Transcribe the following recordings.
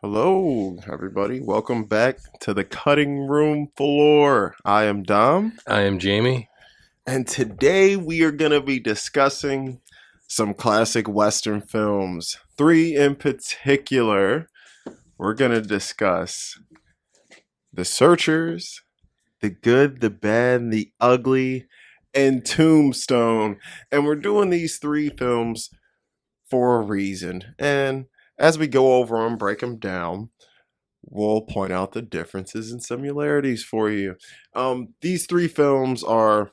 Hello, everybody. Welcome back to the cutting room floor. I am Dom, I am Jamie. and today we are going to be discussing some classic Western films. Three in particular. We're going to discuss The Searchers, The Good, the Bad, the Ugly, and Tombstone. And we're doing these three films for a reason. And as we go over them, break them down, we'll point out the differences and similarities for you. These three films are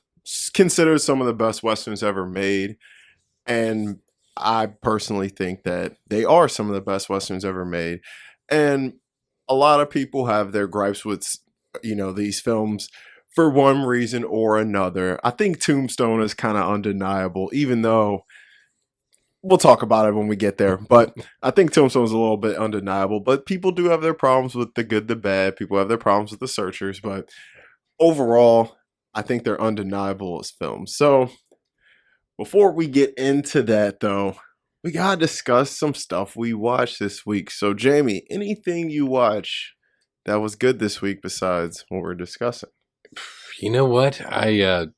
considered some of the best westerns ever made, and I personally think that they are some of the best westerns ever made. And a lot of people have their gripes with, these films for one reason or another. I think Tombstone is kind of undeniable, even though we'll talk about it when we get there. But I think Tombstone is a little bit undeniable. But people do have their problems with The Good, the Bad. People have their problems with The Searchers. But overall, I think they're undeniable as films. So before we get into that, though, we got to discuss some stuff we watched this week. So, Jamie, anything you watch that was good this week besides what we're discussing? You know what? I've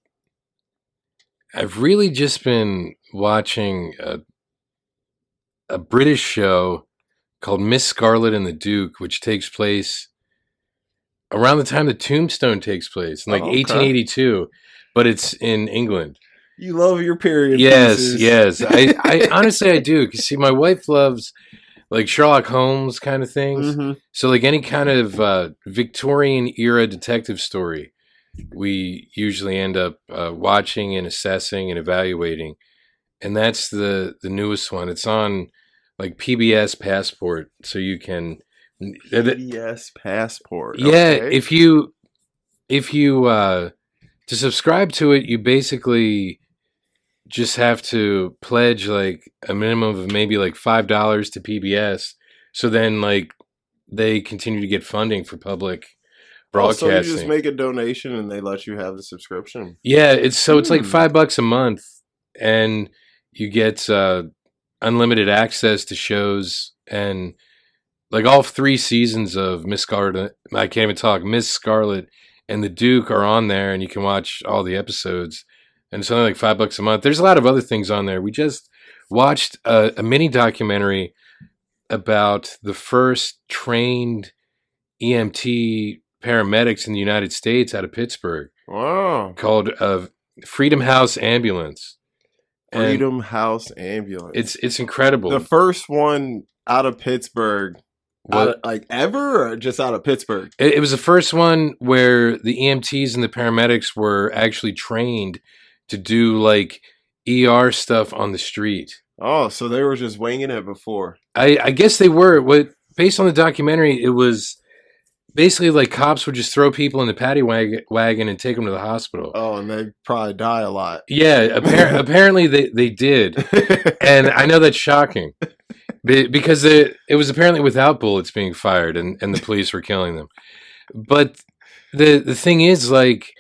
really just been watching a British show called Miss Scarlet and the Duke, which takes place around the time the Tombstone takes place in 1882, but it's in England. You love your period pieces. Yes. I honestly I do. 'Cause see, my wife loves like Sherlock Holmes kind of things. Mm-hmm. So like any kind of Victorian era detective story, we usually end up watching and assessing and evaluating. And that's the newest one. It's on like PBS Passport, so you can PBS Passport. Yeah, Okay. if you to subscribe to it, you basically just have to pledge like a minimum of maybe like $5 to PBS. So then like they continue to get funding for public broadcasting. So you just make a donation and they let you have the subscription. Yeah, it's like $5 a month, and you get unlimited access to shows, and like all three seasons of Miss Scarlet. I can't even talk. Miss Scarlet and the Duke are on there, and you can watch all the episodes. And it's only like $5 a month. There's a lot of other things on there. We just watched a mini documentary about the first trained EMT paramedics in the United States out of Pittsburgh. Wow. Called Freedom House Ambulance. Freedom House Ambulance. It's incredible. The first one out of Pittsburgh. Like ever, or just out of Pittsburgh? It was the first one where the EMTs and the paramedics were actually trained to do like ER stuff on the street. Oh, so they were just winging it before. I guess they were. Based on the documentary, it was basically like cops would just throw people in the paddy wagon and take them to the hospital. Oh, and they probably die a lot. Yeah, apparently they did. And I know that's shocking because it was apparently without bullets being fired, and the police were killing them. But the thing is, like,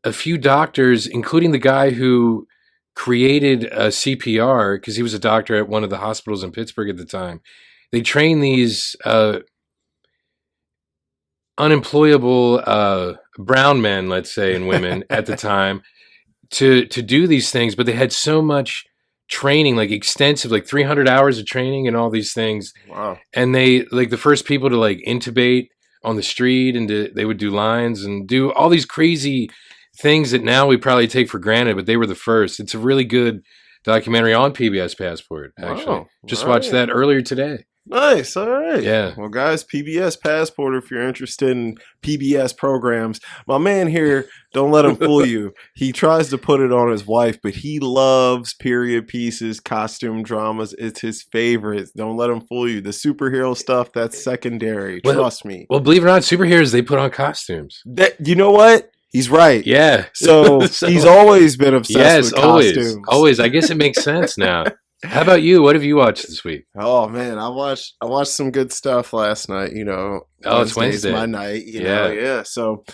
a few doctors, including the guy who created CPR, because he was a doctor at one of the hospitals in Pittsburgh at the time, they trained these unemployable brown men, let's say, and women at the time to do these things, but they had so much training, like extensive, like 300 hours of training and all these things. Wow. And they like the first people to like intubate on the street, and they would do lines and do all these crazy things that now we probably take for granted, but they were the first. It's a really good documentary on PBS Passport, actually. Wow. Just watched that earlier today. Nice. All right. Yeah. Well, guys, PBS Passport, if you're interested in PBS programs, my man here, don't let him fool you. He tries to put it on his wife, but he loves period pieces, costume dramas. It's his favorite. Don't let him fool you. The superhero stuff, that's secondary. Trust me. Well, believe it or not, superheroes, they put on costumes. You know what? He's right. Yeah. So, he's always been obsessed with costumes. Always. I guess it makes sense now. How about you? What have you watched this week? Oh man, I watched some good stuff last night. It's Wednesday. My night. You know, yeah. So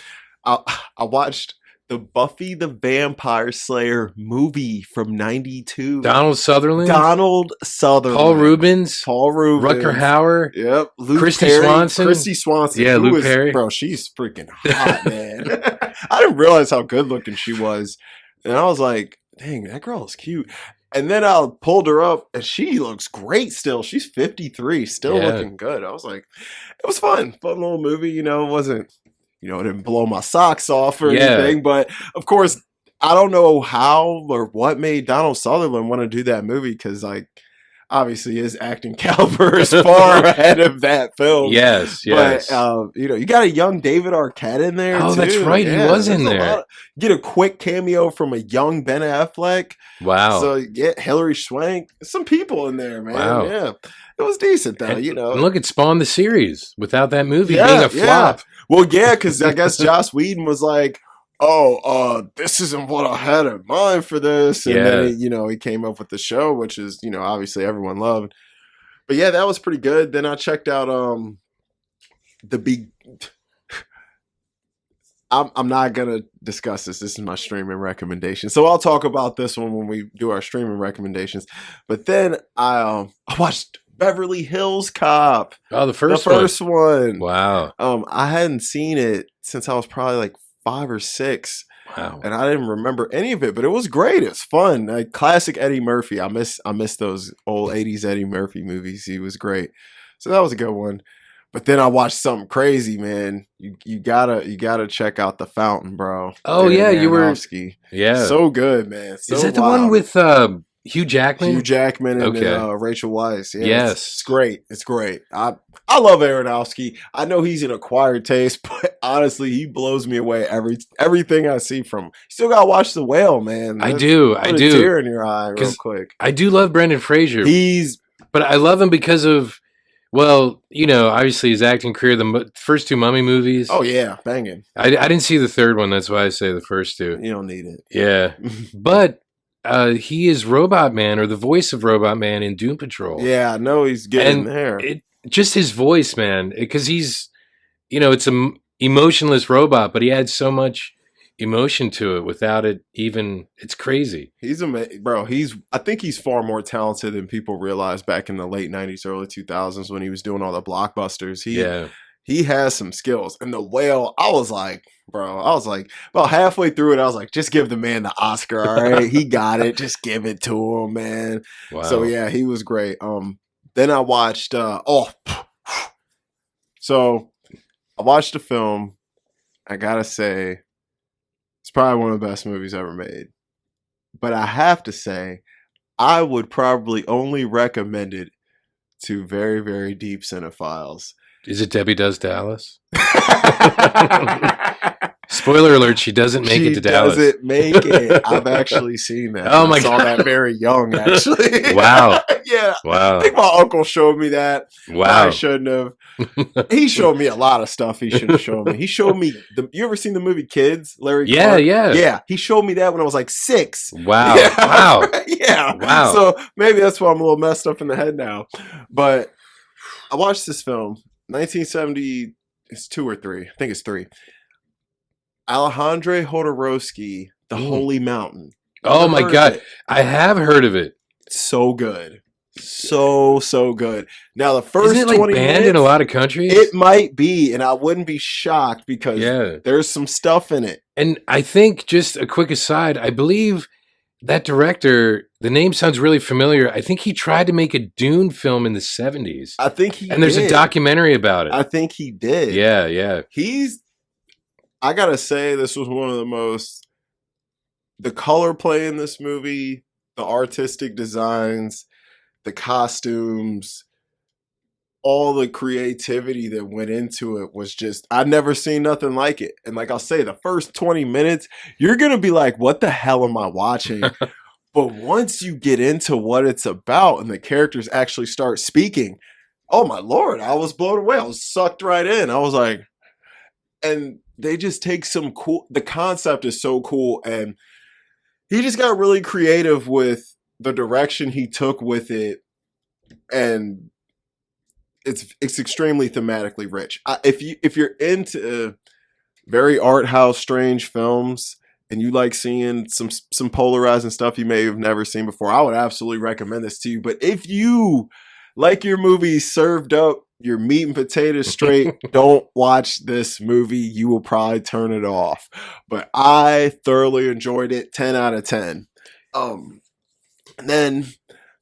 I watched the Buffy the Vampire Slayer movie from '92. Donald Sutherland, Donald Sutherland, Paul Rubens, Paul Rubens, Rutger Hauer. yep, Luke Christy Perry, Swanson. Christy Swanson, Yeah, who Luke is, Perry. bro, she's freaking hot, man. I didn't realize how good looking she was, and I was like, dang, that girl is cute. And then I pulled her up, and she looks great still. She's 53, still Yeah. looking good. I was like, it was fun little movie. You know, it wasn't, you know, it didn't blow my socks off or anything. But of course, I don't know how or what made Donald Sutherland want to do that movie because, like, obviously his acting caliber is far ahead of that film. Yes. But you know, you got a young David Arquette in there. Oh, too. that's right. Yeah, he was in there. Get a quick cameo from a young Ben Affleck. Wow. So you get Hilary Swank. Some people in there, man. Wow. Yeah. It was decent though, and, you know. And look, it spawned the series without that movie being a flop. Well, yeah, because I guess Joss Whedon was like, oh, this isn't what I had in mind for this. And then, you know, he came up with the show, which is, you know, obviously everyone loved. But yeah, that was pretty good. Then I checked out the big. I'm not gonna discuss this. This is my streaming recommendation, so I'll talk about this one when we do our streaming recommendations. But then I watched Beverly Hills Cop. Oh, the first one. Wow. I hadn't seen it since I was probably like 5 or 6. Wow. And I didn't remember any of it, but it was great. It's fun. Like classic Eddie Murphy. I miss those old 80s Eddie Murphy movies. He was great. So that was a good one. But then I watched something crazy, man. You gotta check out The Fountain, bro. Oh yeah, you were. Yeah, so good, man. So is that the one with Hugh Jackman? Hugh Jackman and Rachel Weisz. Yeah, yes, it's great. It's great. I love Aronofsky. I know he's an acquired taste, but honestly, he blows me away everything I see from him. You still gotta watch The Whale, man. I do. Put a tear in your eye, real quick. I do love Brendan Fraser. But I love him because of. Well, you know, obviously his acting career, the first 2 Mummy movies. Oh, yeah, banging. I didn't see the third one. That's why I say the first 2. You don't need it. Yeah. But he is Robot Man, or the voice of Robot Man in Doom Patrol. Yeah, I know he's getting there. Just his voice, man, because he's, you know, it's an emotionless robot, but he adds so much emotion to it without it even. It's crazy. He's amazing, bro. I think he's far more talented than people realized back in the late 90s, early 2000s when he was doing all the blockbusters. He has some skills. And The Whale, I was like, about halfway through it, I was like, just give the man the Oscar, all right? He got it. Just give it to him, man. Wow. So yeah, he was great. Then I watched so I watched a film. I gotta say, it's probably one of the best movies ever made. But I have to say, I would probably only recommend it to very, very deep cinephiles. Is it Debbie Does Dallas? Spoiler alert, she doesn't make it to Dallas. She doesn't make it. I've actually seen that. Oh my God. I saw that very young, actually. Wow. Yeah. Wow. I think my uncle showed me that. Wow. I shouldn't have. He showed me a lot of stuff he should have shown me. He showed me, you ever seen the movie Kids? Larry Clark? Yeah. He showed me that when I was like 6. Wow. Yeah. Wow. Yeah. Wow. So maybe that's why I'm a little messed up in the head now. But I watched this film, 1970, it's 2 or 3. I think it's 3. Alejandro Jodorowsky, The Holy Mountain. Oh my God. I have heard of it. So good. So good. Now the first Isn't it like 20 banned minutes, in a lot of countries? It might be, and I wouldn't be shocked because there's some stuff in it. And I think, just a quick aside, I believe that director, the name sounds really familiar. I think he tried to make a Dune film in the 70s. I think he did. And there's a documentary about it. I think he did. Yeah. I gotta say, this was one of the color play in this movie, the artistic designs, the costumes, all the creativity that went into it was just, I'd never seen nothing like it. And like I'll say, the first 20 minutes, you're going to be like, what the hell am I watching? But once you get into what it's about and the characters actually start speaking, oh my Lord, I was blown away. I was sucked right in. I was like, and they just take some cool, the concept is so cool. And he just got really creative with the direction he took with it. And it's extremely thematically rich. If you're into very art house, strange films, and you like seeing some polarizing stuff you may have never seen before, I would absolutely recommend this to you. But if you like your movie served up, your meat and potatoes straight, don't watch this movie. You will probably turn it off. But I thoroughly enjoyed it. 10 out of 10. And then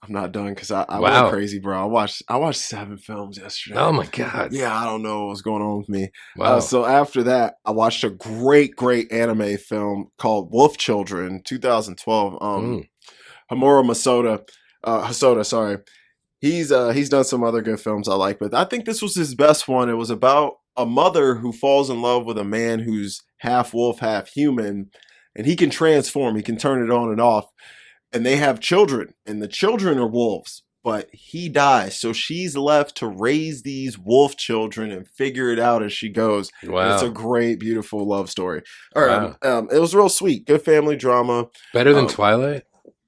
I'm not done because I went crazy, bro. I watched 7 films yesterday. Oh my God. Yeah, I don't know what's going on with me. Wow. So after that, I watched a great anime film called Wolf Children, 2012. Homura Hosoda, sorry. He's done some other good films I like, but I think this was his best one. It was about a mother who falls in love with a man who's half wolf, half human, and he can transform. He can turn it on and off. And they have children, and the children are wolves, but he dies. So she's left to raise these wolf children and figure it out as she goes. Wow. And it's a great, beautiful love story. All right. It was real sweet. Good family drama. Better than Twilight?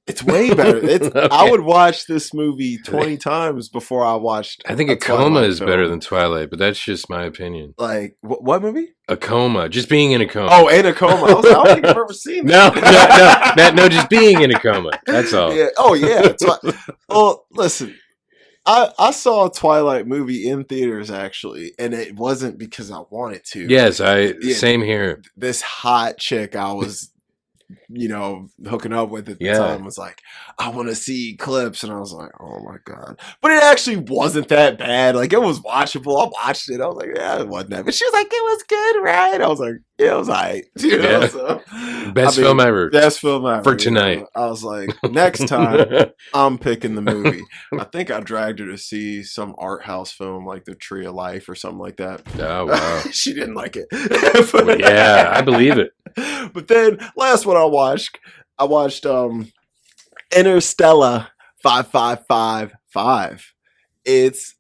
It's way better. Okay. I would watch this movie 20 times before I watched. I think a coma is better than Twilight, but that's just my opinion. Like, what movie? A coma. Just being in a coma. Oh, in a coma. I don't think I've ever seen that. No, just being in a coma. That's all. Yeah. Oh, yeah. Well, listen. I saw a Twilight movie in theaters, actually, and it wasn't because I wanted to. Yes, same here. This hot chick I was hooking up with at the time was like, I want to see clips, and I was like, oh my God. But it actually wasn't that bad. Like, it was watchable. I watched it. I was like, yeah, it wasn't that. But she was like, it was good, right? I was like, yeah, it was all right. So, Best film ever. Best film ever. For tonight. I was like, next time, I'm picking the movie. I think I dragged her to see some art house film like The Tree of Life or something like that. Oh, wow. She didn't like it. But, yeah, I believe it. But then, last one I watched Interstellar 5555. It's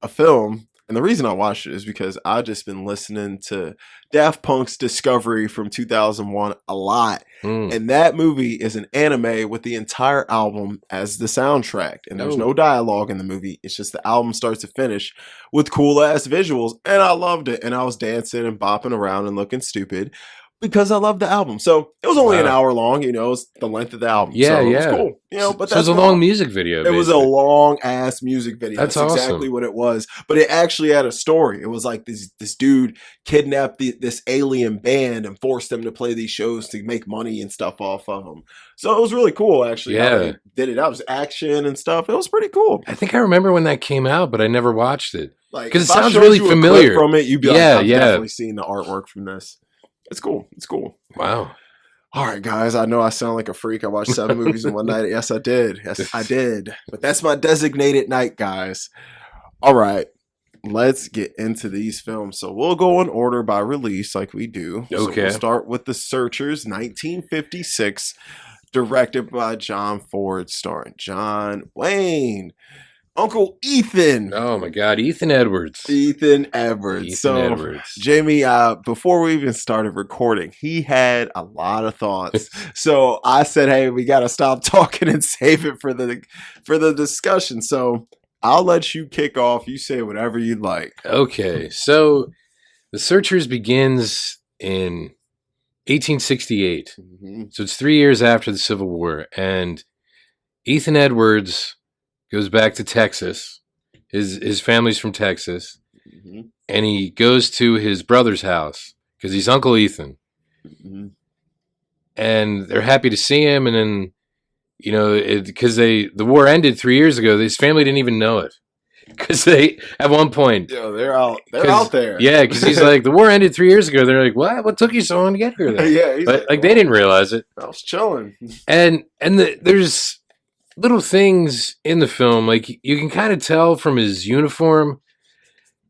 a film, and the reason I watched it is because I've just been listening to Daft Punk's Discovery from 2001 a lot. And that movie is an anime with the entire album as the soundtrack. And there's no dialogue in the movie. It's just the album starts to finish with cool ass visuals. And I loved it. And I was dancing and bopping around and looking stupid because I loved the album. So it was only an hour long, it's the length of the album. Yeah, so yeah. It was cool. But so it was a long music video. It was a long ass music video. That's awesome. Exactly what it was. But it actually had a story. It was like this dude kidnapped this alien band and forced them to play these shows to make money and stuff off of them. So it was really cool, actually. Yeah. How they did it. That was action and stuff. It was pretty cool. I think I remember when that came out, but I never watched it. Because it sounds really familiar. From it, you'd be like, I've definitely seen the artwork from this. It's cool. It's cool. Wow. All right, guys. I know I sound like a freak. I watched 7 movies in one night. Yes, I did. Yes, I did. But that's my designated night, guys. All right. Let's get into these films. So we'll go in order by release like we do. Okay. So we'll start with The Searchers, 1956, directed by John Ford, starring John Wayne. Uncle Ethan. Oh my God, Ethan Edwards. Ethan Edwards. Jamie, before we even started recording, he had a lot of thoughts. So I said, hey, we got to stop talking and save it for the discussion. So I'll let you kick off. You say whatever you'd like. Okay. So The Searchers begins in 1868. Mm-hmm. So it's 3 years after the Civil War. And Ethan Edwards goes back to Texas. His family's from Texas. Mm-hmm. And he goes to his brother's house because he's Uncle Ethan. Mm-hmm. And they're happy to see him. And then, because the war ended 3 years ago, his family didn't even know it. Because they, at one point... Yeah, they're out there. Yeah, because he's like, the war ended 3 years ago. They're like, what? What took you so long to get here then? Yeah. But they didn't realize it. I was chilling. And there's little things in the film, like you can kind of tell from his uniform,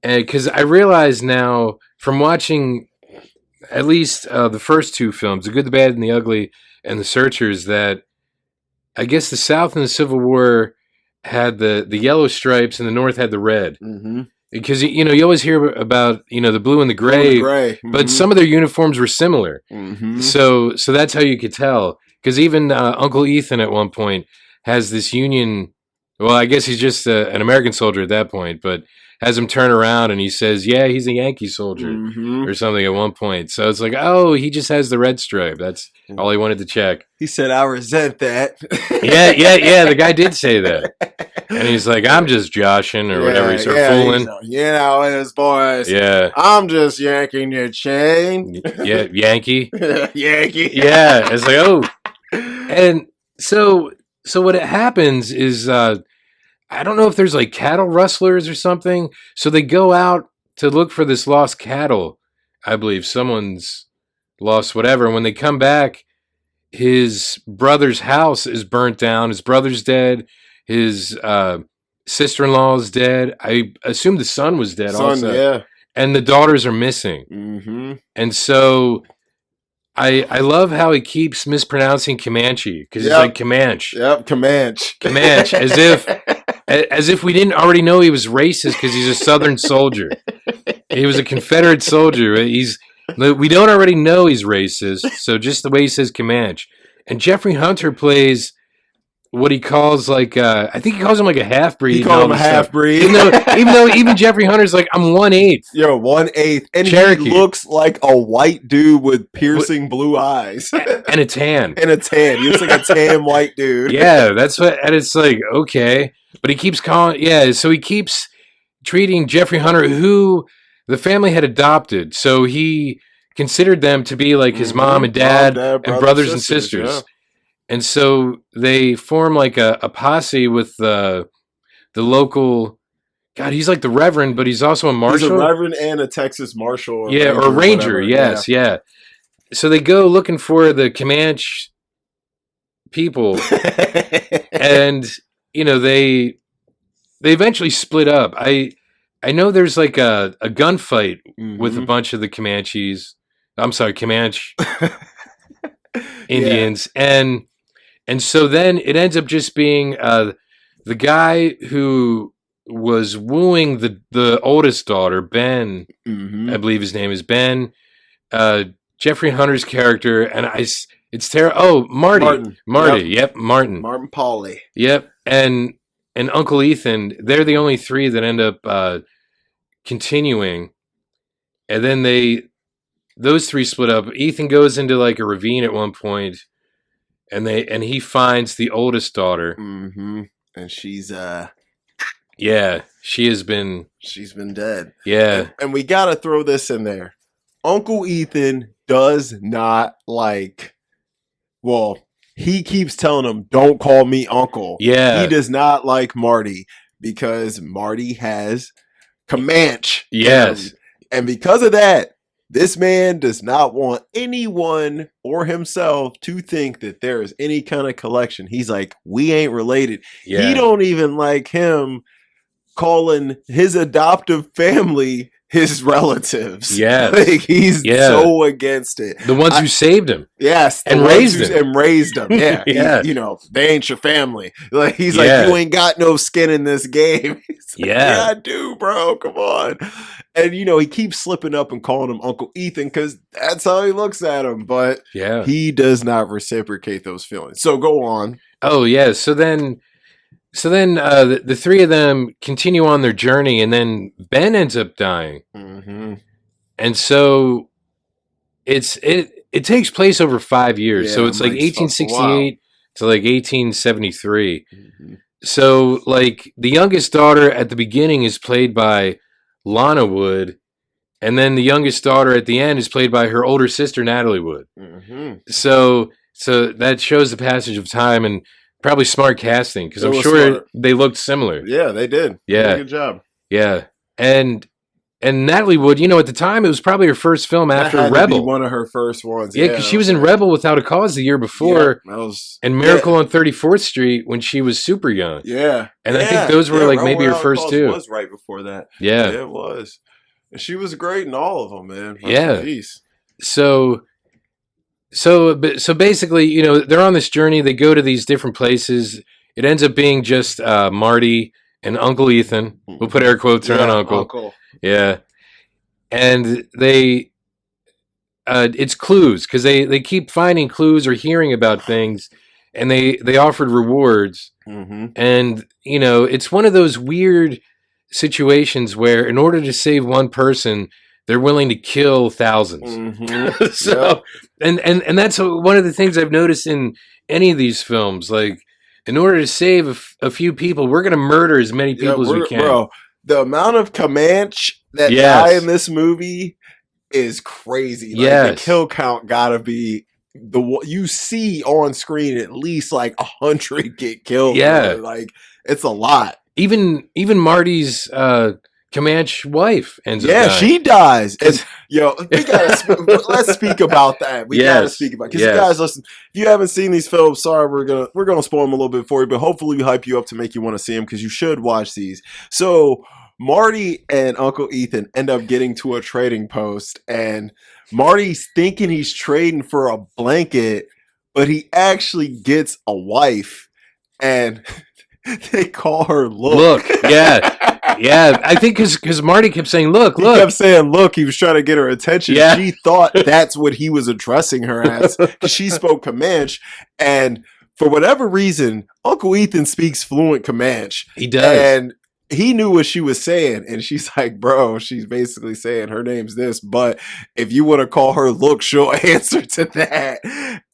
and because I realize now from watching at least the first 2 films, The Good, the Bad, and the Ugly, and The Searchers, that I guess the South in the Civil War had the yellow stripes and the North had the red. Mm-hmm. Because you always hear about the blue and the gray, Mm-hmm. but some of their uniforms were similar. Mm-hmm. So that's how you could tell. Because even Uncle Ethan at one point has this Union well, I guess he's just an American soldier at that point, but has him turn around and he says, yeah, he's a Yankee soldier Mm-hmm. or something at one point. So it's like, oh, he just has the red stripe. That's all he wanted to check. He said, I resent that. Yeah. The guy did say that. And he's like, I'm just joshing or whatever. He's sort of fooling. You know, his boys. Yeah. I'm just yanking your chain. Yeah, Yankee. Yankee. Yeah. It's like, oh. And so what happens is, I don't know if there's like cattle rustlers or something. So they go out to look for this lost cattle. I believe someone's lost whatever. And when they come back, his brother's house is burnt down. His brother's dead. His sister-in-law is dead. I assume the son was dead also. Yeah. And the daughters are missing. Mm-hmm. And so I love how he keeps mispronouncing Comanche because he's like Comanche. Yep, Comanche. Comanche, as if we didn't already know he was racist because he's a Southern soldier. He was a Confederate soldier. We don't already know he's racist, so just the way he says Comanche. And Jeffrey Hunter plays what he calls like I think he calls him like a half breed. He called him a half breed. Even Jeffrey Hunter's like, I'm 1/8. You're 1/8. And Cherokee. He looks like a white dude with piercing blue eyes. And a tan. And a tan. He looks like a tan white dude. Yeah, that's what, and it's like, okay. But he keeps so he keeps treating Jeffrey Hunter, who the family had adopted. So he considered them to be like his mom and dad, and brothers and sisters. Yeah. And so they form like a posse with the local. God, he's like the Reverend, but he's also a marshal. He's a Reverend and a Texas Marshal. Or or Ranger. Yes, yeah. So they go looking for the Comanche people, and they eventually split up. I know there's like a gunfight with a bunch of the Comanches. I'm sorry, Comanche Indians, and so then it ends up just being the guy who was wooing the oldest daughter, Ben. I believe his name is Ben. Jeffrey Hunter's character, and it's terrible. Oh, Marty. Yep, Martin Pauly. Yep, and Uncle Ethan. They're the only three that end up continuing, and then those three split up. Ethan goes into like a ravine at one point. And he finds the oldest daughter. Mm-hmm. And she's she's been dead. Yeah. And we gotta throw this in there. Uncle Ethan does not like, well, he keeps telling him, don't call me uncle. Yeah. He does not like Marty because Marty has Comanche. Yes. And because of that, this man does not want anyone or himself to think that there is any kind of collection. He's like, we ain't related. Yeah. He don't even like him calling his adoptive family his relatives. Yeah. Like, he's so against it. The ones who saved him. Yes. And raised him. Yeah. Yeah. They ain't your family. Like, he's like, you ain't got no skin in this game. Like, yeah, I do, bro. Come on. And, he keeps slipping up and calling him Uncle Ethan because that's how he looks at him. But he does not reciprocate those feelings. So go on. Oh, yeah. So then the three of them continue on their journey, and then Ben ends up dying. Mm-hmm. And so it takes place over 5 years. So it's like 1868 to like 1873. Mm-hmm. So like the youngest daughter at the beginning is played by Lana Wood, and then the youngest daughter at the end is played by her older sister Natalie Wood. Mm-hmm. So that shows the passage of time and probably smart casting because I'm sure they looked similar. Yeah, they did. Yeah, good job. Yeah, and Natalie Wood, at the time it was probably her first film after that had Rebel. To be one of her first ones. Yeah, because she was in Rebel Without a Cause the year before, and Miracle on 34th Street when she was super young. Yeah, and I think those were like maybe her first two. Was right before that. Yeah, it was. And she was great in all of them, man. So basically, they're on this journey. They go to these different places. It ends up being just Marty and Uncle Ethan. We'll put air quotes around Uncle. Yeah. And it's clues because they keep finding clues or hearing about things, and they offered rewards. Mm-hmm. And, you know, it's one of those weird situations where in order to save one person, they're willing to kill thousands. Mm-hmm. So, Yep. and that's one of the things I've noticed in any of these films. Like, in order to save a few people, we're going to murder as many Yeah, people as we can. bro. The amount of Comanche that die in this movie is crazy. Like the kill count gotta be you see on screen at least like 100 get killed. Yeah, bro. Like it's a lot. Even Marty's Comanche wife ends up dying. She dies. And yo, we gotta let's speak about that. We gotta speak about because you guys listen. If you haven't seen these films, sorry, we're gonna spoil them a little bit for you, but hopefully we hype you up to make you want to see them because you should watch these. So Marty and Uncle Ethan end up getting to a trading post, and Marty's thinking he's trading for a blanket, but he actually gets a wife, and they call her Look. Yeah. I think because Marty kept saying, look. He kept saying, look. He was trying to get her attention. Yeah. She thought that's what he was addressing her as because she spoke Comanche. And for whatever reason, Uncle Ethan speaks fluent Comanche. He does. And he knew what she was saying. And she's like, bro, she's basically saying her name's this. But if you want to call her Look, she'll answer to that.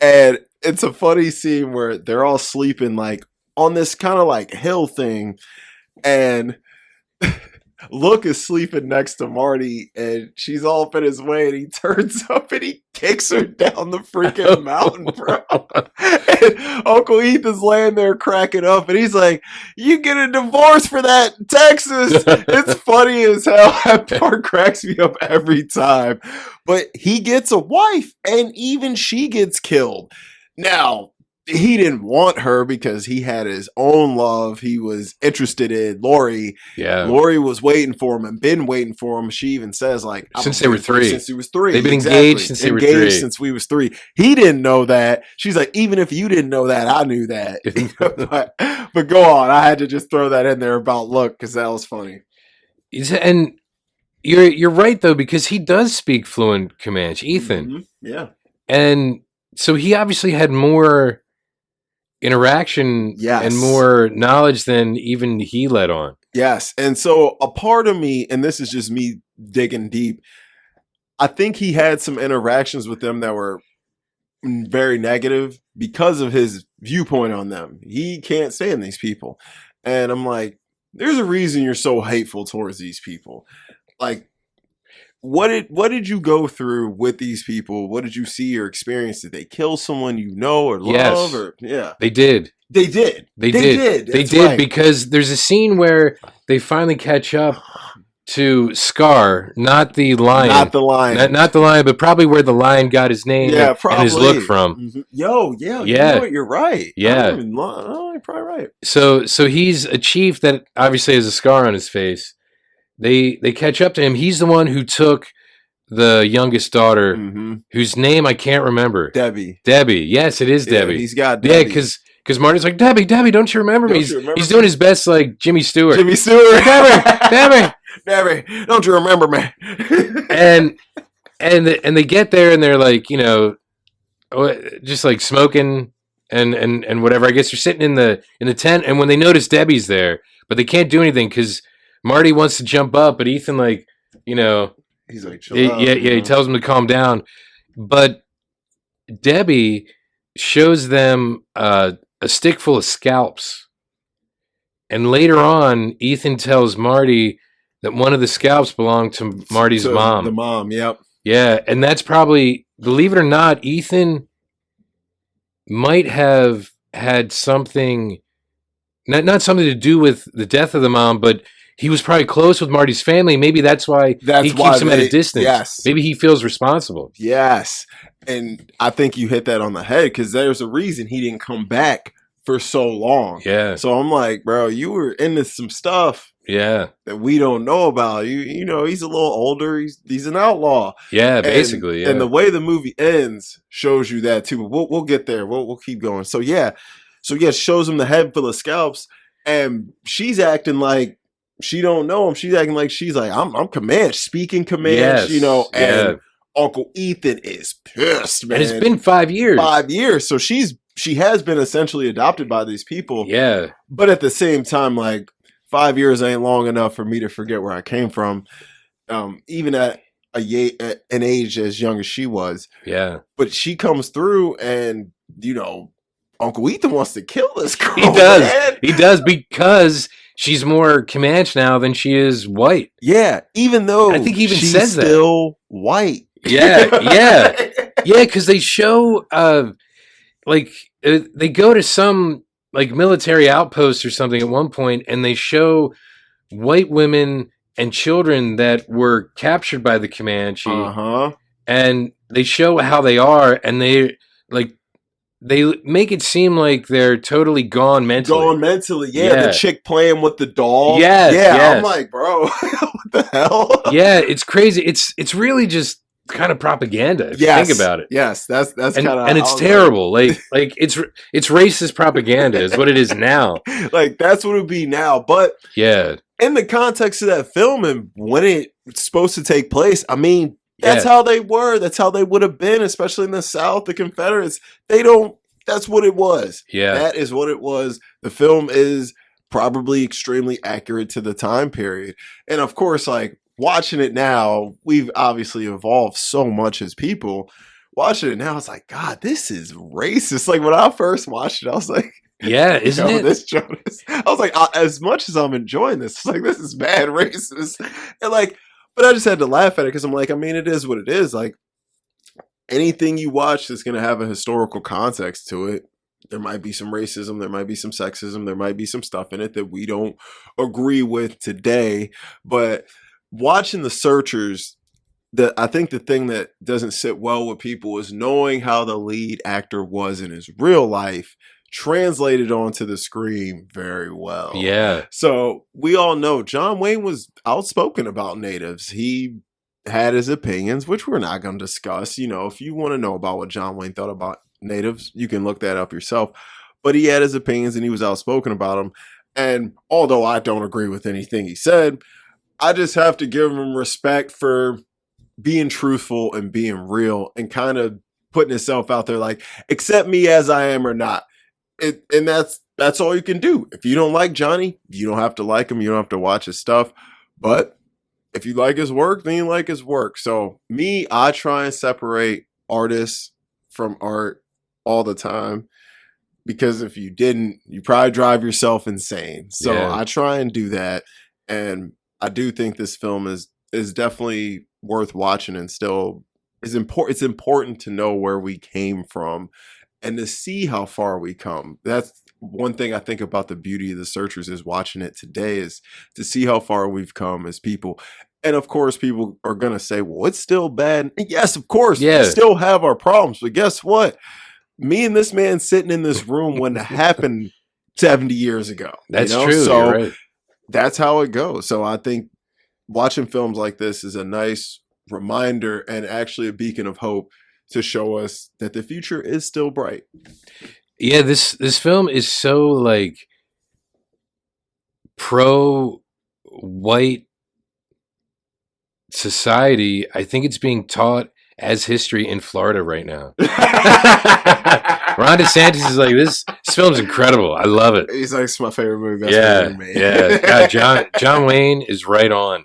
And it's a funny scene where they're all sleeping like on this kind of like hill thing. And Look is sleeping next to Marty, and she's all up in his way, and he turns up and he kicks her down the freaking mountain, bro. And Uncle Ethan's laying there cracking up, and he's like, you get a divorce for that, Texas. It's funny as hell. That part cracks me up every time. But he gets a wife, and even she gets killed. Now, he didn't want her because he had his own love. He was interested in Lori. Yeah. Lori was waiting for him and been waiting for him. She even says, like, since they were 3. Since he was 3. They've been engaged since they were 3. Since we was 3. He didn't know that. She's like, even if you didn't know that, I knew that. but go on. I had to just throw that in there about Look because that was funny. And you're right, though, because he does speak fluent Comanche, Ethan. Mm-hmm. Yeah. And so he obviously had more interaction and more knowledge than even he let on. Yes. And so a part of me, and this is just me digging deep, I think he had some interactions with them that were very negative because of his viewpoint on them. He can't stand these people. And I'm like, there's a reason you're so hateful towards these people. Like, what did you go through with these people? What did you see or experience? Did they kill someone you know or love? Yes. Or They did. They did. They did right. Because there's a scene where they finally catch up to Scar, not the lion. Not the lion. Not the lion, but probably where the lion got his name and his look from. Mm-hmm. Yo, yeah. You know what? You're right. Yeah. You're probably right. So he's a chief that obviously has a scar on his face. They catch up to him. He's the one who took the youngest daughter, whose name I can't remember. Debbie. Yes, it is Debbie. He's got Debbie. Yeah, because Marty's like, Debbie, don't you remember me? He's doing his best like Jimmy Stewart. Debbie, don't you remember me? and they get there and they're like, you know, just like smoking and whatever. I guess they're sitting in the tent, and when they notice Debbie's there, but they can't do anything because Marty wants to jump up, but Ethan, like, you know, he's like, chill out, he tells him to calm down. But Debbie shows them a stick full of scalps. And later on, Ethan tells Marty that one of the scalps belonged to Marty's mom. The mom, yep. Yeah, and that's probably, believe it or not, Ethan might have had something, not something to do with the death of the mom, but he was probably close with Marty's family. Maybe that's why he keeps him at a distance. Yes. Maybe he feels responsible. Yes. And I think you hit that on the head because there's a reason he didn't come back for so long. Yeah. So I'm like, bro, you were into some stuff that we don't know about. You know, he's a little older. He's an outlaw. Yeah, basically. And the way the movie ends shows you that too. But we'll get there. We'll keep going. So yeah, shows him the head full of scalps, and she's acting like she don't know him. She's acting like she's like, I'm Comanche, speaking Comanche, you know, and Uncle Ethan is pissed, man. And it's been 5 years. 5 years. So she's she has been essentially adopted by these people. Yeah. But at the same time, like 5 years ain't long enough for me to forget where I came from. Even at an age as young as she was. Yeah. But she comes through and, Uncle Ethan wants to kill this girl. He does. Man. He does, because she's more Comanche now than she is white. Yeah, even though I think he even she's says that. still white. Yeah, because they show they go to some like military outpost or something at one point, and they show white women and children that were captured by the Comanche, and they show how they are, and they make it seem like they're totally gone mentally. Yeah. The chick playing with the doll. Yes. I'm like, bro, what the hell? Yeah, it's crazy. It's really just kind of propaganda if you think about it. Yes, that's kind of, and it's terrible. Like it's racist propaganda is what it is now. Like that's what it would be now. But yeah, in the context of that film and when it's supposed to take place, I mean, that's how they were. That's how they would have been, especially in the South. The Confederates, that's what it was. Yeah. That is what it was. The film is probably extremely accurate to the time period. And of course, like watching it now, we've obviously evolved so much as people. Watching it now, it's like, God, this is racist. Like when I first watched it, I was like, yeah, isn't it? This Jonas. I was like, as much as I'm enjoying this, it's like, this is bad racist. And like, but I just had to laugh at it because I'm like, I mean, it is what it is. Like anything you watch that's going to have a historical context to it, there might be some racism, there might be some sexism, there might be some stuff in it that we don't agree with today. But watching The Searchers, I think the thing that doesn't sit well with people is knowing how the lead actor was in his real life translated onto the screen very well. Yeah. So we all know John Wayne was outspoken about natives. He had his opinions, which we're not going to discuss. If you want to know about what John Wayne thought about natives, you can look that up yourself. But he had his opinions and he was outspoken about them. And although I don't agree with anything he said, I just have to give him respect for being truthful and being real and kind of putting himself out there like, accept me as I am or not. And that's all you can do. If you don't like Johnny, you don't have to like him. You don't have to watch his stuff. But if you like his work, then you like his work. So I try and separate artists from art all the time. Because if you didn't, you probably drive yourself insane. So yeah. I try and do that. And I do think this film is definitely worth watching and still is important. It's important to know where we came from and to see how far we come. That's one thing I think about the beauty of The Searchers is watching it today is to see how far we've come as people. And of course, people are going to say, well, it's still bad. And yes, of course, we still have our problems. But guess what? Me and this man sitting in this room when it happened 70 years ago. That's true. So you're right. That's how it goes. So I think watching films like this is a nice reminder and actually a beacon of hope to show us that the future is still bright. Yeah, this film is so like pro white society. I think it's being taught as history in Florida right now. Ron DeSantis is like, this film's incredible. I love it. He's like, it's my favorite movie. That's yeah. God, John Wayne is right on.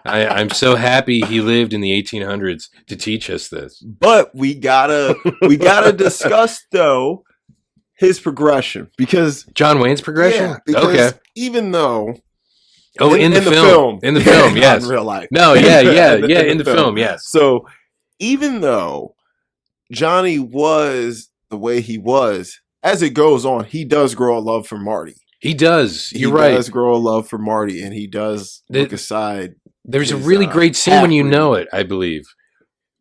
I'm so happy he lived in the 1800s to teach us this. But we gotta discuss though his progression because John Wayne's progression. Yeah, because even though. Oh, in the film. In the film, yes. In real life. No, yeah, in the film, yes. So even though Johnny was the way he was, as it goes on, he does grow a love for Marty. He does. You're right. He does grow a love for Marty, and he does look aside. There's a really great scene when you know it, I believe.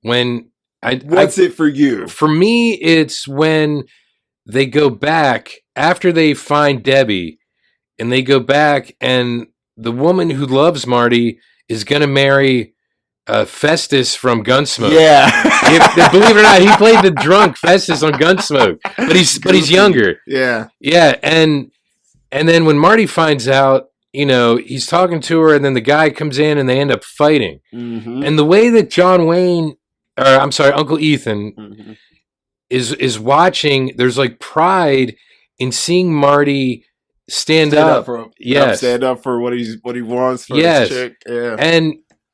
What's it for you? For me, it's when they go back after they find Debbie, and they go back, and the woman who loves Marty is going to marry Festus from Gunsmoke. Yeah. Believe it or not, he played the drunk Festus on Gunsmoke, but he's younger. Yeah. Yeah, and then when Marty finds out, he's talking to her, and then the guy comes in, and they end up fighting. Mm-hmm. And the way that Uncle Ethan, is watching. There's like pride in seeing Marty stand Stand up up. for him. Yep, Yes, stand up for what he wants for his yes, chick. Yeah.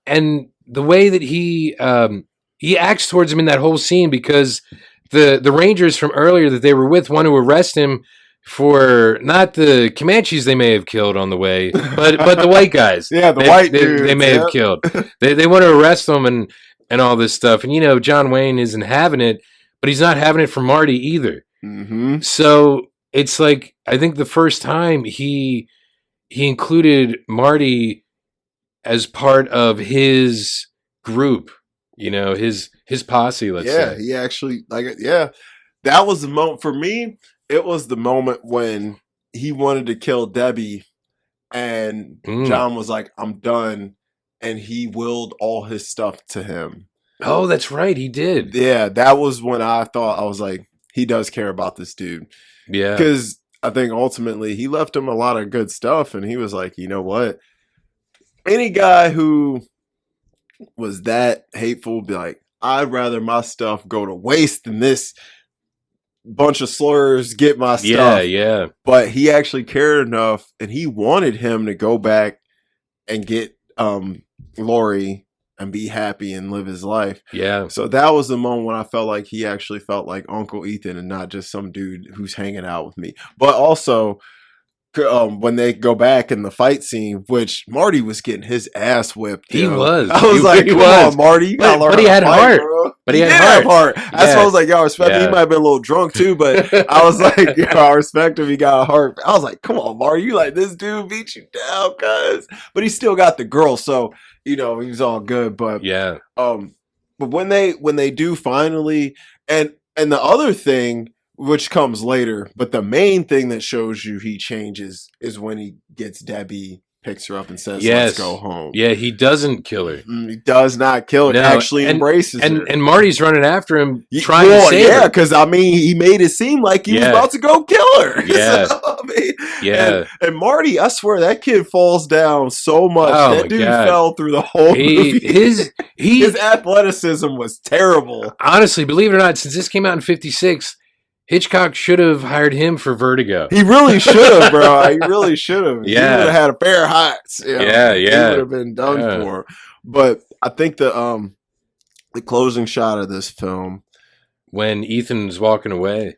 and the way that he acts towards him in that whole scene, because the Rangers from earlier that they were with want to arrest him for not the Comanches they may have killed on the way, but the white guys Yeah, the they white they dudes. may have Yep. killed. They want to arrest them and all this stuff. And John Wayne isn't having it, but he's not having it for Marty either. Mm-hmm. So it's like, I think the first time he included Marty as part of his group, his posse, let's Yeah, say. he actually yeah. That was the moment for me. It was the moment when he wanted to kill Debbie, and Mm. John was like, "I'm done," and he willed all his stuff to him. Oh, that's right, he did. Yeah, that was when I thought, I was like, he does care about this dude, Yeah. because I think ultimately he left him a lot of good stuff, and he was like, you know what? Any guy who was that hateful would be like, I'd rather my stuff go to waste than this bunch of slurs get my Yeah, stuff. yeah. But he actually cared enough, and he wanted him to go back and get Lori and be happy and live his life. Yeah. So that was the moment when I felt like he actually felt like Uncle Ethan and not just some dude who's hanging out with me. But also, when they go back in the fight scene, which Marty was getting his ass whipped. He was. I was like, come on, Marty, you gotta learn But he how had to fight, heart. bro. But he did had have heart. heart. That's why I was like, y'all respect him. He might have been a little drunk too, but I was like, yo, I respect him. He got a heart. I was like, come on, Marty, you like this dude beat you down, cuz. But he still got the girl, so he was all good. But yeah. But when they do finally, and the other thing, which comes later, but the main thing that shows you he changes is when he gets Debbie, picks her up, and says, "Let's go home." Yeah, he doesn't kill her. He does not kill her. No, Actually embraces her. And Marty's running after him, trying to save her. Yeah, because I mean, he made it seem like he was about to go kill her. Yeah, so, I mean, yeah. And Marty, I swear that kid falls down so much. Oh, that dude fell through the whole movie. His athleticism was terrible. Honestly, believe it or not, since this came out in '56. Hitchcock should have hired him for Vertigo. He really should have, bro. He really should have. Yeah. He would have had a pair of heights. Yeah. He would have been done for. But I think the closing shot of this film, when Ethan's walking away,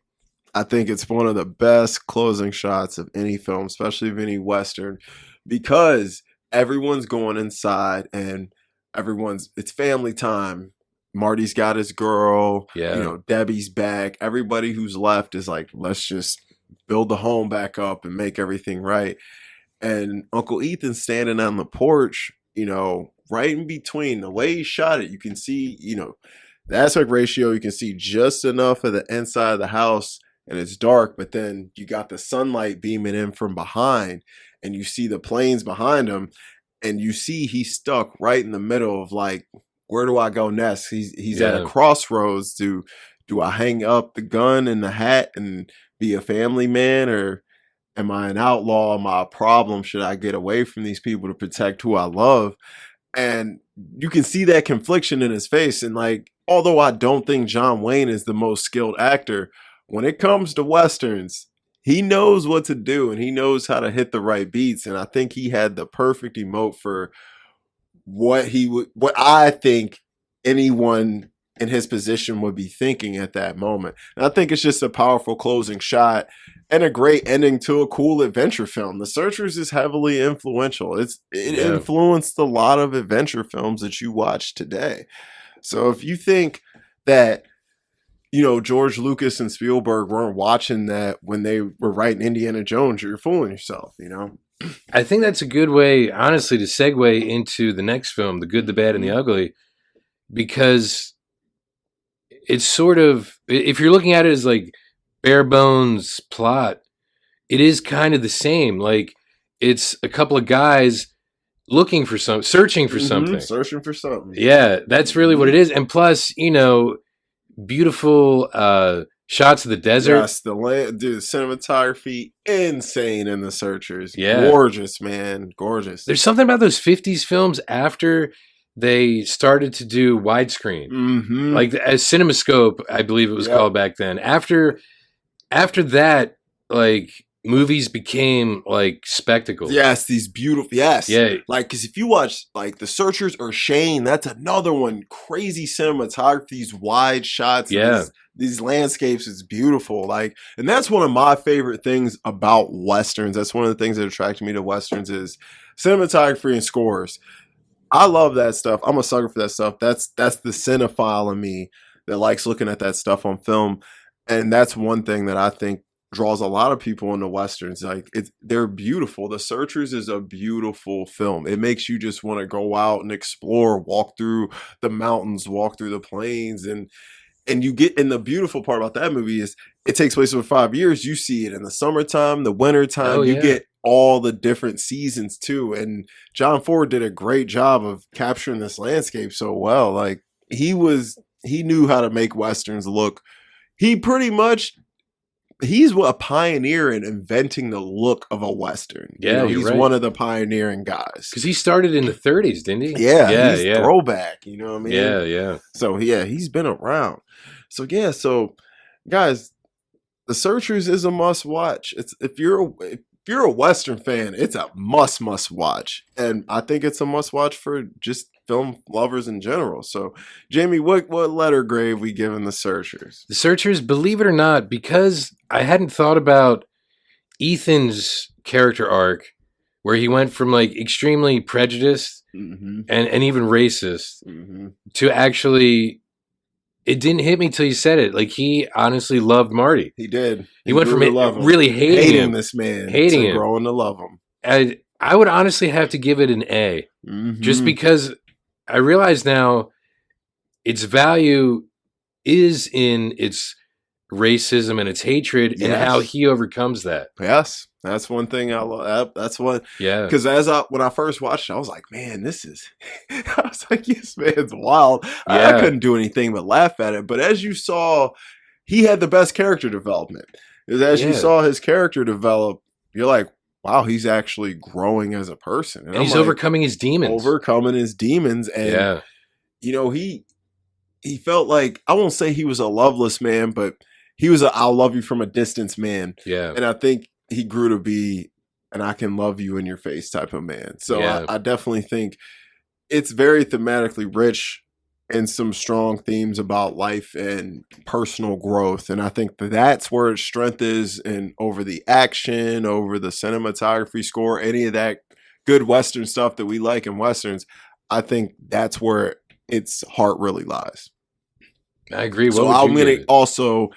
I think it's one of the best closing shots of any film, especially of any Western, because everyone's going inside and it's family time. Marty's got his girl. Yeah. Debbie's back. Everybody who's left is like, let's just build the home back up and make everything right. And Uncle Ethan's standing on the porch, right in between. The way he shot it, you can see, the aspect ratio, you can see just enough of the inside of the house, and it's dark, but then you got the sunlight beaming in from behind, and you see the planes behind him, and you see he's stuck right in the middle of like, where do I go next? He's at a crossroads. Do I hang up the gun and the hat and be a family man, or am I an outlaw? Am I a problem? Should I get away from these people to protect who I love? And you can see that confliction in his face. And like, although I don't think John Wayne is the most skilled actor, when it comes to Westerns, he knows what to do and he knows how to hit the right beats. And I think he had the perfect emote for what I think anyone in his position would be thinking at that moment. And I think it's just a powerful closing shot and a great ending to a cool adventure film. The Searchers is heavily influential. It influenced a lot of adventure films that you watch today. So if you think that, George Lucas and Spielberg weren't watching that when they were writing Indiana Jones, you're fooling yourself, I think that's a good way, honestly, to segue into the next film, The Good, the Bad, and the Ugly, because it's sort of, if you're looking at it as like bare bones plot, it is kind of the same. Like, it's a couple of guys looking for searching for something. Searching for something. Yeah, that's really what it is. And plus, beautiful shots of the desert. Yes, the cinematography, insane in The Searchers. Yeah. Gorgeous, man. Gorgeous. There's something about those 50s films after they started to do widescreen, Mm-hmm. like as CinemaScope, I believe it was Yep. called back then. After that, like movies became like spectacles. Yes, these beautiful. Yes, Yeah, like because if you watch like The Searchers or Shane, that's another one. Crazy cinematography, these wide shots, and yeah. these landscapes is beautiful. Like, and that's one of my favorite things about westerns. That's one of the things that attracted me to westerns is cinematography and scores. I love that stuff. I'm a sucker for that stuff. That's the cinephile in me that likes looking at that stuff on film, and that's one thing that I think draws a lot of people into westerns. Like they're beautiful. The Searchers is a beautiful film. It makes you just want to go out and explore, walk through the mountains, walk through the plains, and you get, and the beautiful part about that movie is it takes place over 5 years. You see it in the summertime, the wintertime. Oh, You yeah. get all the different seasons too. And John Ford did a great job of capturing this landscape so well. Like he knew how to make westerns look. He pretty much he's a pioneer in inventing the look of a western. Yeah, you're he's right. one of the pioneering guys. Because he started in the 30s, didn't he? Yeah, he's throwback. You know what I mean? Yeah. So yeah, he's been around. So yeah, so guys, The Searchers is a must watch. It's if you're a Western fan, it's a must watch, and I think it's a must watch for just film lovers in general. So, Jamie, what letter grade we giving The Searchers? The Searchers, believe it or not, because I hadn't thought about Ethan's character arc, where he went from like extremely prejudiced Mm-hmm. and even racist Mm-hmm. to actually, it didn't hit me till you said it. Like he honestly loved Marty. He did. He went grew from to love him. really hating him, this man, hating to him. growing to love him. I would honestly have to give it an A, just because I realize now its value is in its racism and its hatred and how he overcomes that. Yes, that's one thing I love. That's what. Yeah. Because when I first watched it, I was like, man, this is. I was like, this man's wild. I couldn't do anything but laugh at it. But as you saw, he had the best character development. As you saw his character develop, you're like, wow, he's actually growing as a person, and he's overcoming his demons. And he felt like, I won't say he was a loveless man, but he was a I'll love you from a distance man. Yeah. And I think he grew to be an I can love you in your face type of man. So I definitely think it's very thematically rich and some strong themes about life and personal growth. And I think that's where its strength is, and over the action, over the cinematography score, any of that good Western stuff that we like in Westerns, I think that's where its heart really lies. I agree. So I'm going to also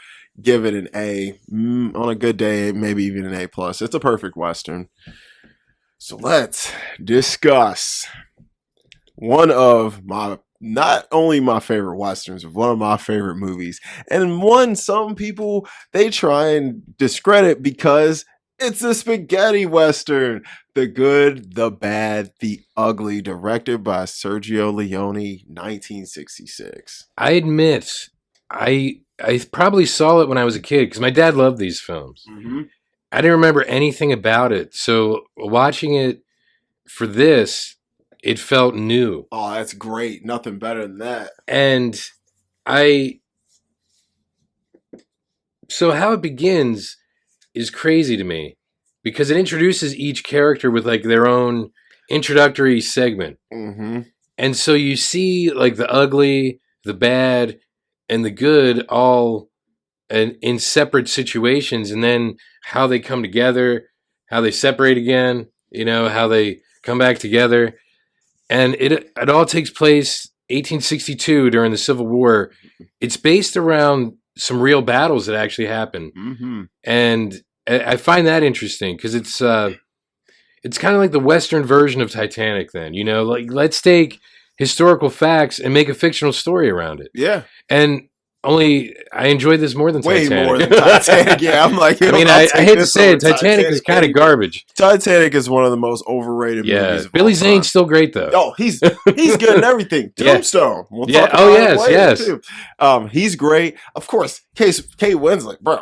give it an A. On a good day, maybe even an A+. It's a perfect Western. So let's discuss one of my, not only my favorite Westerns, but one of my favorite movies. And one some people, they try and discredit because it's a spaghetti Western. The Good, the Bad, the Ugly, directed by Sergio Leone, 1966. I admit, I probably saw it when I was a kid because my dad loved these films. Mm-hmm. I didn't remember anything about it. So watching it for this, it felt new. Oh, that's great. Nothing better than that. And so how it begins is crazy to me because it introduces each character with like their own introductory segment. Mm-hmm. And so you see like the ugly, the bad, and the good all in separate situations, and then how they come together, how they separate again, how they come back together. And it all takes place 1862 during the Civil War. It's based around some real battles that actually happened. Mm-hmm. And I find that interesting because it's kind of like the Western version of Titanic then, like let's take historical facts and make a fictional story around it. Yeah. And I enjoyed this more than Titanic. Way more than Titanic. Yeah, I'm like, I mean, I hate to say it, Titanic is kind of garbage. Titanic is one of the most overrated movies of Billy all time. Zane's still great though. Oh, he's good in everything. Tombstone. We'll talk about it later, too. He's great. Of course, Kate Winslet, bro,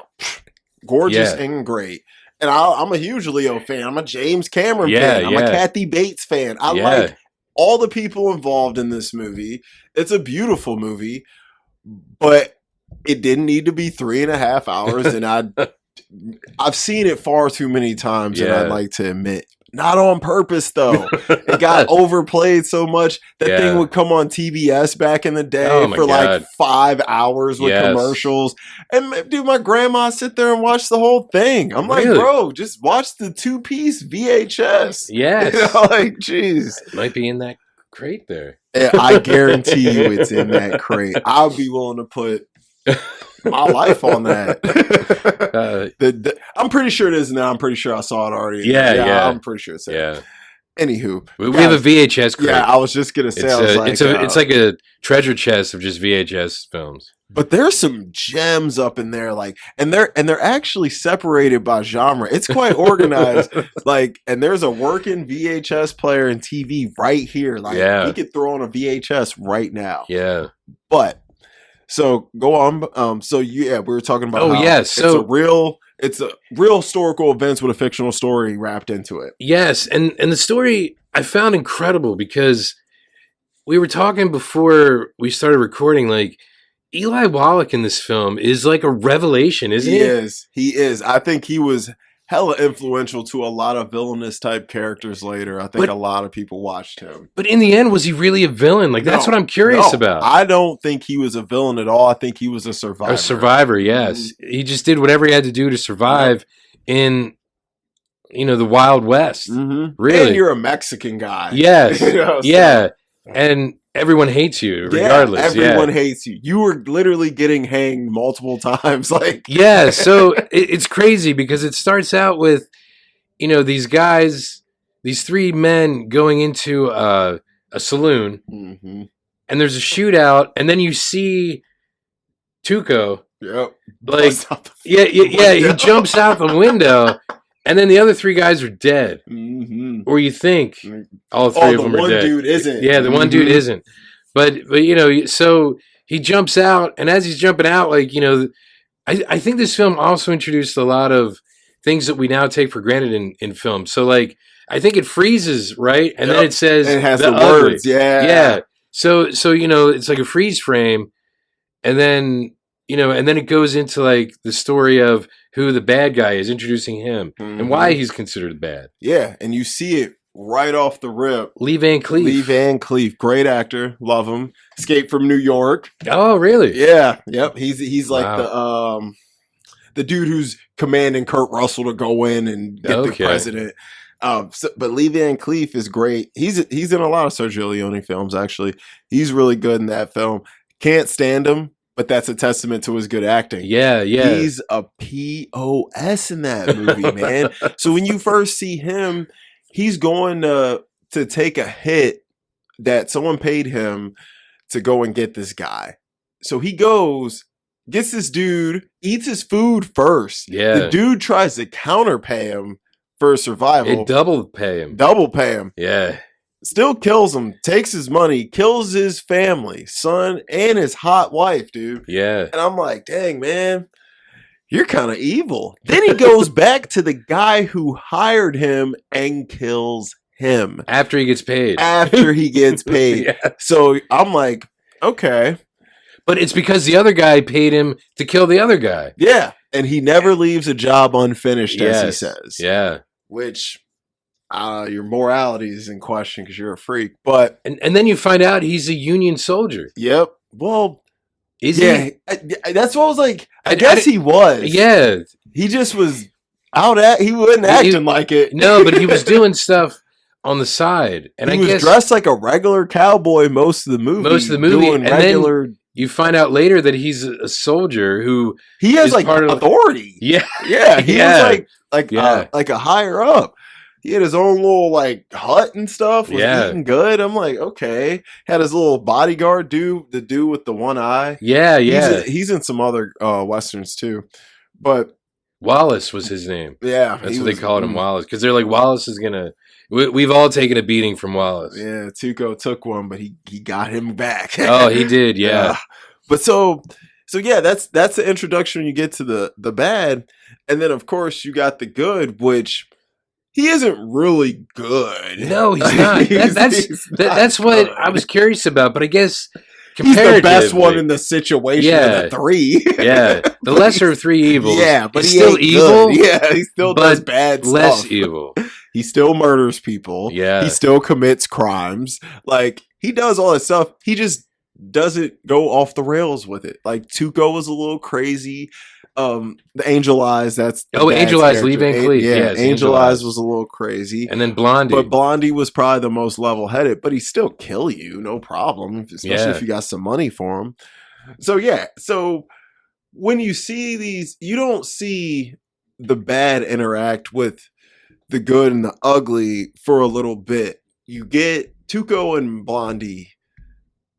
gorgeous and great. And I'm a huge Leo fan. I'm a James Cameron fan. I'm a Kathy Bates fan. I like all the people involved in this movie. It's a beautiful movie, but it didn't need to be 3.5 hours. And I've seen it far too many times, and I'd like to admit, not on purpose though. It got overplayed so much. That thing would come on TBS back in the day for like 5 hours with commercials. And dude, my grandma sit there and watch the whole thing. I'm like, bro, just watch the 2-piece VHS. Yes. You know, like, jeez. It might be in that crate there. Yeah, I guarantee you it's in that crate. I'll be willing to put my life on that. I'm pretty sure it is now. I'm pretty sure I saw it already. Yeah. I'm pretty sure it's there. Anywho, we have a VHS crate. Yeah, I was just gonna say, it's like a treasure chest of just VHS films. But there's some gems up in there, like, and they're actually separated by genre. It's quite organized, like, and there's a working VHS player and TV right here. Like, we could throw on a VHS right now. Yeah, but. So go on. So we were talking about. It's a real historical events with a fictional story wrapped into it. Yes, and the story I found incredible because we were talking before we started recording. Like, Eli Wallach in this film is like a revelation, isn't he? He is. I think he was hella influential to a lot of villainous type characters later. I think a lot of people watched him. But in the end, was he really a villain? Like, that's what I'm curious about. I don't think he was a villain at all. I think he was a survivor. A survivor, yes. He just did whatever he had to do to survive in, the Wild West. Mm-hmm. Really. And you're a Mexican guy. Yes. So. And everyone hates you regardless. Everyone hates you. You were literally getting hanged multiple times. So it's crazy because it starts out with, these guys, these 3 men going into a saloon, and there's a shootout, and then you see Tuco. Yep. He jumps out the window. And then the other 3 guys are dead. Mm-hmm. Or you think all 3 of them are dead. The one dude isn't. Yeah, the one dude isn't. But so he jumps out, and as he's jumping out, I think this film also introduced a lot of things that we now take for granted in film. So, I think it freezes, right? And then it says it has the words. Yeah. So it's like a freeze frame, and then and then it goes into the story of who the bad guy is, introducing him and why he's considered bad. Yeah, and you see it right off the rip. Lee Van Cleef. Great actor. Love him. Escaped from New York. Oh, really? Yeah. Yep. He's like the dude who's commanding Kurt Russell to go in and get the president. But Lee Van Cleef is great. He's in a lot of Sergio Leone films, actually. He's really good in that film. Can't stand him. But that's a testament to his good acting. Yeah. He's a POS in that movie, man. So when you first see him, he's going to take a hit that someone paid him to go and get this guy. So he goes, gets this dude, eats his food first. Yeah. The dude tries to counterpay him for survival. It double pay him. Yeah. Still kills him, takes his money, kills his family, son, and his hot wife, dude. Yeah. And I'm like, dang, man, you're kind of evil. Then he goes back to the guy who hired him and kills him. After he gets paid. Yeah. So I'm like, okay. But it's because the other guy paid him to kill the other guy. Yeah. And he never leaves a job unfinished, as he says. Yeah. Which... your morality is in question because you're a freak, but and then you find out he's a Union soldier. Yep. Well, is he? That's what I was like. I guess he was. Yeah. He just was he wasn't acting like it. No, but he was doing stuff on the side, and he was dressed like a regular cowboy most of the movie. Doing and regular. Then you find out later that he's a soldier who he has part of authority. Yeah. He was like a higher up. He had his own little hut and stuff. Was eating good. I'm like, okay. Had his little bodyguard dude with the one eye. Yeah. He's in some other westerns too, but Wallace was his name. Yeah, that's what they called him, Wallace, because they're like, Wallace is gonna. We've all taken a beating from Wallace. Yeah, Tuco took one, but he got him back. Oh, he did. Yeah. But so yeah, that's the introduction. When you get to the bad, and then of course you got the good, which. he isn't really good. No, he's not. That's what I was curious about. But I guess he's the best one in the situation of the three. Yeah, the lesser of three evils. Yeah, but he's he still ain't evil. Good. Yeah, he still does bad less stuff. evil. He still murders people. Yeah, he still commits crimes. Like he does all that stuff. He just doesn't go off the rails with it. Like Tuco was a little crazy. The Angel Eyes, that's Angel Eyes, Lee Van Cleef. Yes, Angel Eyes was a little crazy. And then Blondie. But Blondie was probably the most level-headed, but he still kill you, no problem, especially if you got some money for him. So yeah, so when you see these, you don't see the bad interact with the good and the ugly for a little bit. You get Tuco and Blondie.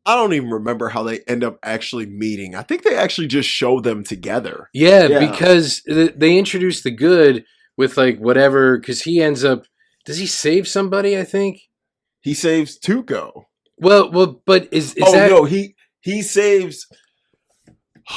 I don't even remember how they end up actually meeting. I think they actually just show them together. Yeah. Because they introduce the good with like whatever, because he ends up, does he save somebody, I think? He saves Tuco. Well, but is oh, that... no, he saves...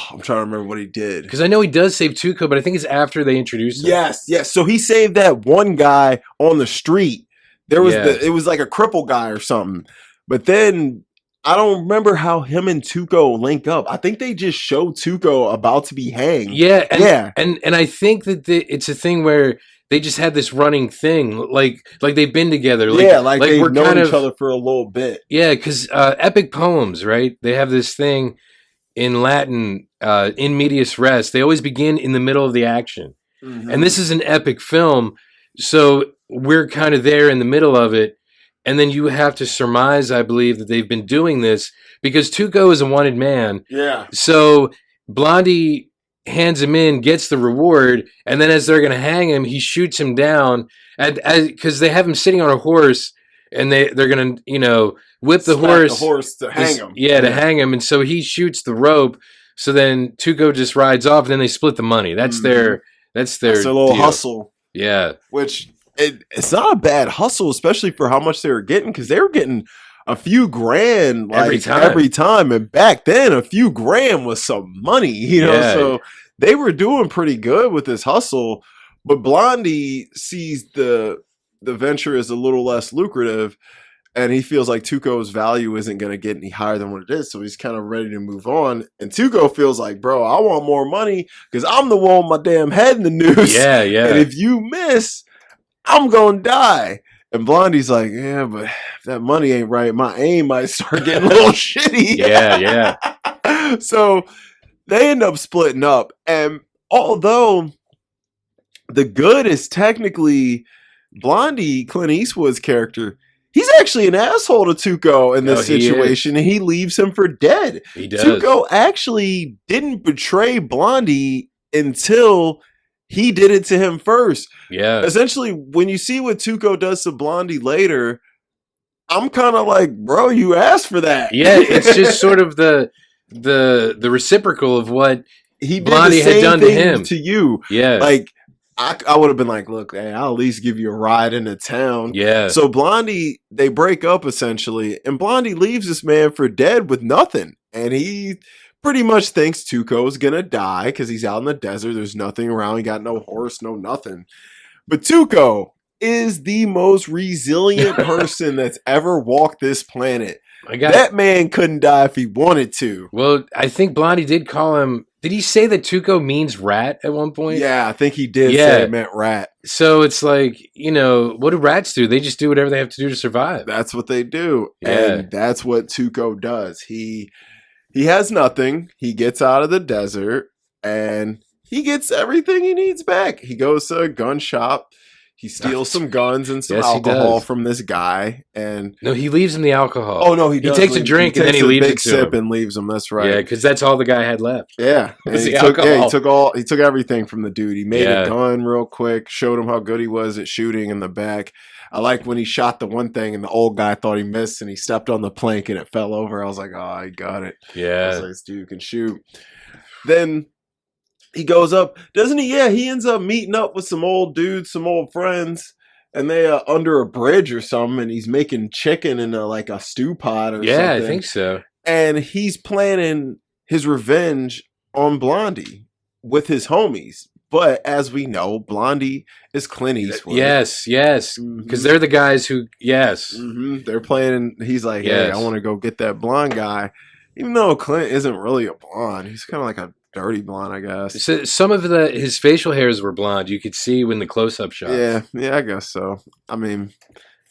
I'm trying to remember what he did. Because I know he does save Tuco, but I think it's after they introduce him. Yes. So he saved that one guy on the street. There was it was like a cripple guy or something. But then... I don't remember how him and Tuco link up. I think they just show Tuco about to be hanged. Yeah, and I think that it's a thing where they just had this running thing, like they've been together. Like they've known each other for a little bit. Yeah, because epic poems, right? They have this thing in Latin, in medias res. They always begin in the middle of the action, and this is an epic film, so we're kind of there in the middle of it. And then you have to surmise, I believe, that they've been doing this because Tuco is a wanted man. Yeah. So Blondie hands him in, gets the reward, and then as they're going to hang him, he shoots him down because they have him sitting on a horse, and they're going to, whip the horse to hang him. Yeah, to hang him. And so he shoots the rope. So then Tuco just rides off, and then they split the money. That's their little deal. Hustle. Yeah. Which... It's not a bad hustle, especially for how much they were getting, because they were getting a few grand every time. And back then, a few grand was some money, so they were doing pretty good with this hustle. But Blondie sees the venture as a little less lucrative, and he feels like Tuco's value isn't going to get any higher than what it is, so he's kind of ready to move on. And Tuco feels like, bro, I want more money because I'm the one with my damn head in the noose. Yeah. And if you miss... I'm gonna die. And Blondie's like, yeah, but if that money ain't right, my aim might start getting a little shitty. Yeah. So they end up splitting up. And although the good is technically Blondie, Clint Eastwood's character, he's actually an asshole to Tuco in this situation, and he leaves him for dead. He does. Tuco actually didn't betray Blondie until... he did it to him first. Yeah. Essentially, when you see what Tuco does to Blondie later, I'm kind of like, bro, you asked for that. Yeah, it's just sort of the reciprocal of what Blondie had done to him. To you. Yeah. Like, I would have been like, look, hey, I'll at least give you a ride into town. Yeah. So Blondie, they break up essentially, and Blondie leaves this man for dead with nothing. And he... pretty much thinks Tuco's gonna die because he's out in the desert. There's nothing around. He got no horse, no nothing. But Tuco is the most resilient person that's ever walked this planet. That man couldn't die if he wanted to. Well, I think Blondie did call him... did he say that Tuco means rat at one point? Yeah, I think he did say it meant rat. So it's like, what do rats do? They just do whatever they have to do to survive. That's what they do. Yeah. And that's what Tuco does. He has nothing. He gets out of the desert and he gets everything he needs back. He goes to a gun shop. He steals some guns and some alcohol from this guy. And no, he leaves him the alcohol. Oh, no, he does. He takes a drink and then he leaves it to him. Big sip and leaves him. That's right. Yeah, because that's all the guy had left. Yeah. He took everything from the dude. He made a gun real quick, showed him how good he was at shooting in the back. I like when he shot the one thing and the old guy thought he missed and he stepped on the plank and it fell over. I was like, oh, he got it. Yeah. I was like, this dude can shoot. Then he goes up, doesn't he? Yeah, he ends up meeting up with some old dudes, some old friends, and they under a bridge or something, and he's making chicken in a stew pot or something. Yeah, I think so. And he's planning his revenge on Blondie with his homies. But as we know, Blondie is Clint Eastwood. Yes, yes, because they're the guys who. Yes, They're playing. He's like, hey, I want to go get that blonde guy, even though Clint isn't really a blonde. He's kind of like a dirty blonde, I guess. So some of his facial hairs were blonde. You could see when the close-up shots. Yeah, I guess so. I mean,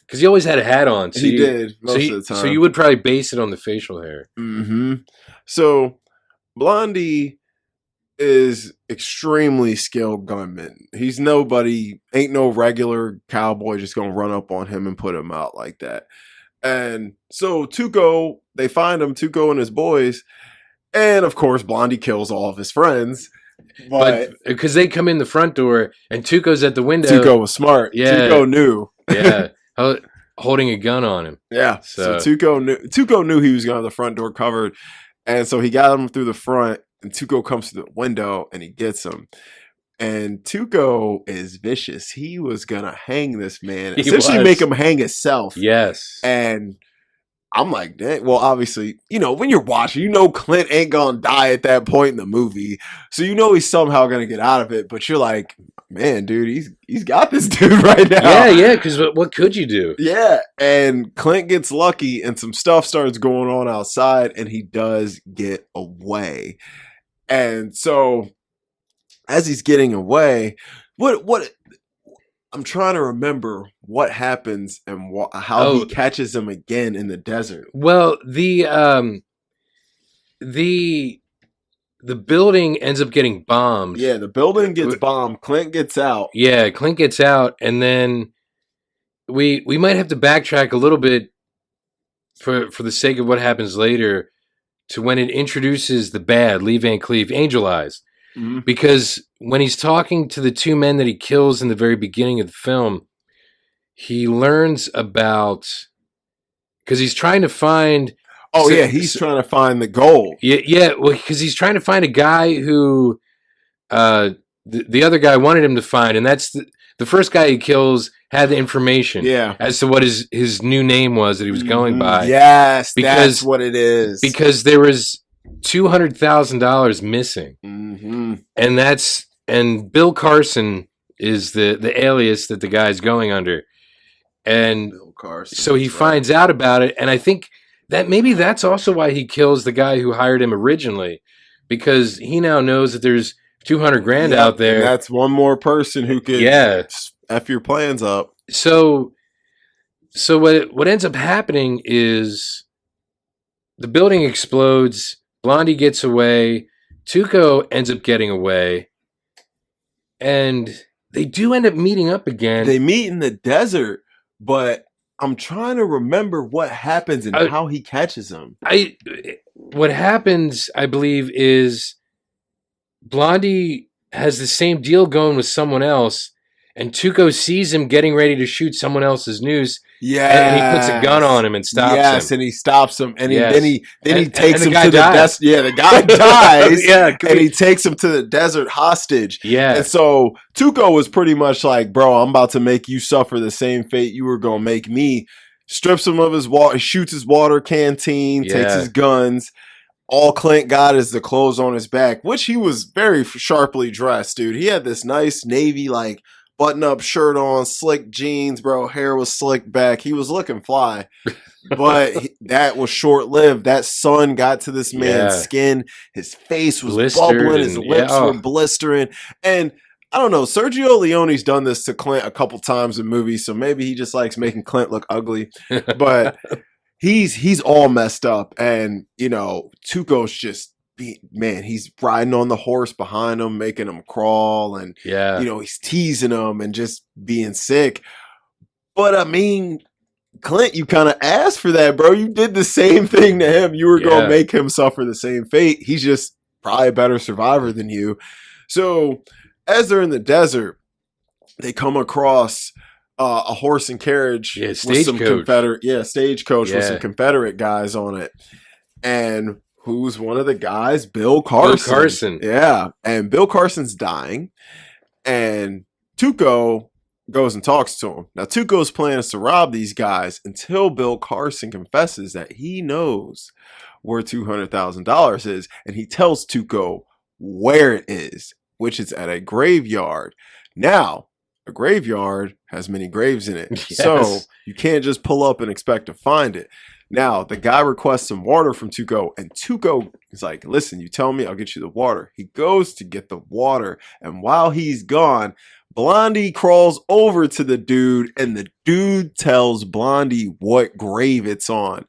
because he always had a hat on. So he did most of the time. So you would probably base it on the facial hair. So Blondie is extremely skilled gunman. He's nobody, ain't no regular cowboy just gonna run up on him and put him out like that. And so Tuco, they find him, Tuco and his boys, and of course Blondie kills all of his friends. But because they come in the front door and Tuco's at the window. Tuco was smart. Yeah. Tuco knew. Yeah. Holding a gun on him. Yeah. So Tuco knew he was gonna have the front door covered. And so he got him through the front, and Tuco comes to the window and he gets him. And Tuco is vicious. He was gonna hang this man, essentially make him hang himself. Yes. And I'm like, dang. Well, obviously, when you're watching, Clint ain't gonna die at that point in the movie. So he's somehow gonna get out of it. But you're like, man, dude, he's got this dude right now. Yeah, because what could you do? Yeah. And Clint gets lucky and some stuff starts going on outside and he does get away. And so as he's getting away, what I'm trying to remember what happens and how he catches him again in the desert. Well, the building ends up getting bombed. Yeah, the building gets bombed. Clint gets out. Yeah, Clint gets out, and then we might have to backtrack a little bit for the sake of what happens later to when it introduces the bad Lee Van Cleef, Angel Eyes. Because when he's talking to the two men that he kills in the very beginning of the film, he learns about, because he's trying to find. He's trying to find the gold. Yeah. Well, because he's trying to find a guy who the other guy wanted him to find, and that's the first guy he kills had the information as to what his new name was that he was going by. Yes, that's what it is. Because there was $200,000 missing, and Bill Carson is the alias that the guy's going under, and Bill Carson, so he finds out about it, and I think that maybe that's also why he kills the guy who hired him originally, because he now knows that there's $200,000 out there. And that's one more person who could F your plans up. So what ends up happening is the building explodes. Blondie gets away. Tuco ends up getting away. And they do end up meeting up again. They meet in the desert, but I'm trying to remember what happens and how he catches him. What happens, I believe, is Blondie has the same deal going with someone else, and Tuco sees him getting ready to shoot someone else's noose. Yeah, and he puts a gun on him and stops him. Yes, and he stops him, and then he takes him to the desert. Yeah, the guy dies. And he takes him to the desert hostage. Yeah, and so Tuco was pretty much like, "Bro, I'm about to make you suffer the same fate you were gonna make me." Strips him of his water, shoots his water canteen, takes his guns. All Clint got is the clothes on his back, which he was very sharply dressed, dude. He had this nice navy button-up shirt on, slick jeans, bro. Hair was slicked back. He was looking fly. But that was short-lived. That sun got to this man's skin. His face was bubbling. His lips were blistering. And I don't know. Sergio Leone's done this to Clint a couple times in movies, so maybe he just likes making Clint look ugly. But he's all messed up. And, Tuco's just he's riding on the horse behind him, making him crawl, and he's teasing him and just being sick. But I mean, Clint, you kind of asked for that, bro. You did the same thing to him. You were gonna make him suffer the same fate. He's just probably a better survivor than you. So as they're in the desert, they come across a horse and carriage with some stagecoach with some Confederate guys on it, and who's one of the guys? Bill Carson. Yeah. And Bill Carson's dying. And Tuco goes and talks to him. Now, Tuco's plan is to rob these guys until Bill Carson confesses that he knows where $200,000 is. And he tells Tuco where it is. which is at a graveyard. Now, a graveyard has many graves in it. Yes. So you can't just pull up and expect to find it. Now, the guy requests some water from Tuco, and Tuco is like, listen, you tell me, I'll get you the water. He goes to get the water, and while he's gone, Blondie crawls over to the dude, and the dude tells Blondie what grave it's on.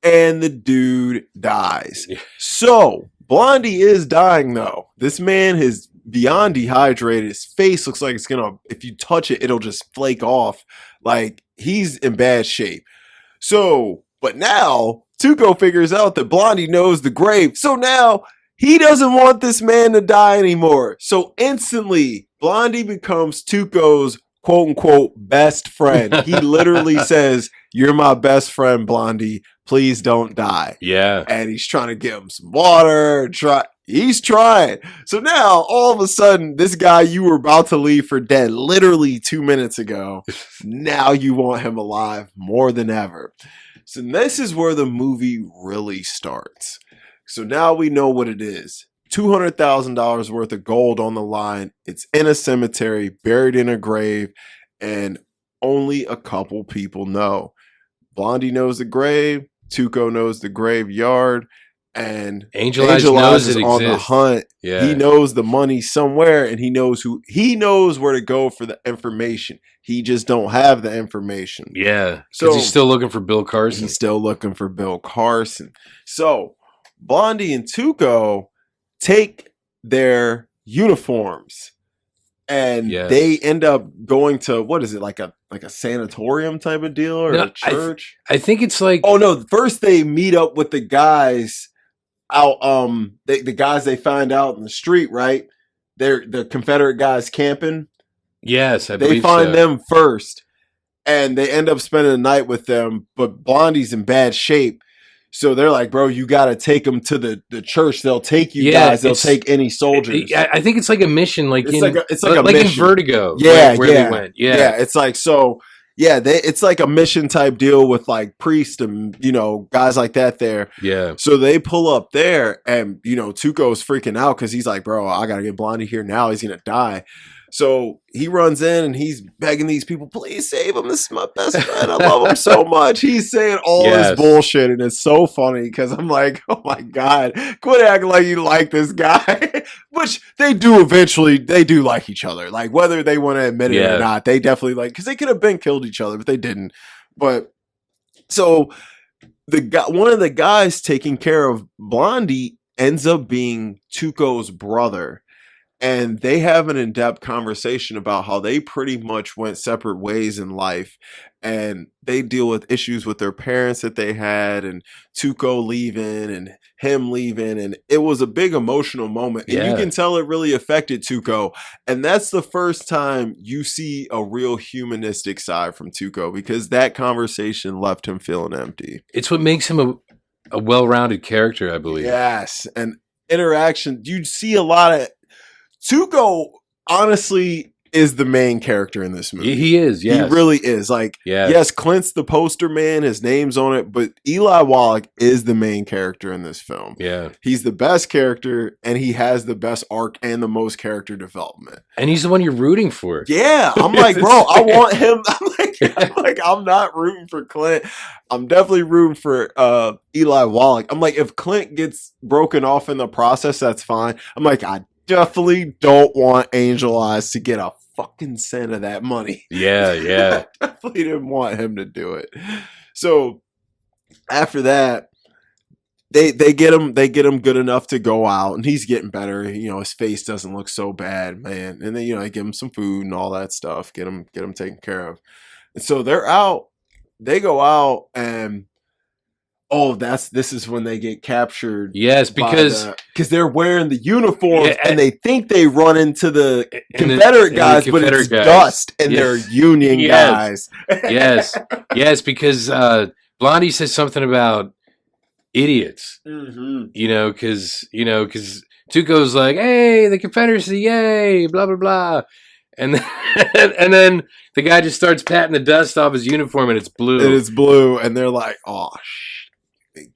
And the dude dies. So, Blondie is dying, though. This man is beyond dehydrated. His face looks like it's gonna, if you touch it, it'll just flake off. Like, he's in bad shape. So, but now, Tuco figures out that Blondie knows the grave. So now, he doesn't want this man to die anymore. So instantly, Blondie becomes Tuco's quote-unquote best friend. He literally says, you're my best friend, Blondie. Please don't die. Yeah. And he's trying to give him some water. He's trying. So now, all of a sudden, this guy you were about to leave for dead literally 2 minutes ago, now you want him alive more than ever. So this is where the movie really starts. So now we know what it is. $200,000 worth of gold on the line. It's in a cemetery, buried in a grave, and only a couple people know. Blondie knows the grave. Tuco knows the graveyard. And Angel Eyes knows is it on the exists. hunt. Yeah. He knows the money somewhere, and he knows where to go for the information. He just don't have the information. Yeah. So Because he's still looking for Bill Carson. He's still looking for Bill Carson. So Blondie and Tuco take their uniforms, and they end up going to, what is it, like a sanatorium type of deal, or a church? I think it's like, oh no, first they meet up with the guys out, the guys they find out in the street, right? They're the Confederate guys camping. Yes, they find them first, and they end up spending the night with them, but Blondie's in bad shape. So they're like, bro, you got to take them to the church. They'll take you guys. They'll take any soldiers. I think it's like a mission, like it's like a mission. In Vertigo. Yeah, where they went. Yeah, it's like, so yeah, it's like a mission type deal with like priests and, guys like that there. Yeah. So they pull up there, and Tuco's freaking out because he's like, bro, I gotta get Blondie here now. He's gonna die. So he runs in and he's begging these people, please save him. This is my best friend. I love him so much. He's saying all this bullshit, and it's so funny because I'm like, oh my God, quit acting like you like this guy. Which they do eventually, they do like each other. Like whether they want to admit it or not, they definitely like, because they could have been killed each other, but they didn't. But so one of the guys taking care of Blondie ends up being Tuco's brother. And they have an in-depth conversation about how they pretty much went separate ways in life, and they deal with issues with their parents that they had, and Tuco leaving and him leaving, and it was a big emotional moment. And you can tell it really affected Tuco, and that's the first time you see a real humanistic side from Tuco, because that conversation left him feeling empty. It's what makes him a well-rounded character, I believe. Yes, and interaction. You see a lot of Tuco, honestly, is the main character in this movie. He is, yes. He really is. Like, yes, Clint's the poster man, his name's on it, but Eli Wallach is the main character in this film. Yeah. He's the best character, and he has the best arc and the most character development. And he's the one you're rooting for. Yeah. I'm like, bro, I want him. I'm not rooting for Clint. I'm definitely rooting for Eli Wallach. I'm like, if Clint gets broken off in the process, that's fine. I'm like, I definitely don't want Angel Eyes to get a fucking cent of that money. Yeah. I definitely didn't want him to do it. So after that, they get him good enough to go out, and he's getting better. His face doesn't look so bad, man. And then they give him some food and all that stuff, get him taken care of. And so they're out. They go out, and this is when they get captured. Yes, because they're wearing the uniforms, and they think they run into the Confederate guys, but it's guys. dust, and they're Union guys. yes, because Blondie says something about idiots. Mm-hmm. Because Tuco's like, hey, the Confederacy, yay, blah blah blah. And then the guy just starts patting the dust off his uniform, and it's blue. And they're like, oh shit.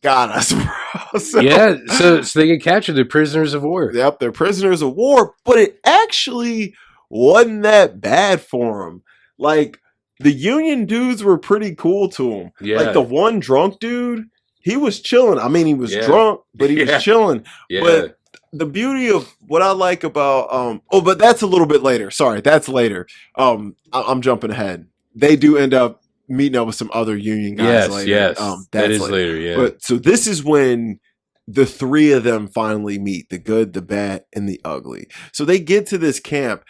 got us, bro. So, Yeah, so they get captured. They're prisoners of war. yep, they're prisoners of war, but it actually wasn't that bad for them. Like, the Union dudes were pretty cool to him. Like, the Yeah, one drunk dude, he was chilling. I mean, he was yeah, drunk, but he was yeah, chilling. yeah. But the beauty of what I like about but that's a little bit later. Sorry, that's later. I'm jumping ahead. They do end up meeting up with some other Union guys Yes, later. yes. That That's is later. later. Yeah. But so this is when the three of them finally meet: the good, the bad, and the ugly. So they get to this camp,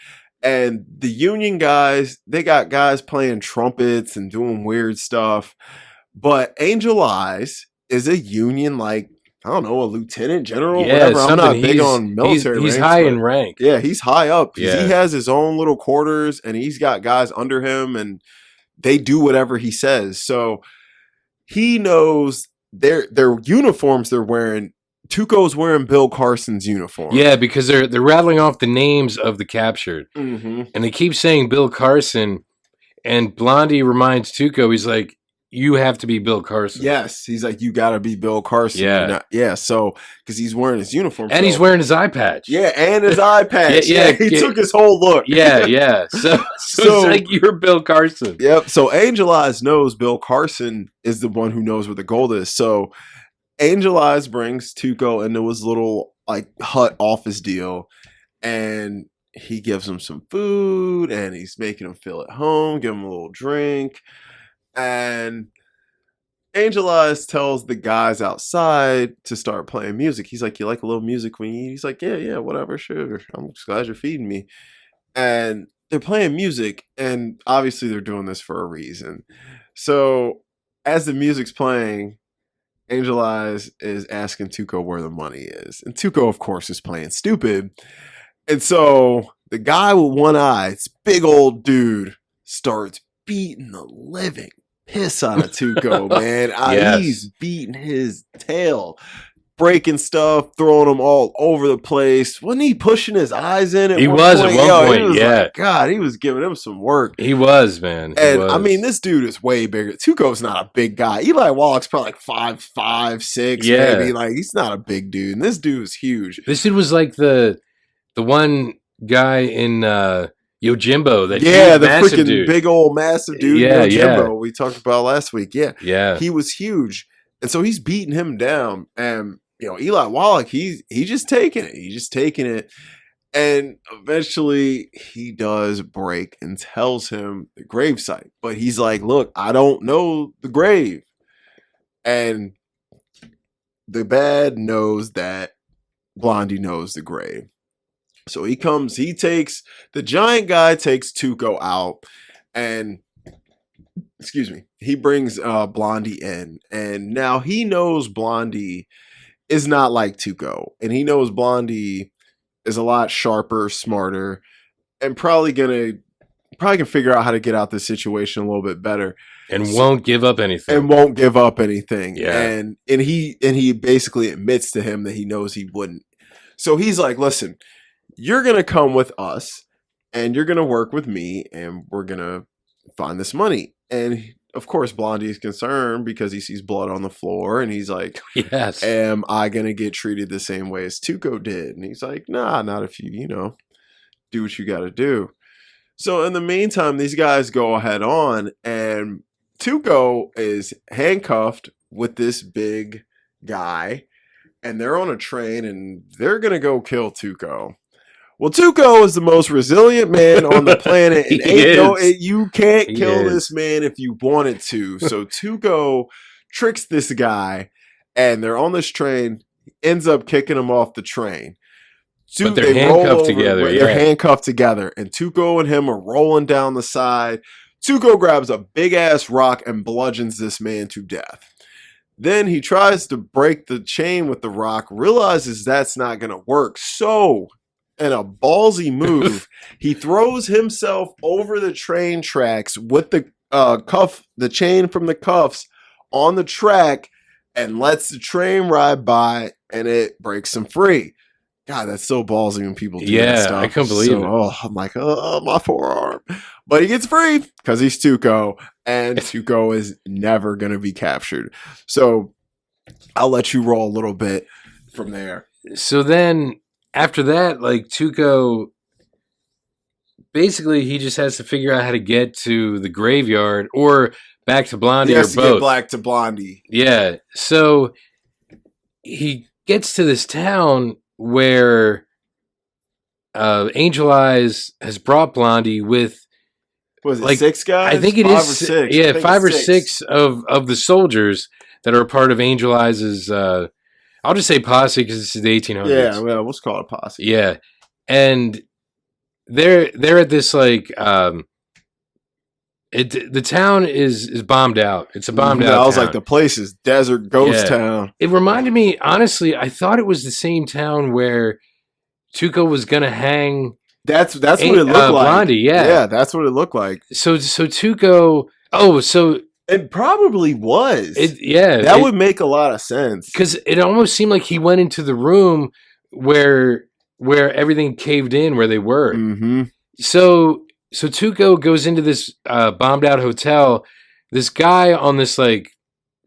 and the Union guys, they got guys playing trumpets and doing weird stuff. But Angel Eyes is a Union, like, I don't know, a lieutenant general, Yeah, whatever. I'm something. not big on military He's ranks, high but in rank. yeah, he's high up because Yeah. he has his own little quarters and he's got guys under him and they do whatever he says. So he knows their uniforms they're wearing. Tuco's wearing Bill Carson's uniform. Yeah, because they're rattling off the names of the captured, Mm-hmm. and they keep saying Bill Carson, and Blondie reminds Tuco, he's like, "You have to be Bill Carson." Yes, he's like, you got to be Bill Carson. Yeah. Yeah. So because he's wearing his uniform, And so, he's wearing his eye patch. yeah, and his eye patch. Yeah, He took his whole look. Yeah, yeah. So it's like you're Bill Carson. Yep. So Angel Eyes knows Bill Carson is the one who knows where the gold is. So Angel Eyes brings Tuco into his little like hut office deal, and he gives him some food, and he's making him feel at home, give him a little drink, and Angel Eyes tells the guys outside to start playing music. He's like, "You like a little music when you eat?" He's like, "Yeah, whatever, sure. I'm just glad you're feeding me." And they're playing music, and obviously they're doing this for a reason. So as the music's playing, Angel Eyes is asking Tuco where the money is. And Tuco, of course, is playing stupid. And so the guy with one eye, this big old dude, starts beating the living piss out of Tuco, man. Yes. He's beating his tail, breaking stuff, throwing him all over the place. Wasn't he pushing his eyes in at He one was point? at one point, he was yeah. like, God, he was giving him some work. He was, man. He And was. I mean, this dude is way bigger. Tuco's not a big guy. Eli Wallach's probably like 5'5", 6", Yeah. maybe. Like, he's not a big dude. And this dude is huge. This dude was like the one guy in Yojimbo. That Yeah, huge, the massive freaking dude. big old massive dude. Yeah, Jimbo, we talked about last week. Yeah. Yeah. He was huge. And so he's beating him down. And, Eli Wallach, he's just taking it. He's just taking it. And eventually he does break and tells him the gravesite. But he's like, look, I don't know the grave. And the bad knows that Blondie knows the grave. So the giant guy takes Tuco out and, he brings Blondie in. And now he knows Blondie is not like Tuco. And he knows Blondie is a lot sharper, smarter, and probably can figure out how to get out this situation a little bit better. And won't give up anything. Yeah. And he basically admits to him that he knows he wouldn't. So he's like, listen, you're going to come with us and you're going to work with me and we're going to find this money. And of course, Blondie is concerned because he sees blood on the floor and he's like, yes. Am I going to get treated the same way as Tuco did? And he's like, nah, not if you, do what you got to do. So in the meantime, these guys go ahead on and Tuco is handcuffed with this big guy and they're on a train and they're going to go kill Tuco. Well, Tuco is the most resilient man on the planet. And you can't kill this man if you wanted to. So Tuco tricks this guy and they're on this train, ends up kicking him off the train. But they're handcuffed together. They're handcuffed together. And Tuco and him are rolling down the side. Tuco grabs a big ass rock and bludgeons this man to death. Then he tries to break the chain with the rock, realizes that's not going to work. So, in a ballsy move, he throws himself over the train tracks with the the chain from the cuffs on the track and lets the train ride by and it breaks him free. God, that's so ballsy when people do that stuff. I couldn't believe it. Oh, I'm like, oh, my forearm. But he gets free because he's Tuco, and Tuco is never going to be captured. So I'll let you roll a little bit from there. So then after that, like Tuco, basically he just has to figure out how to get to the graveyard or back to Blondie He or has to get both. back to Blondie. Yeah. So he gets to this town where Angel Eyes has brought Blondie with, Was it like, 6 guys? I think it 5 is or 6. yeah, I think 5 or it's 6 of the soldiers that are a part of Angel Eyes' I'll just say posse because it's the 1800s. Yeah, well, let's call it a posse. Yeah. And they're at this like the town is bombed out. It's a bombed out I was town. like, the place is desert ghost Yeah. town. It reminded me, honestly, I thought it was the same town where Tuco was gonna hang. That's what it looked like. Blondie, yeah, that's what it looked like. So Tuco. Oh, so It probably was. That would make a lot of sense because it almost seemed like he went into the room where everything caved in where they were. Mm-hmm. So Tuco goes into this bombed out hotel. This guy on this like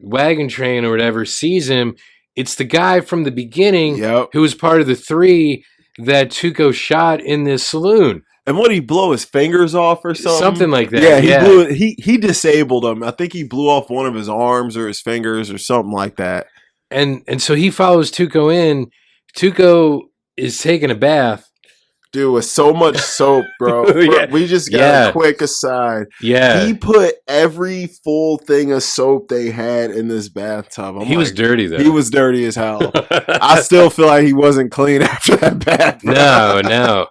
wagon train or whatever sees him. It's the guy from the beginning who was part of the 3 that Tuco shot in this saloon. And what, he blow his fingers off or something? Something like that. Yeah, he blew it. He disabled him. I think he blew off one of his arms or his fingers or something like that. And so he follows Tuco in. Tuco is taking a bath. Dude, with so much soap, bro. Yeah. We just got a quick aside. Yeah. He put every full thing of soap they had in this bathtub. He was dirty, though. He was dirty as hell. I still feel like he wasn't clean after that bath. Bro. No.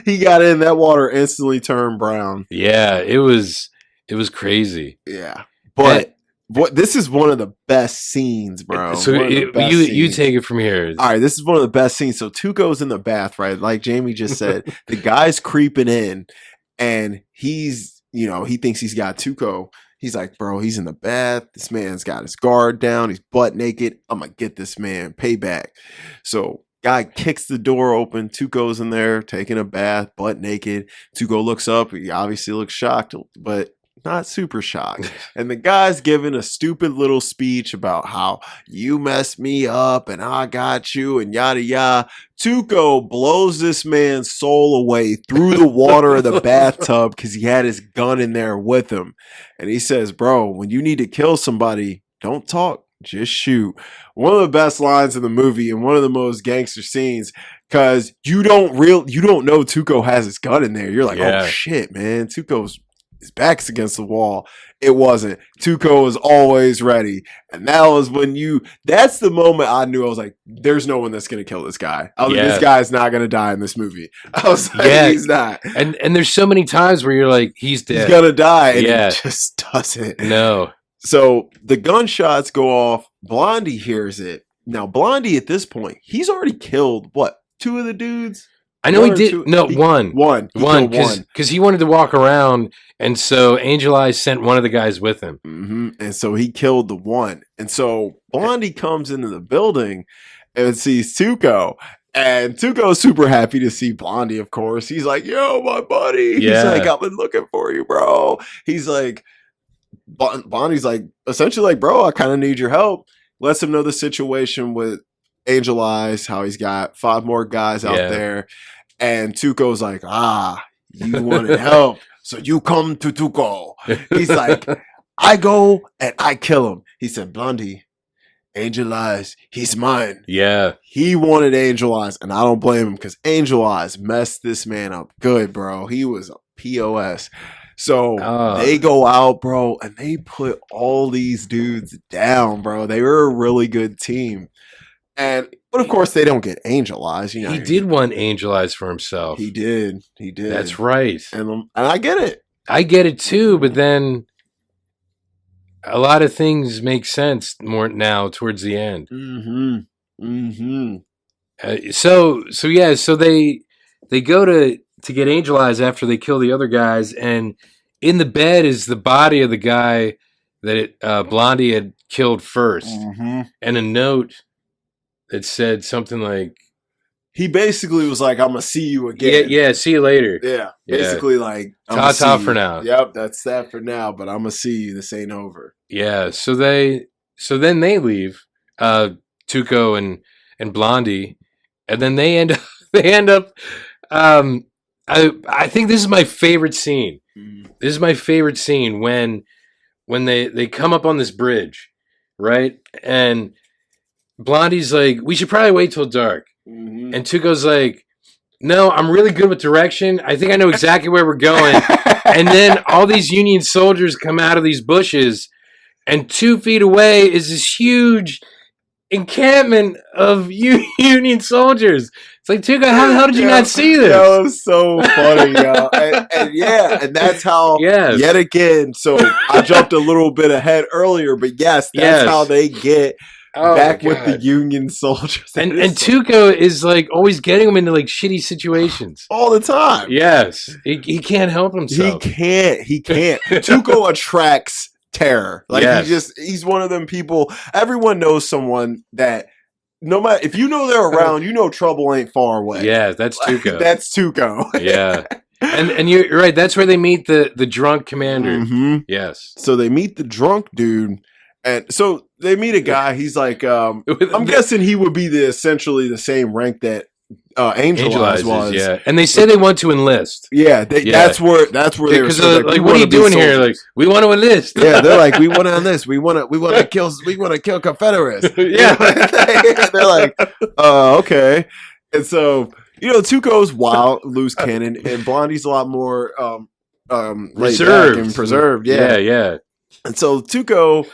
He got in, that water instantly turned brown. Yeah, it was crazy. Yeah. But this is one of the best scenes, bro. So you take it from here. All right, this is one of the best scenes. So Tuco's in the bath, right? Like Jamie just said, the guy's creeping in, and he's, he thinks he's got Tuco. He's like, bro, he's in the bath. This man's got his guard down. He's butt naked. I'm gonna get this man. Payback. So guy kicks the door open. Tuco's in there taking a bath, butt naked. Tuco looks up. He obviously looks shocked, but not super shocked. And the guy's giving a stupid little speech about how you messed me up and I got you and yada yada. Tuco blows this man's soul away through the water of the bathtub because he had his gun in there with him. And he says, bro, when you need to kill somebody, don't talk, just shoot. One of the best lines in the movie and one of the most gangster scenes, because you don't know Tuco has his gun in there. You're like, oh shit, man, his back's against the wall. It wasn't. Tuco was always ready. And that was that's the moment I knew. I was like, there's no one that's going to kill this guy. I was like, this guy's not going to die in this movie. I was like, he's not. And there's so many times where you're like, he's dead. He's going to die. And he just doesn't. No. So the gunshots go off. Blondie hears it. Now, Blondie at this point, he's already killed, 2 of the dudes? I know he did. No, one. One. Because he wanted to walk around, and so Angel Eyes sent one of the guys with him. Mm-hmm. And so he killed the one. And so Blondie comes into the building and sees Tuco. And Tuco's super happy to see Blondie, of course. He's like, yo, my buddy. He's like, I've been looking for you, bro. He's like, Blondie's like, essentially like, bro, I kind of need your help. Lets him know the situation with Angel Eyes, how he's got 5 more guys out there. And Tuco's like, you wanted help, so you come to Tuco. He's like, I go and I kill him. He said, Blondie, Angel Eyes, he's mine. Yeah. He wanted Angel Eyes, and I don't blame him because Angel Eyes messed this man up good, bro. He was a POS. So they go out, bro, and they put all these dudes down, bro. They were a really good team. But of course, they don't get Angel Eyes. He did want Angel Eyes for himself. He did. That's right. And I get it. I get it too, but then a lot of things make sense more now towards the end. Mm-hmm. Mm-hmm. So they go to get Angel Eyes after they kill the other guys, and in the bed is the body of the guy that Blondie had killed first, and a note that said something like, he basically was like, I'm gonna see you again. Yeah, see you later. Yeah. Basically like, ta-ta for now. Yep, that's that for now, but I'm gonna see you. This ain't over. Yeah, so then they leave. Tuco and Blondie, and then they end up they end up. I think this is my favorite scene. This is my favorite scene when they come up on this bridge, right? And Blondie's like, we should probably wait till dark. Mm-hmm. And Tuco's like, no, I'm really good with direction. I think I know exactly where we're going. And then all these Union soldiers come out of these bushes, and 2 feet away is this huge encampment of Union soldiers. It's like, Tuco, how the hell did you not see this? That was so funny, y'all. And that's how, yet again, so I jumped a little bit ahead earlier, but that's how they get back with the Union soldiers. And Tuco is like always getting them into like shitty situations. All the time. Yes. He can't help himself. He can't. Tuco attracts terror. Like he's one of them people. Everyone knows someone that no matter if you know they're around, you know trouble ain't far away. Yeah, that's Tuco. That's Tuco. Yeah. And you're right, that's where they meet the drunk commander. Mm-hmm. Yes. So they meet the drunk dude, and so they meet a guy. He's like, I'm guessing he would be essentially the same rank that Angel Eyes was. Yeah, and they say they want to enlist. Yeah, that's where they were. So like, what are you doing here? Like, we want to enlist. Yeah, they're like, we want to enlist. We want to kill Confederates. Yeah, they're like, okay. And so Tuco's wild, loose cannon, and Blondie's a lot more reserved and preserved. Yeah. And so Tuco,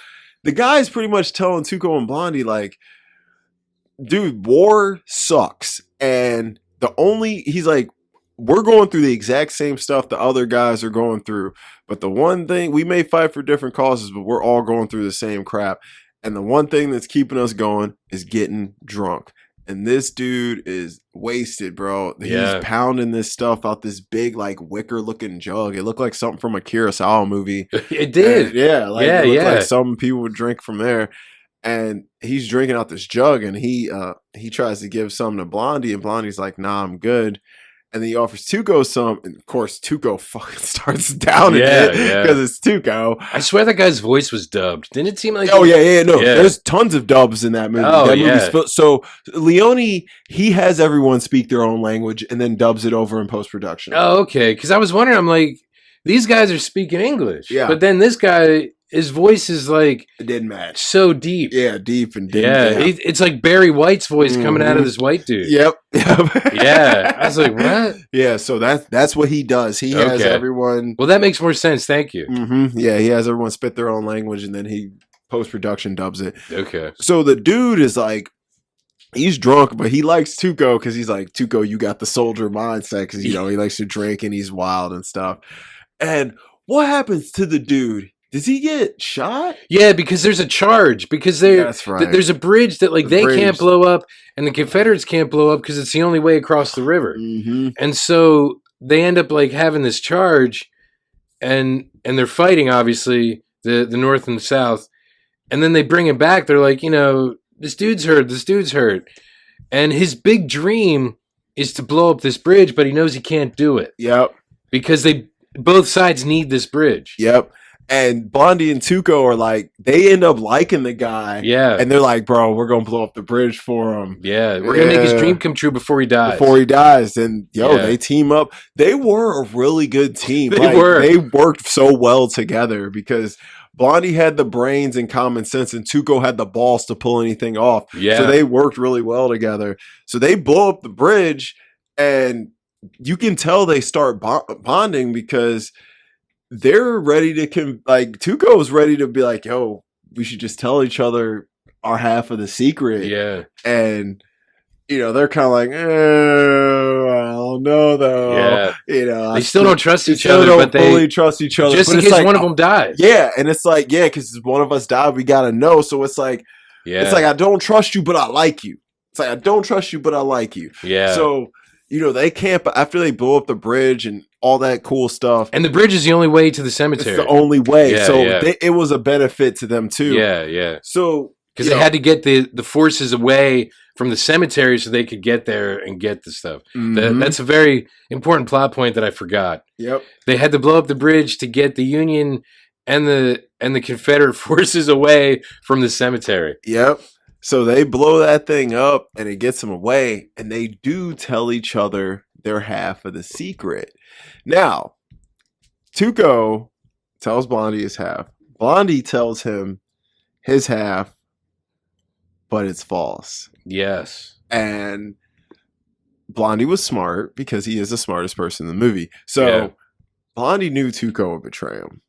the guy's pretty much telling Tuco and Blondie like, dude, war sucks. And he's like, we're going through the exact same stuff the other guys are going through. But the one thing, we may fight for different causes, but we're all going through the same crap. And the one thing that's keeping us going is getting drunk. And this dude is wasted, bro. He's pounding this stuff out this big, like, wicker-looking jug. It looked like something from a Kurosawa movie. It did. And, it looked like some people would drink from there. And he's drinking out this jug, and he tries to give some to Blondie, and Blondie's like, nah, I'm good. And then he offers Tuco some, and of course, Tuco fucking starts downing it because it's Tuco. I swear that guy's voice was dubbed. Didn't it seem like? No. There's tons of dubs in that movie. So Leone, he has everyone speak their own language and then dubs it over in post production. Oh, okay. Because I was wondering, I'm like, these guys are speaking English, but then this guy. His voice is like it didn't match. So deep. Yeah, deep and deep. Yeah. It's like Barry White's voice coming out of this white dude. Yep. Yeah. I was like, what? Yeah, so that's what he does. He has everyone. Well, that makes more sense. Thank you. Mm-hmm. Yeah, he has everyone spit their own language and then he post-production dubs it. Okay. So the dude is like, he's drunk, but he likes Tuco because he's like, Tuco, you got the soldier mindset because, he likes to drink and he's wild and stuff. And what happens to the dude? Does he get shot? Yeah, because there's a charge. Because there's a bridge that they can't blow up, and the Confederates can't blow up because it's the only way across the river. Mm-hmm. And so they end up having this charge, and they're fighting obviously the North and the South, and then they bring him back. They're like, this dude's hurt, and his big dream is to blow up this bridge, but he knows he can't do it. Yep, because both sides need this bridge. Yep. And Blondie and Tuco are like, they end up liking the guy. Yeah. And they're like, bro, we're going to blow up the bridge for him. Yeah. We're going to make his dream come true before he dies. And, they team up. They were a really good team. They They worked so well together because Blondie had the brains and common sense and Tuco had the balls to pull anything off. Yeah. So they worked really well together. So they blow up the bridge and you can tell they start bonding because they're ready to Tuco's ready to be like, yo, we should just tell each other our half of the secret. Yeah. And they're kind of like, I don't know though. Yeah. They still don't trust each other, but they fully trust each other. Just in case one of them dies. Yeah. And it's like, because one of us died, we gotta know. So it's like, it's like, I don't trust you, but I like you. It's like, I don't trust you, but I like you. Yeah. So, they camp after they blow up the bridge and all that cool stuff. And the bridge is the only way to the cemetery. It's the only way. It was a benefit to them too. Yeah. So because they had to get the forces away from the cemetery so they could get there and get the stuff. Mm-hmm. That's a very important plot point that I forgot. Yep. They had to blow up the bridge to get the Union and the Confederate forces away from the cemetery. Yep. So they blow that thing up and it gets them away, and they do tell each other their half of the secret. Now, Tuco tells Blondie his half. Blondie tells him his half, but it's false. Yes. And Blondie was smart because he is the smartest person in the movie. So Yeah. Blondie knew Tuco would betray him.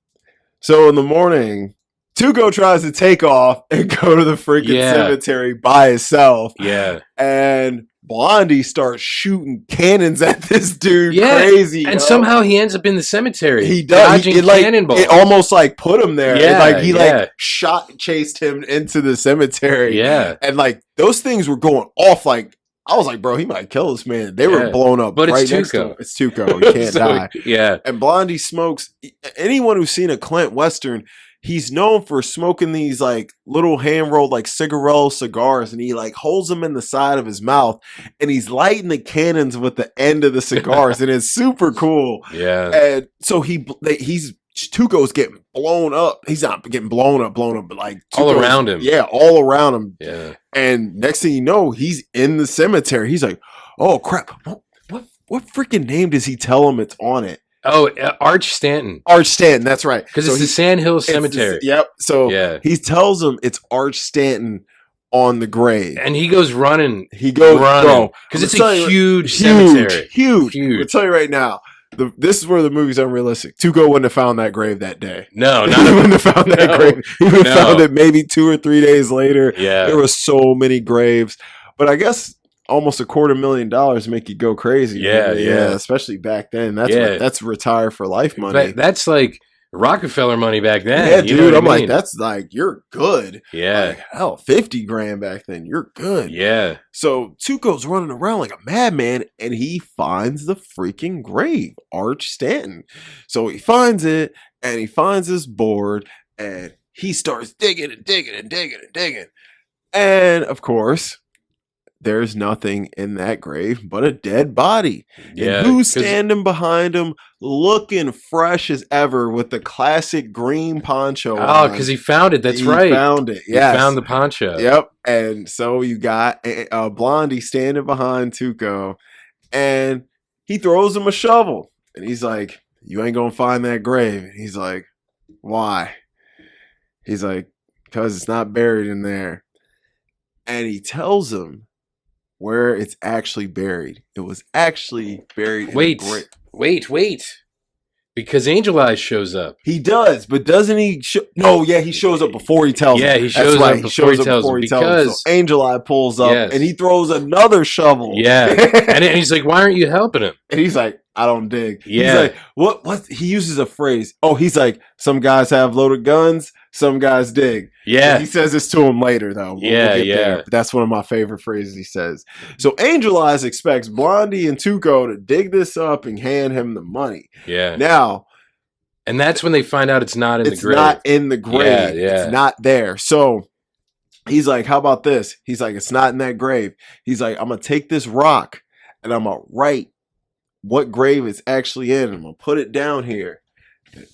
So in the morning, Tuco tries to take off and go to the freaking cemetery by himself. Yeah. And Blondie starts shooting cannons at this dude crazy. And somehow he ends up in the cemetery. He does. Dodging cannonballs. It almost like put him there. Yeah, He chased him into the cemetery. Yeah. And like those things were going off. Like I was like, bro, he might kill this man. They were blown up. But right it's next to Tuco. him. It's Tuco. He can't die. Yeah. And Blondie smokes. Anyone who's seen a Clint Western, he's known for smoking these like little hand rolled like cigarette cigars, and he like holds them in the side of his mouth, and he's lighting the cannons with the end of the cigars, and it's super cool. Yeah. And so he's Tuco's getting blown up. He's not getting blown up, but like Tuco's, all around him. Yeah, all around him. Yeah. And next thing you know, he's in the cemetery. He's like, "Oh crap! What freaking name does he tell him it's on it?" Oh, Arch Stanton. Arch Stanton, that's right. Because it's the Sand Hill Cemetery. Yep. So he tells him it's Arch Stanton on the grave. And he goes running. Bro. Because it's a huge cemetery. Huge. I'll tell you right now, this is where the movie's unrealistic. Tuco wouldn't have found that grave that day. No, he wouldn't have found that grave. He would have found it maybe 2 or 3 days later. Yeah. There were so many graves. But I guess almost $250,000 make you go crazy. Yeah. Especially back then. That's retire for life money. That's like Rockefeller money back then. Yeah, dude. I'm like, that's like, you're good. Yeah. Like, hell, 50 grand back then. You're good. Yeah. So Tuco's running around like a madman, and he finds the freaking grave, Arch Stanton. So he finds it, and he finds this board, and he starts digging and digging and digging and digging. And of course, there's nothing in that grave but a dead body. Yeah, and who's standing behind him looking fresh as ever with the classic green poncho on? Oh, because he found it. That's right. He found it. Yeah. He found the poncho. Yep. And so you got Blondie standing behind Tuco, and he throws him a shovel. And he's like, "You ain't going to find that grave." And he's like, "Why?" He's like, "Because it's not buried in there." And he tells him where it's actually buried. It was actually buried. Wait. Because Angel Eyes shows up. He does, but doesn't he? No, yeah, he shows up before he tells him. Yeah, he shows up before he tells him. So Angel Eye pulls up and he throws another shovel. Yeah, and he's like, "Why aren't you helping him?" And he's like, "I don't dig." Yeah. He's like, what? He uses a phrase. Oh, he's like, "Some guys have loaded guns, some guys dig." Yeah. And he says this to him later, though. We'll get there. But that's one of my favorite phrases he says. So Angel Eyes expects Blondie and Tuco to dig this up and hand him the money. Yeah. Now, and that's when they find out it's not in the grave. It's not in the grave. Yeah. It's not there. So he's like, "How about this?" He's like, "It's not in that grave." He's like, "I'm going to take this rock and I'm going to write what grave it's actually in. I'm going to put it down here.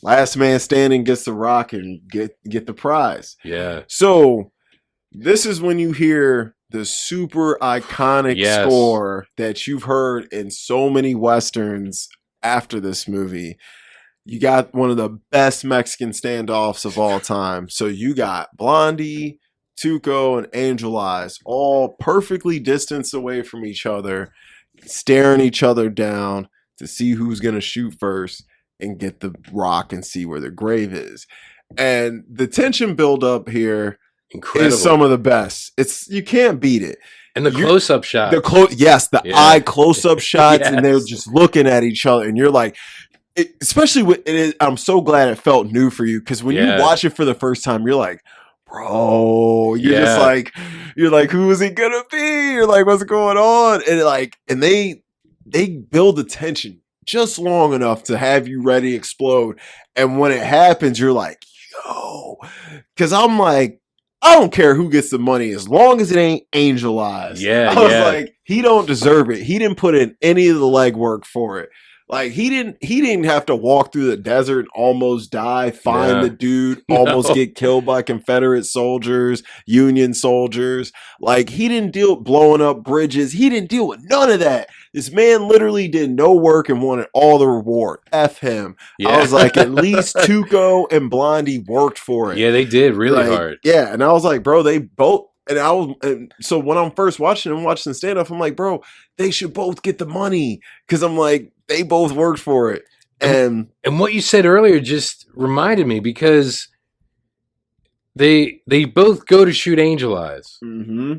Last man standing gets the rock and get the prize." Yeah. So this is when you hear the super iconic score that you've heard in so many Westerns after this movie. You got one of the best Mexican standoffs of all time. So you got Blondie, Tuco, and Angel Eyes all perfectly distanced away from each other, staring each other down to see who's going to shoot first and get the rock and see where the grave is. And the tension buildup here is some of the best. You can't beat it. And the close-up shot. The eye close-up shots, and they're just looking at each other, and you're like, especially with it. I'm so glad it felt new for you, because when you watch it for the first time, you're like, bro, just like, who is he gonna be? You're like, what's going on? And they build the tension just long enough to have you ready to explode. And when it happens, you're like, yo, because I'm like, I don't care who gets the money as long as it ain't Angel Eyes. I was like, he don't deserve it. He didn't put in any of the legwork for it. Like he didn't have to walk through the desert, almost die, find the dude, almost get killed by Confederate soldiers, Union soldiers. Like he didn't deal with blowing up bridges. He didn't deal with none of that. This man literally did no work and wanted all the reward. F him. Yeah. I was like, at least Tuco and Blondie worked for it. Yeah, they did really hard. Yeah, and I was like, bro, they both. And so when I'm first watching stand up, I'm like, bro, they should both get the money because I'm like, they both worked for it. And what you said earlier just reminded me because they both go to shoot Angel Eyes. Mm-hmm.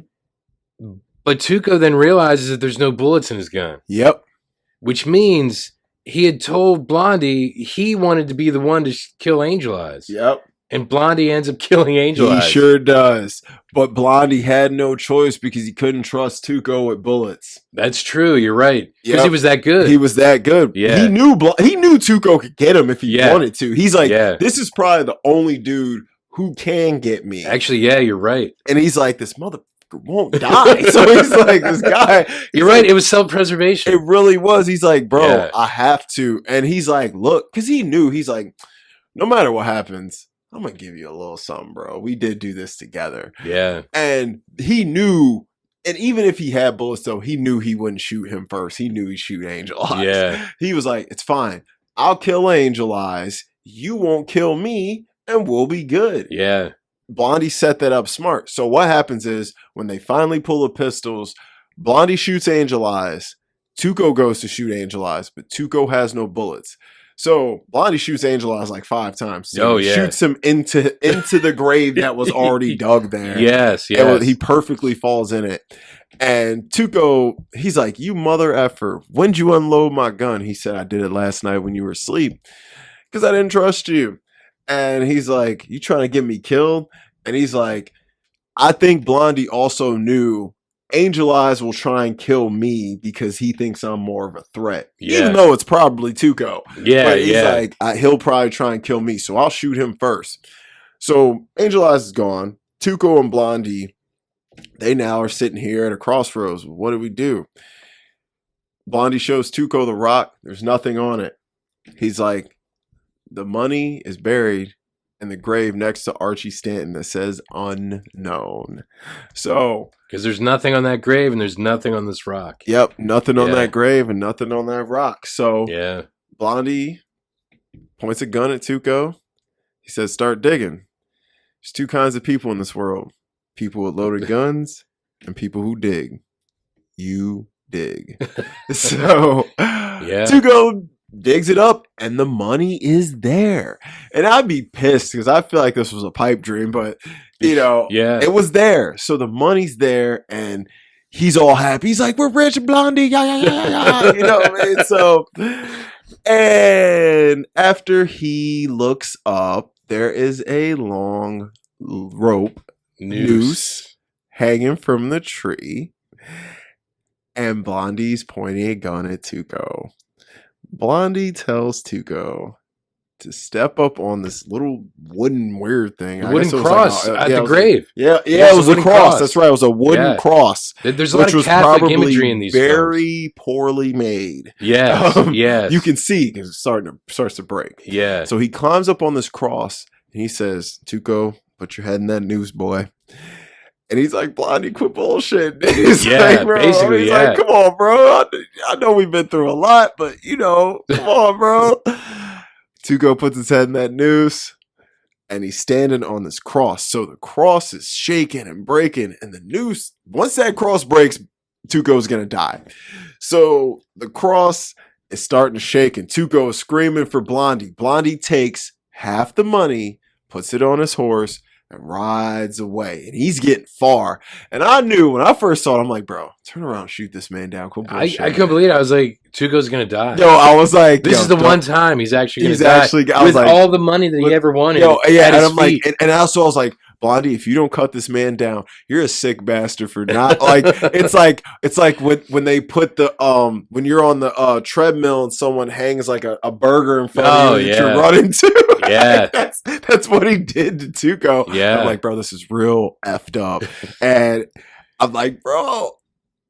But Tuco then realizes that there's no bullets in his gun. Yep. Which means he had told Blondie he wanted to be the one to kill Angel Eyes. Yep. And Blondie ends up killing Angel Eyes. He sure does. But Blondie had no choice because he couldn't trust Tuco with bullets. That's true. You're right. Because he was that good. He was that good. Yeah. He knew Tuco could get him if he wanted to. He's like, this is probably the only dude who can get me. Actually, yeah, you're right. And he's like, this motherfucker won't die. So he's like, this guy. You're right. It was self-preservation. It really was. He's like, bro, I have to. And he's like, look, because he knew. He's like, no matter what happens, I'm going to give you a little something, bro. We did do this together. Yeah. And he knew, and even if he had bullets, though, he knew he wouldn't shoot him first. He knew he'd shoot Angel Eyes. Yeah. He was like, it's fine. I'll kill Angel Eyes. You won't kill me, and we'll be good. Yeah. Blondie set that up smart. So what happens is, when they finally pull the pistols, Blondie shoots Angel Eyes. Tuco goes to shoot Angel Eyes, but Tuco has no bullets. So Blondie shoots Angel Eyes like 5 times. So shoots him into the grave that was already dug there. Yes. He perfectly falls in it. And Tuco, he's like, you mother effer, when'd you unload my gun? He said, I did it last night when you were asleep because I didn't trust you. And he's like, you trying to get me killed? And he's like, I think Blondie also knew Angel Eyes will try and kill me because he thinks I'm more of a threat. Yeah. Even though it's probably Tuco. Yeah, but he's like, he'll probably try and kill me, so I'll shoot him first. So Angel Eyes is gone. Tuco and Blondie, they now are sitting here at a crossroads. What do we do? Blondie shows Tuco the rock. There's nothing on it. He's like, the money is buried in the grave next to Archie Stanton that says unknown. So, because there's nothing on that grave and there's nothing on this rock. Yep, nothing on that grave and nothing on that rock. So, Blondie points a gun at Tuco. He says, start digging. There's 2 kinds of people in this world. People with loaded guns and people who dig. You dig. So, Tuco digs it up and the money is there. And I'd be pissed because I feel like this was a pipe dream, but it was there. So the money's there and he's all happy. He's like, we're rich, Blondie. Yeah. And so, and after he looks up, there is a long rope noose hanging from the tree. And Blondie's pointing a gun at Tuco. Blondie tells Tuco to step up on this little wooden weird thing. A wooden cross at the grave. It was a cross. That's right. It was a wooden cross. There's a lot of Catholic imagery in these very poorly made. Yes. You can see because it starts to break. Yeah. So he climbs up on this cross and he says, Tuco, put your head in that noose, boy. And he's like, Blondie, quit bullshit. He's like, bro. Basically, he's like, come on, bro. I know we've been through a lot, but come on, bro. Tuco puts his head in that noose and he's standing on this cross. So the cross is shaking and breaking, and the noose, once that cross breaks, Tuco's going to die. So the cross is starting to shake and Tuco is screaming for Blondie. Blondie takes half the money, puts it on his horse, and rides away. And he's getting far. And I knew when I first saw it, I'm like, bro, turn around and shoot this man down. I couldn't believe it. I was like, Tuco's going to die. Yo, I was like, this is the one time he's actually going to die. With all the money that he ever wanted. And I'm like, and also I was like, Blondie, if you don't cut this man down, you're a sick bastard for not like. It's like when they put the when you're on the treadmill and someone hangs like a burger in front of you that you're running to. Yeah, that's what he did to Tuco. Yeah, I'm like, bro, this is real effed up, and I'm like, bro,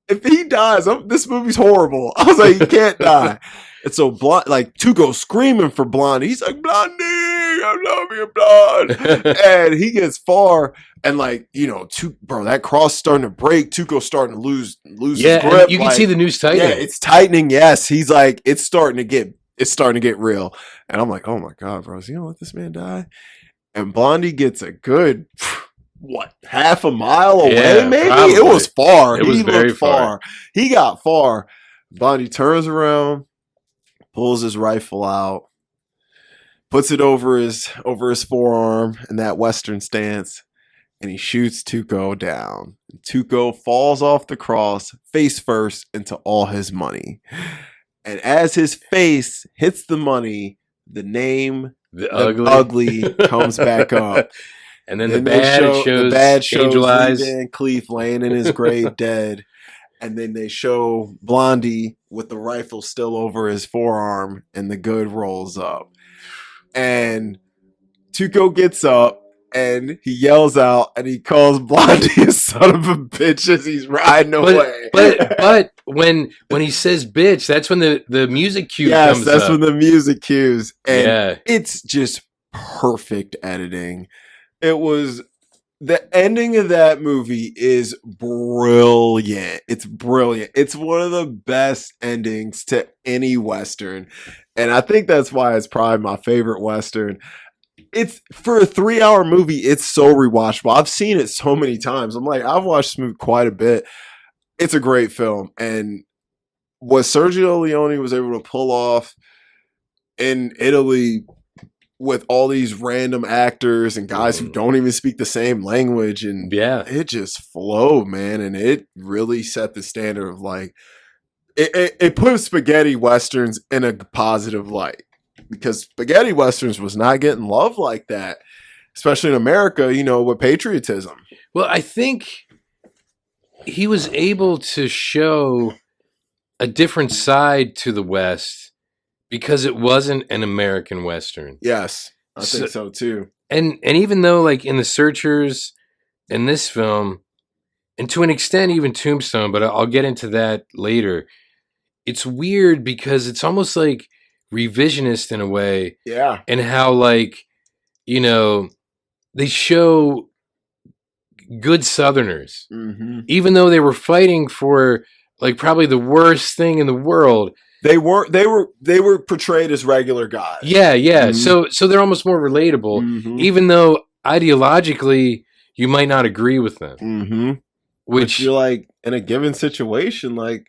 if he dies, this movie's horrible. I was like, he can't die. And so Tuco's screaming for Blondie. He's like, Blondie, I love you, Blonde. And he gets far, and that cross starting to break. Tuco's starting to lose his grip. You can see the noose tightening. Yeah, it's tightening. Yes, he's like, it's starting to get real. And I'm like, oh my god, bro, is he gonna let this man die? And Blondie gets a good half a mile away, maybe? Probably. It was far. It was very far. He got far. Blondie turns around, pulls his rifle out, puts it over his forearm in that Western stance, and he shoots Tuco down. Tuco falls off the cross, face first, into all his money. And as his face hits the money, the name the ugly comes back up. And then the bad shows Angel Eyes Van Cleef laying in his grave dead. And then they show Blondie with the rifle still over his forearm, and the good rolls up. And Tuco gets up and he yells out and he calls Blondie a son of a bitch as he's riding away. But when he says bitch, that's when the music cue comes up. Yes, that's when the music cues. And it's just perfect editing. It was the ending of that movie is brilliant. It's brilliant. It's one of the best endings to any Western. And I think that's why it's probably my favorite Western. It's for a 3-hour movie, it's so rewatchable. I've seen it so many times. I'm like, I've watched this movie quite a bit. It's a great film. And what Sergio Leone was able to pull off in Italy with all these random actors and guys who don't even speak the same language, and it just flowed, man. And it really set the standard of it put spaghetti westerns in a positive light, because spaghetti westerns was not getting love like that, especially in America, with patriotism. Well, I think he was able to show a different side to the West because it wasn't an American Western. Yes, I think so too. And even though in The Searchers and this film, and to an extent even Tombstone, but I'll get into that later, it's weird because it's almost like revisionist in a way. Yeah. And how they show good Southerners, even though they were fighting for probably the worst thing in the world. They were portrayed as regular guys. Yeah. Mm-hmm. So they're almost more relatable, even though ideologically you might not agree with them. Mm-hmm. Which you're in a given situation, might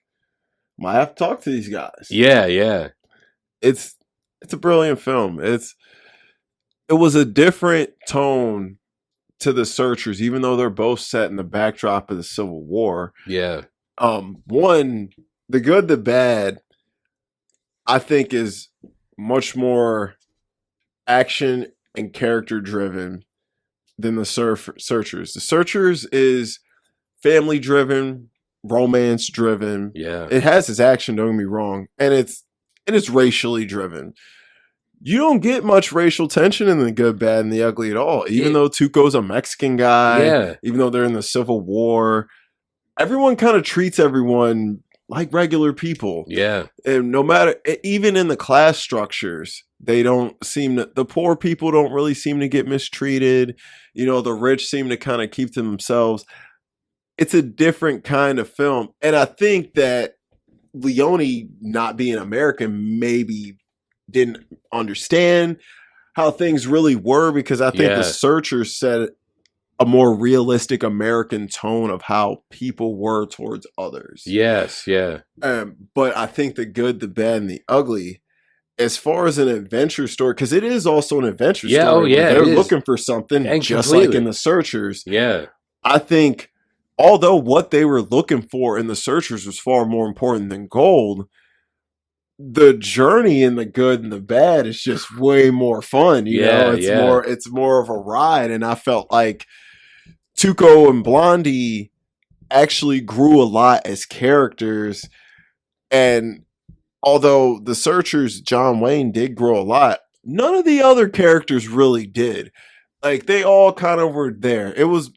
have to talk to these guys. Yeah. It's a brilliant film. It was a different tone to The Searchers, even though they're both set in the backdrop of the Civil War. Yeah. One, The Good, the Bad, I think is much more action and character driven than The Searchers. The Searchers is family driven, romance driven. Yeah. It has its action, don't get me wrong, and it's racially driven. You don't get much racial tension in The Good, Bad, and the Ugly at all. Even though Tuco's a Mexican guy, even though they're in the Civil War, everyone kind of treats everyone like regular people. Yeah. And no matter, even in the class structures, the poor people don't really seem to get mistreated. The rich seem to kind of keep to themselves. It's a different kind of film. And I think that Leone, not being American, maybe didn't understand how things really were, because I think The Searchers set a more realistic American tone of how people were towards others. Yes, yeah. But I think The Good, the Bad, and the Ugly, as far as an adventure story, because it is also an adventure story. Oh, yeah, they're looking for something, and just completely. Like in The Searchers. Yeah. I think, although what they were looking for in The Searchers was far more important than gold, the journey in The Good and the Bad is just way more fun. It's more of a ride. And I felt like Tuco and Blondie actually grew a lot as characters. And although The Searchers, John Wayne did grow a lot, none of the other characters really did. They all kind of were there. It was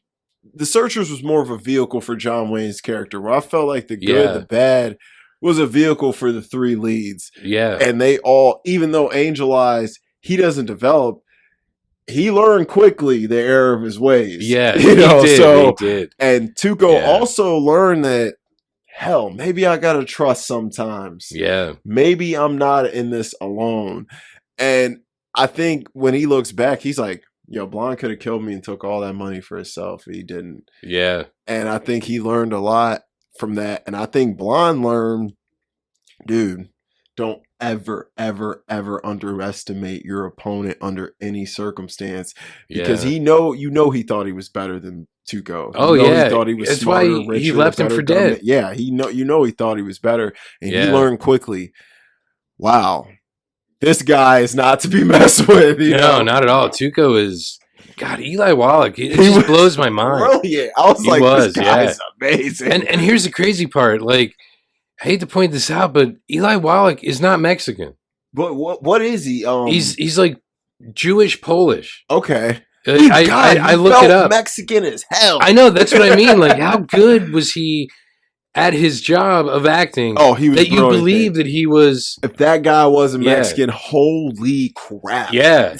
The Searchers was more of a vehicle for John Wayne's character, where I felt like the good, Yeah. the bad was a vehicle for the three leads. Yeah. And they all, even though Angel Eyes, he doesn't develop, he learned quickly the error of his ways. Yeah. You know, He did. And Tuco Yeah. also learned that, hell, maybe I gotta trust sometimes. Yeah. Maybe I'm not in this alone. And I think when he looks back, he's like, yo, Blonde could have killed me and took all that money for himself. He didn't. Yeah. And I think he learned a lot from that. And I think Blonde learned, dude, don't ever, ever, ever underestimate your opponent under any circumstance. Because he thought he was better than Tuco. Oh, he yeah. thought he was That's smarter, why richer, he left him better for government. dead. Yeah, he thought he was better. And he Yeah. learned quickly, wow, this guy is not to be messed with. You know? Not at all. Tuco is, God, Eli Wallach. It just blows my mind. Brilliant. I was this guy's amazing. And here's the crazy part. Like, I hate to point this out, but Eli Wallach is not Mexican. But what is he? He's like Jewish Polish. Okay. I looked it up. Mexican as hell. I know, that's what I mean. Like, how good was he at his job of acting? Oh, he was that you believe that he was. If that guy wasn't Mexican, holy crap! Yeah,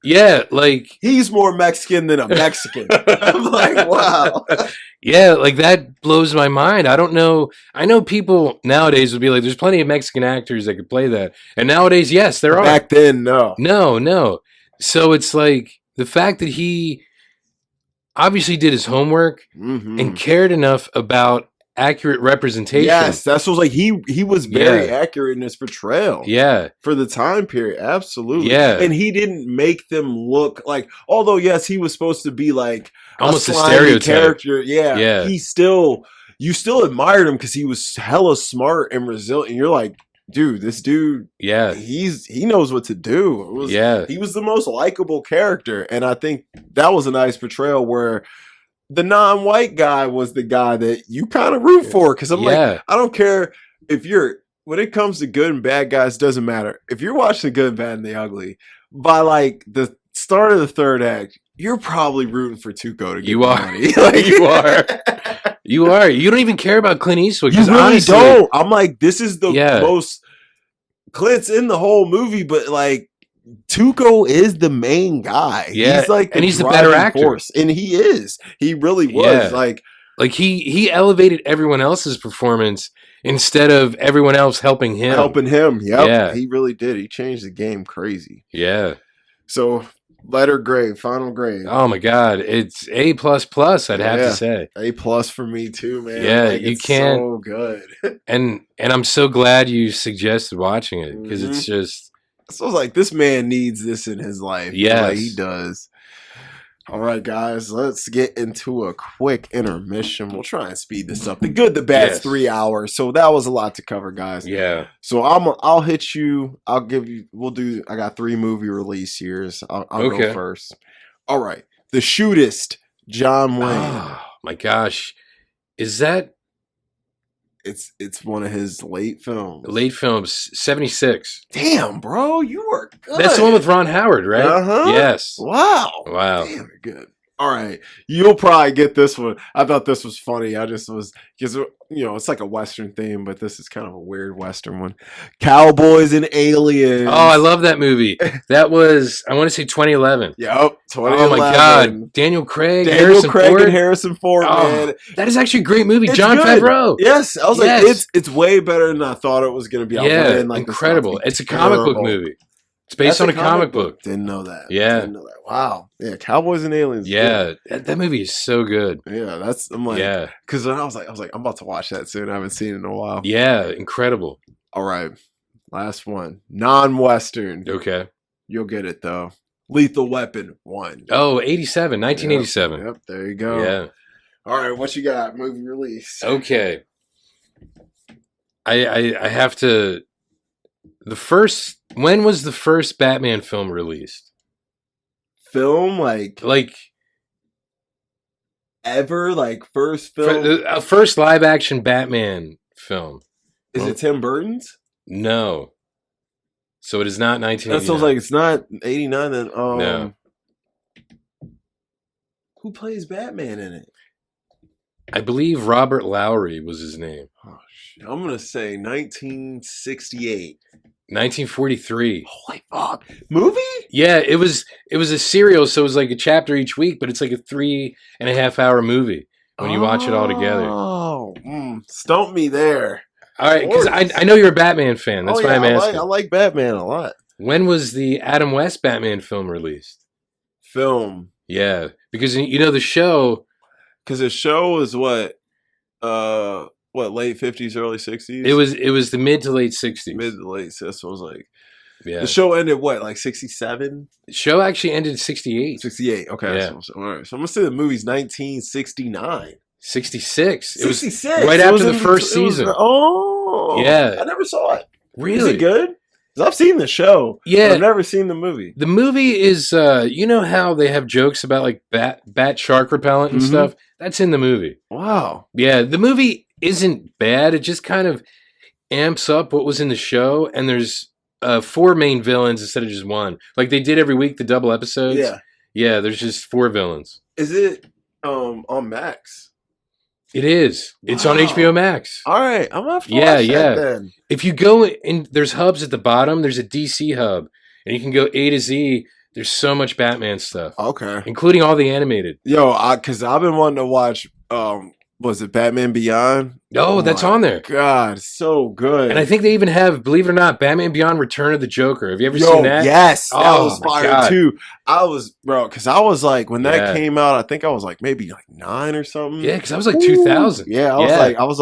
yeah, like he's more Mexican than a Mexican. I'm like, wow. Yeah, like that blows my mind. I don't know. I know people nowadays would be like, "There's plenty of Mexican actors that could play that," and nowadays, yes, there are. Back then, no. So it's like the fact that he obviously did his homework and cared enough about accurate representation. Yes, that's what like he was very accurate in his portrayal. Yeah. For the time period, absolutely. Yeah. And he didn't make them look like, although yes, he was supposed to be like almost a stereotype character. Yeah. Yeah. You still admired him because he was hella smart and resilient. You're like, dude, this dude, he knows what to do. He was the most likable character. And I think that was a nice portrayal where the non-white guy was the guy that you kind of root for. Because I'm like, I don't care if when it comes to good and bad guys, doesn't matter. If you're watching the good, bad, and the ugly, by like the start of the third act, you're probably rooting for Tuco to get money. Like, you are. You are. You don't even care about Clint Eastwood. You really honestly, don't. I'm like, this is the most Clint's in the whole movie, but like Tuco is the main guy. Yeah. He's like, and he's the better actor. Force. And he is. He really was. Like he elevated everyone else's performance instead of everyone else helping him. Yep. Yeah. He really did. He changed the game crazy. Yeah. So letter grade, final grade. Oh my God. It's A++, I'd have to say. A+ for me too, man. Yeah, like, you can't. So good. and I'm so glad you suggested watching it because it's just. So I was like, this man needs this in his life. Yeah, like, he does. All right, guys, let's get into a quick intermission. We'll try and speed this up. The good, the bad's 3 hours, so that was a lot to cover, guys. Yeah. So I'll hit you. I'll give you. I got 3 movie release years. I'll go first. All right, The Shootist, John Wayne. Oh my gosh, is that? It's one of his late films. 76. Damn, bro, you were good. That's the one with Ron Howard, right? Uh-huh. Yes. Wow. Damn, you're good. All right. You'll probably get this one. I thought this was funny. I just was, because, it's like a Western theme, but this is kind of a weird Western one. Cowboys and Aliens. Oh, I love that movie. That was, I want to say 2011. Yep, 2011. Oh my God. Daniel Craig, and Harrison Ford, man. That is actually a great movie. It's John good. Favreau. Yes. I was like, it's way better than I thought it was going to be. Incredible. It's a comic book movie. It's based on a comic book. Didn't know that. Yeah. Didn't know that. Wow. Yeah. Cowboys and Aliens. Yeah. That movie is so good. Yeah. I'm like, because I was like, I'm about to watch that soon. I haven't seen it in a while. Yeah. Incredible. All right. Last one. Non-Western. Okay. You'll get it though. Lethal Weapon 1. Oh, 1987. Yep. There you go. Yeah. All right. What you got? Movie release. Okay. I have to. When was the first Batman film released? Film like ever, like first film? A first live action Batman film. Is it Tim Burton's? No. So it is not 1989. That sounds like it's not 89 then. No. Who plays Batman in it? I believe Robert Lowry was his name. Oh, shit. I'm gonna say 1968. 1943. Holy fuck! Movie? Yeah, it was a serial, so it was like a chapter each week, but it's like a 3.5 hour movie when you watch it all together. Oh, stump me there. All right, because I know you're a Batman fan. That's why I'm asking. I like Batman a lot. When was the Adam West Batman film released? Film. Yeah, because you know the show. Because the show was what late 50s, early 60s. It was the mid to late 60s. Mid to late. So it was like yeah. The show ended what, like 67? The show actually ended in 68. 68. Okay. Yeah. So, all right. So I'm gonna say the movie's 1969. 66. It was 66. right after the first season. Yeah. I never saw it. Really? Is it good? 'Cause I've seen the show. Yeah. But I've never seen the movie. The movie is, you know how they have jokes about like bat shark repellent and stuff? That's in the movie. Wow. Yeah. The movie isn't bad. It just kind of amps up what was in the show. And there's 4 main villains instead of just one. Like they did every week, the double episodes. Yeah. Yeah. There's just 4 villains. Is it on Max? It is. Wow. It's on HBO Max. All right. I'm going to watch that then. If you go in, there's hubs at the bottom. There's a DC hub. And you can go A to Z. There's so much Batman stuff. Okay. Including all the animated. Yo, because I've been wanting to watch, was it Batman Beyond? Oh, that's on there. God, so good. And I think they even have, believe it or not, Batman Beyond Return of the Joker. Have you ever seen that? Yes. That was my fire God. too. Because I was like, when that came out, I think I was like maybe like 9 or something. Yeah, because I was like 2000. Yeah, I was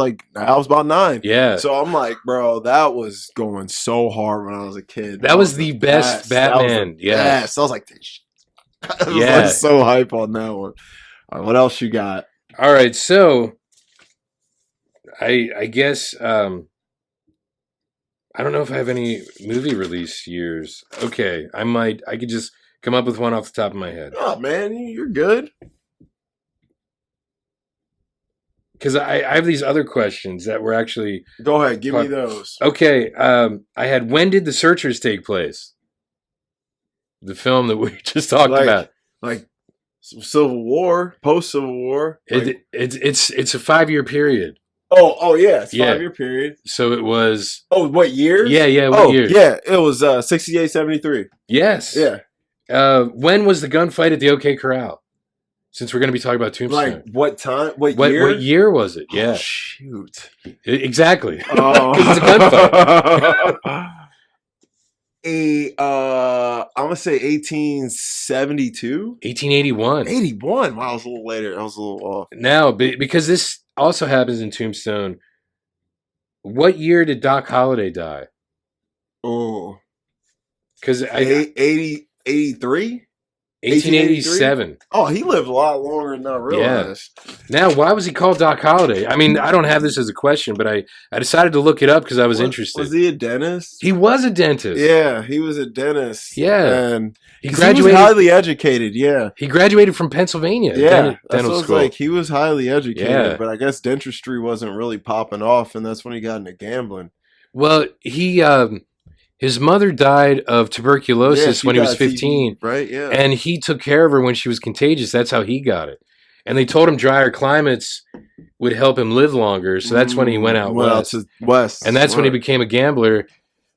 about 9. Yeah. So I'm like, bro, that was going so hard when I was a kid. That was the best Batman. Yes. I was like, I was Yeah. like so hype on that one. All right, what else you got? All right, so I guess I don't know if I have any movie release years. Okay, I could just come up with one off the top of my head. Oh man, you're good. Because I have these other questions that were actually Go ahead, give me those. okay. I had when did The Searchers take place? The film that we just talked about. Like Civil War, post Civil War. It's a 5-year period. Oh yeah, it's 5-year period. So it was. Oh, what years? Yeah. What years? Yeah, it was 68, 73. Yes. Yeah. When was the gunfight at the OK Corral? Since we're going to be talking about Tombstone. Like what time? What year? What year was it? Yeah. Oh, shoot. Exactly. Oh. It's a gunfight. I'm gonna say 1872. 1881. 81. Wow, I was a little later. I was a little off. Now, because this also happens in Tombstone, what year did Doc Holliday die? Oh, Because 83. 1887. Oh, he lived a lot longer than I realized. Yeah. Now, why was he called Doc Holliday? I mean, I don't have this as a question, but I decided to look it up because I was interested. Was he a dentist? He was a dentist. Yeah, he was a dentist. Yeah. And he graduated. He was highly educated, yeah. He graduated from Pennsylvania. Yeah, dental school. Like. He was highly educated, Yeah. but I guess dentistry wasn't really popping off, and that's when he got into gambling. Well, his mother died of tuberculosis when he was 15. Right, yeah. And he took care of her when she was contagious. That's how he got it. And they told him drier climates would help him live longer. So that's when he went out west. And that's when he became a gambler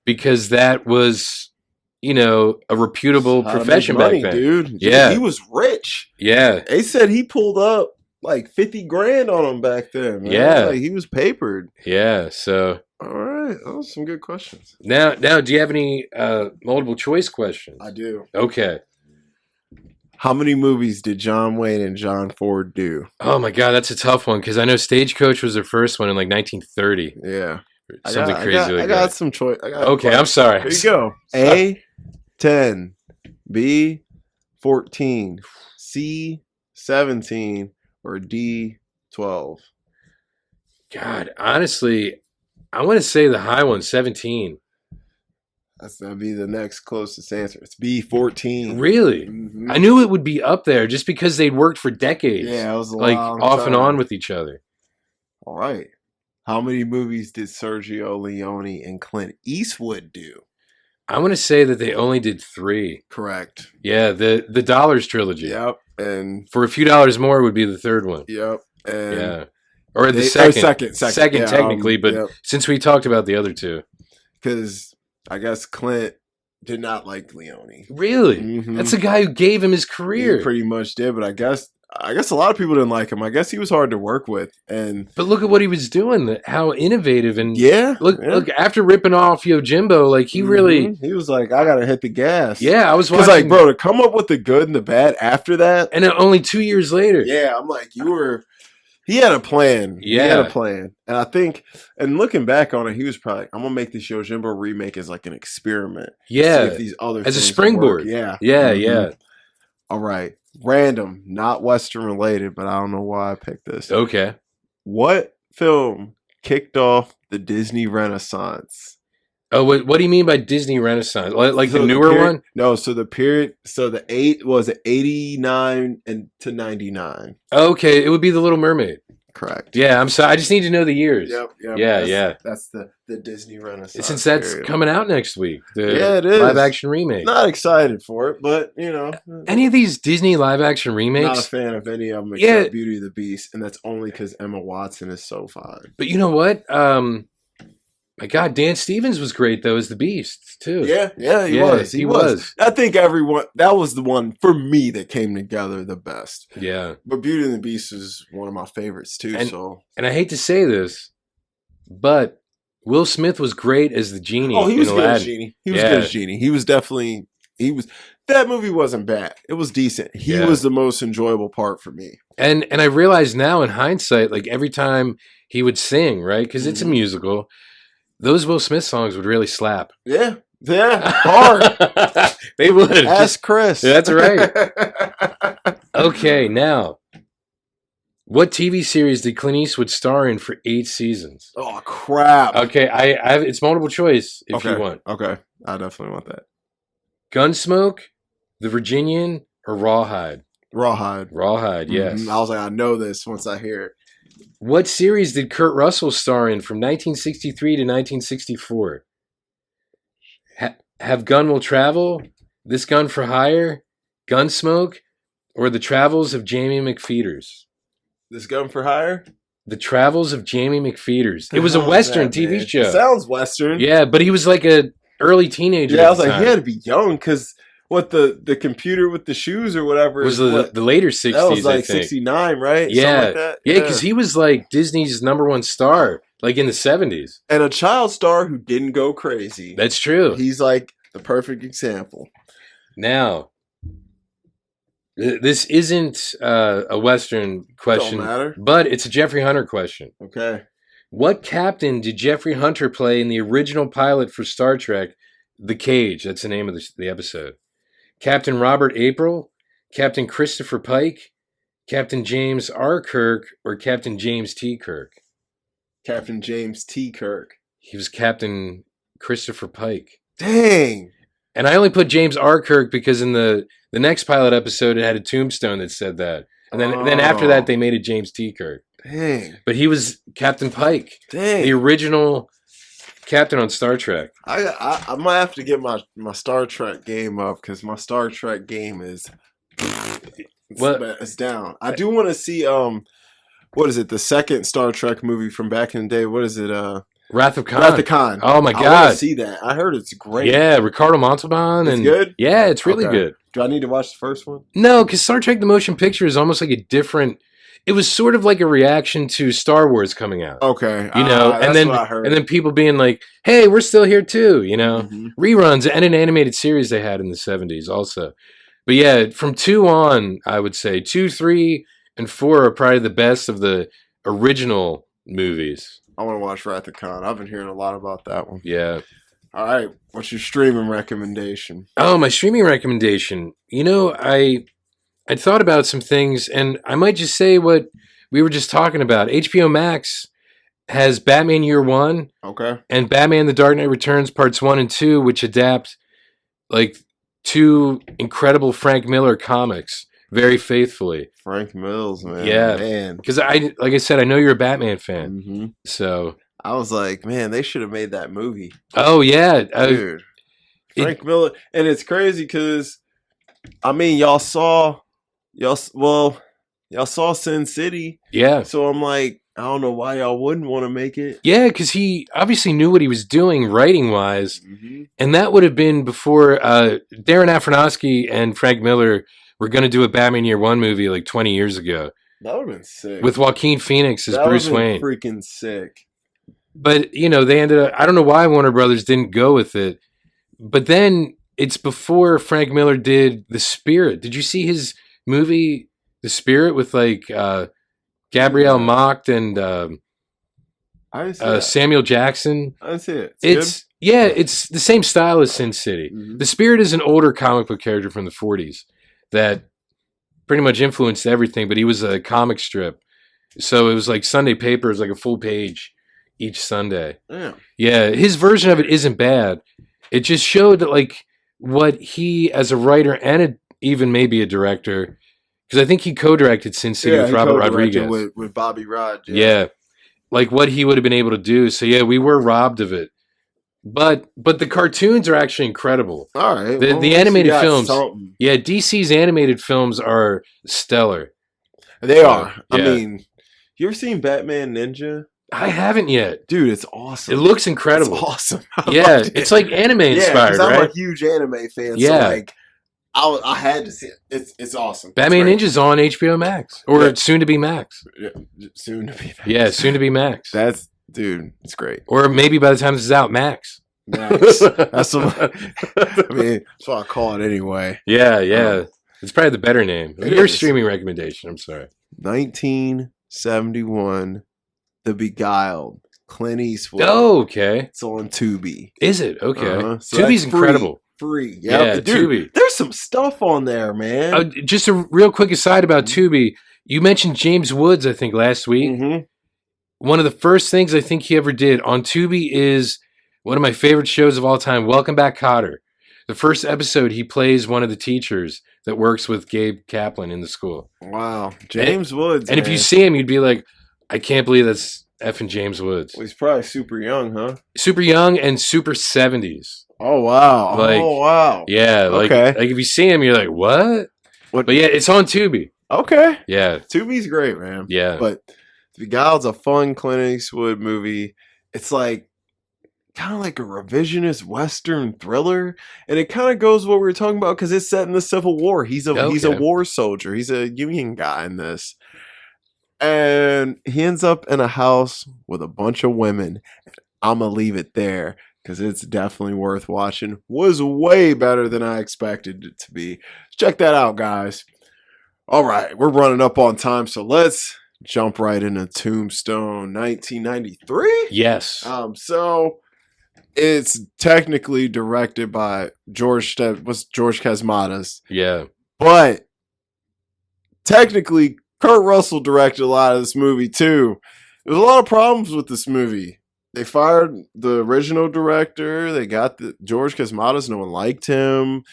because that was, a reputable profession back then. Dude. Yeah. He was rich. Yeah. They said he pulled up like 50 grand on him back then. Man. Yeah. Like he was papered. Yeah. So. All right. Those are some good questions. Now, do you have any multiple choice questions? I do. Okay. How many movies did John Wayne and John Ford do? Oh my God, that's a tough one because I know Stagecoach was their first one in like 1930. Yeah. Something crazy like that. I got some choice. Okay, I'm sorry. Here you go. A, 10. B, 14. C, 17. Or D, 12. God, honestly, I want to say the high one, 17. That'd be the next closest answer. It's B, 14. Really? Mm-hmm. I knew it would be up there just because they'd worked for decades. Yeah, it was a like long off time. and on with each other. All right. How many movies did Sergio Leone and Clint Eastwood do? I want to say that they only did 3. Correct. Yeah, the Dollars trilogy. Yep. And for a few dollars more would be the third one. Yep. And yeah. Or the second yeah, technically, but yep. since we talked about the other two. Because I guess Clint did not like Leone. Really? Mhm. That's the guy who gave him his He career. pretty much did, but I guess a lot of people didn't like him. I guess he was hard to work with, and But look at what he was doing, how innovative. And look, yeah. look, after ripping off Yojimbo, like he really, he was like, I gotta hit the gas. yeah, I was Because watching. like, bro, to come up with the good and the bad after that, And only 2 years later. yeah, I'm like, he had a plan. Yeah. He had a plan. And I think, and looking back on it, he was probably like, I'm going to make this Yojimbo remake as like an experiment. Yeah. See if these other as a things springboard. work. Yeah. Yeah, Mhm. yeah. All right. Random, not Western related, but I don't know why I picked this. Okay. What film kicked off the Disney Renaissance? Oh, what do you mean by Disney Renaissance? Like So the newer period, one? No, so the period, so the 89 and to 99. Okay, it would be The Little Mermaid. Correct. Yeah, I'm sorry. I just need to know the years. Yep. Yeah. That's the Disney Renaissance. Since that's period. coming out next week. Yeah, it is. Live action remake. Not excited for it, but Any of these Disney live action remakes? not a fan of any of them except Beauty and the Beast, and that's only because Emma Watson is so fine. But you know what? My God, Dan Stevens was great though as the Beast too. Yeah, he was. He was. I think everyone that was the one for me that came together the best. Yeah. But Beauty and the Beast is one of my favorites too. And I hate to say this, but Will Smith was great as the genie. Oh, he was in good Aladdin. as Genie. He was good as Genie. He was definitely. That movie wasn't bad. It was decent. He was the most enjoyable part for me. And I realize now in hindsight, like every time he would sing, right? Because it's a musical. Those Will Smith songs would really slap. Yeah, hard. They would. Ask Chris. That's right. Okay, now, what TV series did Clint Eastwood star in for 8 seasons? Oh crap. Okay, I have, it's multiple choice if you want. Okay, I definitely want that. Gunsmoke, The Virginian, or Rawhide? Rawhide. Rawhide, yes. I was like, I know this once I hear it. What series did Kurt Russell star in from 1963 to 1964? Have Gun Will Travel, This Gun for Hire, Gunsmoke, or The Travels of Jamie McPheeters? This Gun for Hire? The Travels of Jamie McPheeters. It was a Western TV show. It sounds Western. Yeah, but he was like a early teenager. Yeah, I was like, he had to be young because what the computer with the shoes or whatever was the later 60s. That was like I think. 69, right? Yeah, something like that. Yeah, because he was like Disney's #1 star, like in the 70s, and a child star who didn't go crazy. That's true. He's like the perfect example. Now, this isn't a Western question, Don't matter. but it's a Jeffrey Hunter question. Okay. What captain did Jeffrey Hunter play in the original pilot for Star Trek, The Cage? That's the name of the episode. Captain Robert April, Captain Christopher Pike, Captain James R. Kirk, or Captain James T. Kirk? Captain James T. Kirk. He was Captain Christopher Pike. Dang. And I only put James R. Kirk because in the next pilot episode, it had a tombstone that said that. And then after that, they made it James T. Kirk. Dang. But he was Captain Pike. Dang. The original captain on Star Trek. I might have to get my Star Trek game up because my Star Trek game is it's down. I do want to see what is it? The second Star Trek movie from back in the day. What is it? Wrath of Khan. Wrath of Khan. Oh my God! I want to see that. I heard it's great. Yeah, Ricardo Montalban. It's good. Yeah, it's really good. Do I need to watch the first one? No, because Star Trek: The Motion Picture is almost like a different. It was sort of like a reaction to Star Wars coming out. Okay, and then what I heard. And then people being like, "Hey, we're still here too," reruns and an animated series they had in the 70s also. But yeah, from 2 on, I would say 2, 3, and 4 are probably the best of the original movies. I want to watch Wrath of Khan. I've been hearing a lot about that one. Yeah. All right, what's your streaming recommendation? Oh, my streaming recommendation. I thought about some things, and I might just say what we were just talking about. HBO Max has Batman Year One, and Batman: The Dark Knight Returns Parts 1 and 2, which adapt like 2 incredible Frank Miller comics very faithfully. Frank Mills, man. Yeah, man. Because like I said, I know you're a Batman fan, so I was like, man, they should have made that movie. Oh yeah, dude, Frank Miller, and it's crazy because I mean, y'all saw Sin City. Yeah. So I'm like, I don't know why y'all wouldn't want to make it. Yeah, because he obviously knew what he was doing writing wise, Mm-hmm. and that would have been before Darren Aronofsky and Frank Miller were going to do a Batman Year One movie like 20 years ago That would have been sick. with Joaquin Phoenix as that would Bruce have been Wayne. freaking sick. But they ended up. I don't know why Warner Brothers didn't go with it. But then it's before Frank Miller did The Spirit. Did you see his movie The Spirit with like Gabrielle Mocked and I didn't see that. Samuel Jackson? I didn't see it. It's the same style as Sin City. Mm-hmm. The Spirit is an older comic book character from the 40s that pretty much influenced everything, but he was a comic strip. So it was like Sunday papers, like a full page each Sunday. Yeah. Yeah, his version of it isn't bad. It just showed that, like, what he, as a writer and even maybe a director, because I think he co-directed Sin City with Robert Rodriguez. With Bobby Rod. Yeah. Like what he would have been able to do. So yeah, we were robbed of it. But the cartoons are actually incredible. All right. The animated films. Something. Yeah, DC's animated films are stellar. They are. Yeah. I mean, you ever seen Batman Ninja? I haven't yet. Dude, it's awesome. It looks incredible. It's awesome. Yeah, it's like anime inspired, I'm right? a huge anime fan. Yeah. So like, I had to see it. It's awesome. Batman Ninja's on HBO Max. Or soon to be Max. Yeah, soon to be Max. Yeah, soon to be Max. Dude, it's great. Or maybe by the time this is out, Max. Max. That's what that's what I call it anyway. Yeah. It's probably the better name. Your streaming recommendation, I'm sorry. 1971, The Beguiled, Clint Eastwood. Oh, okay. It's on Tubi. Is it? Okay. So Tubi's that's incredible. Free. Yeah, Dude, Tubi. There's some stuff on there, man. Just a real quick aside about Tubi. You mentioned James Woods, I think, last week. Mm-hmm. One of the first things I think he ever did on Tubi is one of my favorite shows of all time, Welcome Back, Kotter. The first episode, he plays one of the teachers that works with Gabe Kaplan in the school. Wow. James Woods. And if you see him, you'd be like, I can't believe that's effing James Woods. Well, he's probably super young, huh? Super young and super 70s. Oh, wow. Like, oh, wow. Yeah. Like if you see him, you're like, what? But yeah, it's on Tubi. Okay. Yeah. Tubi's great, man. Yeah. But The Beguiled's a fun Clint Eastwood movie. It's like kind of like a revisionist Western thriller. And it kind of goes what we were talking about because it's set in the Civil War. He's a war soldier. He's a Union guy in this. And he ends up in a house with a bunch of women. I'm going to leave it there because it's definitely worth watching. Was way better than I expected it to be. Check that out, guys. All right, we're running up on time, so let's jump right into Tombstone 1993. Yes. So it's technically directed by George Cosmatos. Yeah. But technically, Kurt Russell directed a lot of this movie too. There's a lot of problems with this movie. They fired the original director. They got George Cosmatos. No one liked him.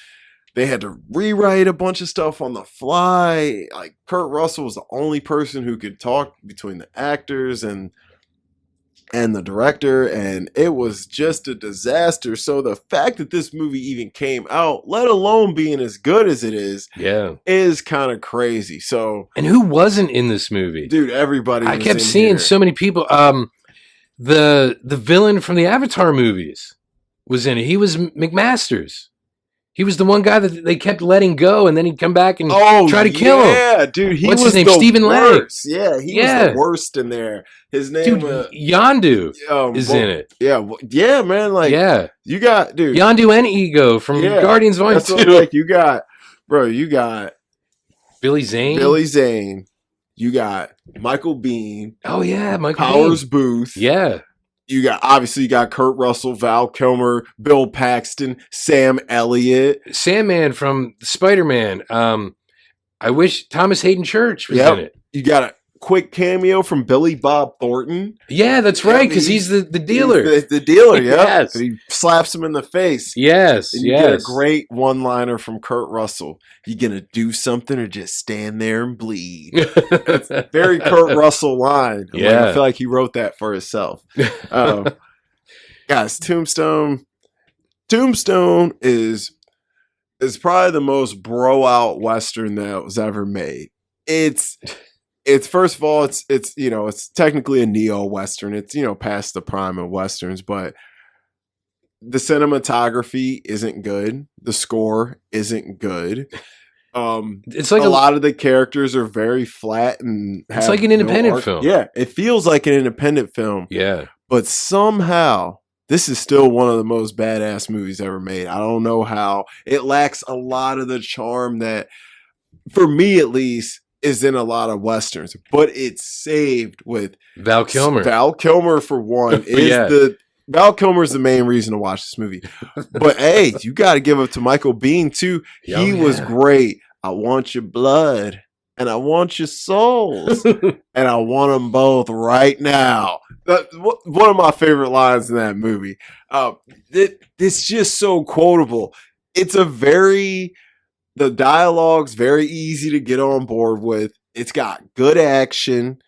They had to rewrite a bunch of stuff on the fly. Like Kurt Russell was the only person who could talk between the actors and the director, and it was just a disaster. So the fact that this movie even came out, let alone being as good as it is kind of crazy. So, and who wasn't in this movie? Dude, everybody. I kept seeing so many people. The villain from the Avatar movies was in it. He was McMasters. He was the one guy that they kept letting go, and then he'd come back and try to kill him. Yeah, dude. What's his name? Stephen Lang. Yeah, he was the worst in there. His name, Yondu, is in it. Yeah, man. Like, you got, dude, Yondu and Ego from Guardians Volume 2. Like, you got Billy Zane. You got Michael Biehn. Oh yeah, Michael Powers Biehn. Booth. Yeah. You got Kurt Russell, Val Kilmer, Bill Paxton, Sam Elliott. Sandman from Spider-Man. I wish Thomas Hayden Church was in it. You got a quick cameo from Billy Bob Thornton. Yeah, that's right, because he's the dealer. He's the dealer, yeah. Yes. He slaps him in the face. Yes, and you get a great one-liner from Kurt Russell. You gonna do something or just stand there and bleed? It's a very Kurt Russell line. I feel like he wrote that for himself. Guys, Tombstone is probably the most bro-out Western that was ever made. It's it's first of all, it's it's technically a neo western. It's past the prime of westerns, but the cinematography isn't good. The score isn't good. It's like A lot of the characters are very flat and it's have like an no independent arc. film. Yeah, it feels like an independent film, Yeah. but somehow this is still one of the most badass movies ever made. I don't know how. It lacks a lot of the charm that, for me at least, is in a lot of westerns, but it's saved with Val Kilmer. Val Kilmer, for one, is Yeah. the Val Kilmer is the main reason to watch this movie. But hey, you got to give it to Michael Biehn too. Oh, He was yeah. great. I want your blood and I want your souls and I want them both right now. One of my favorite lines in that movie. It's just so quotable. It's the dialogue's very easy to get on board with. It's got good action.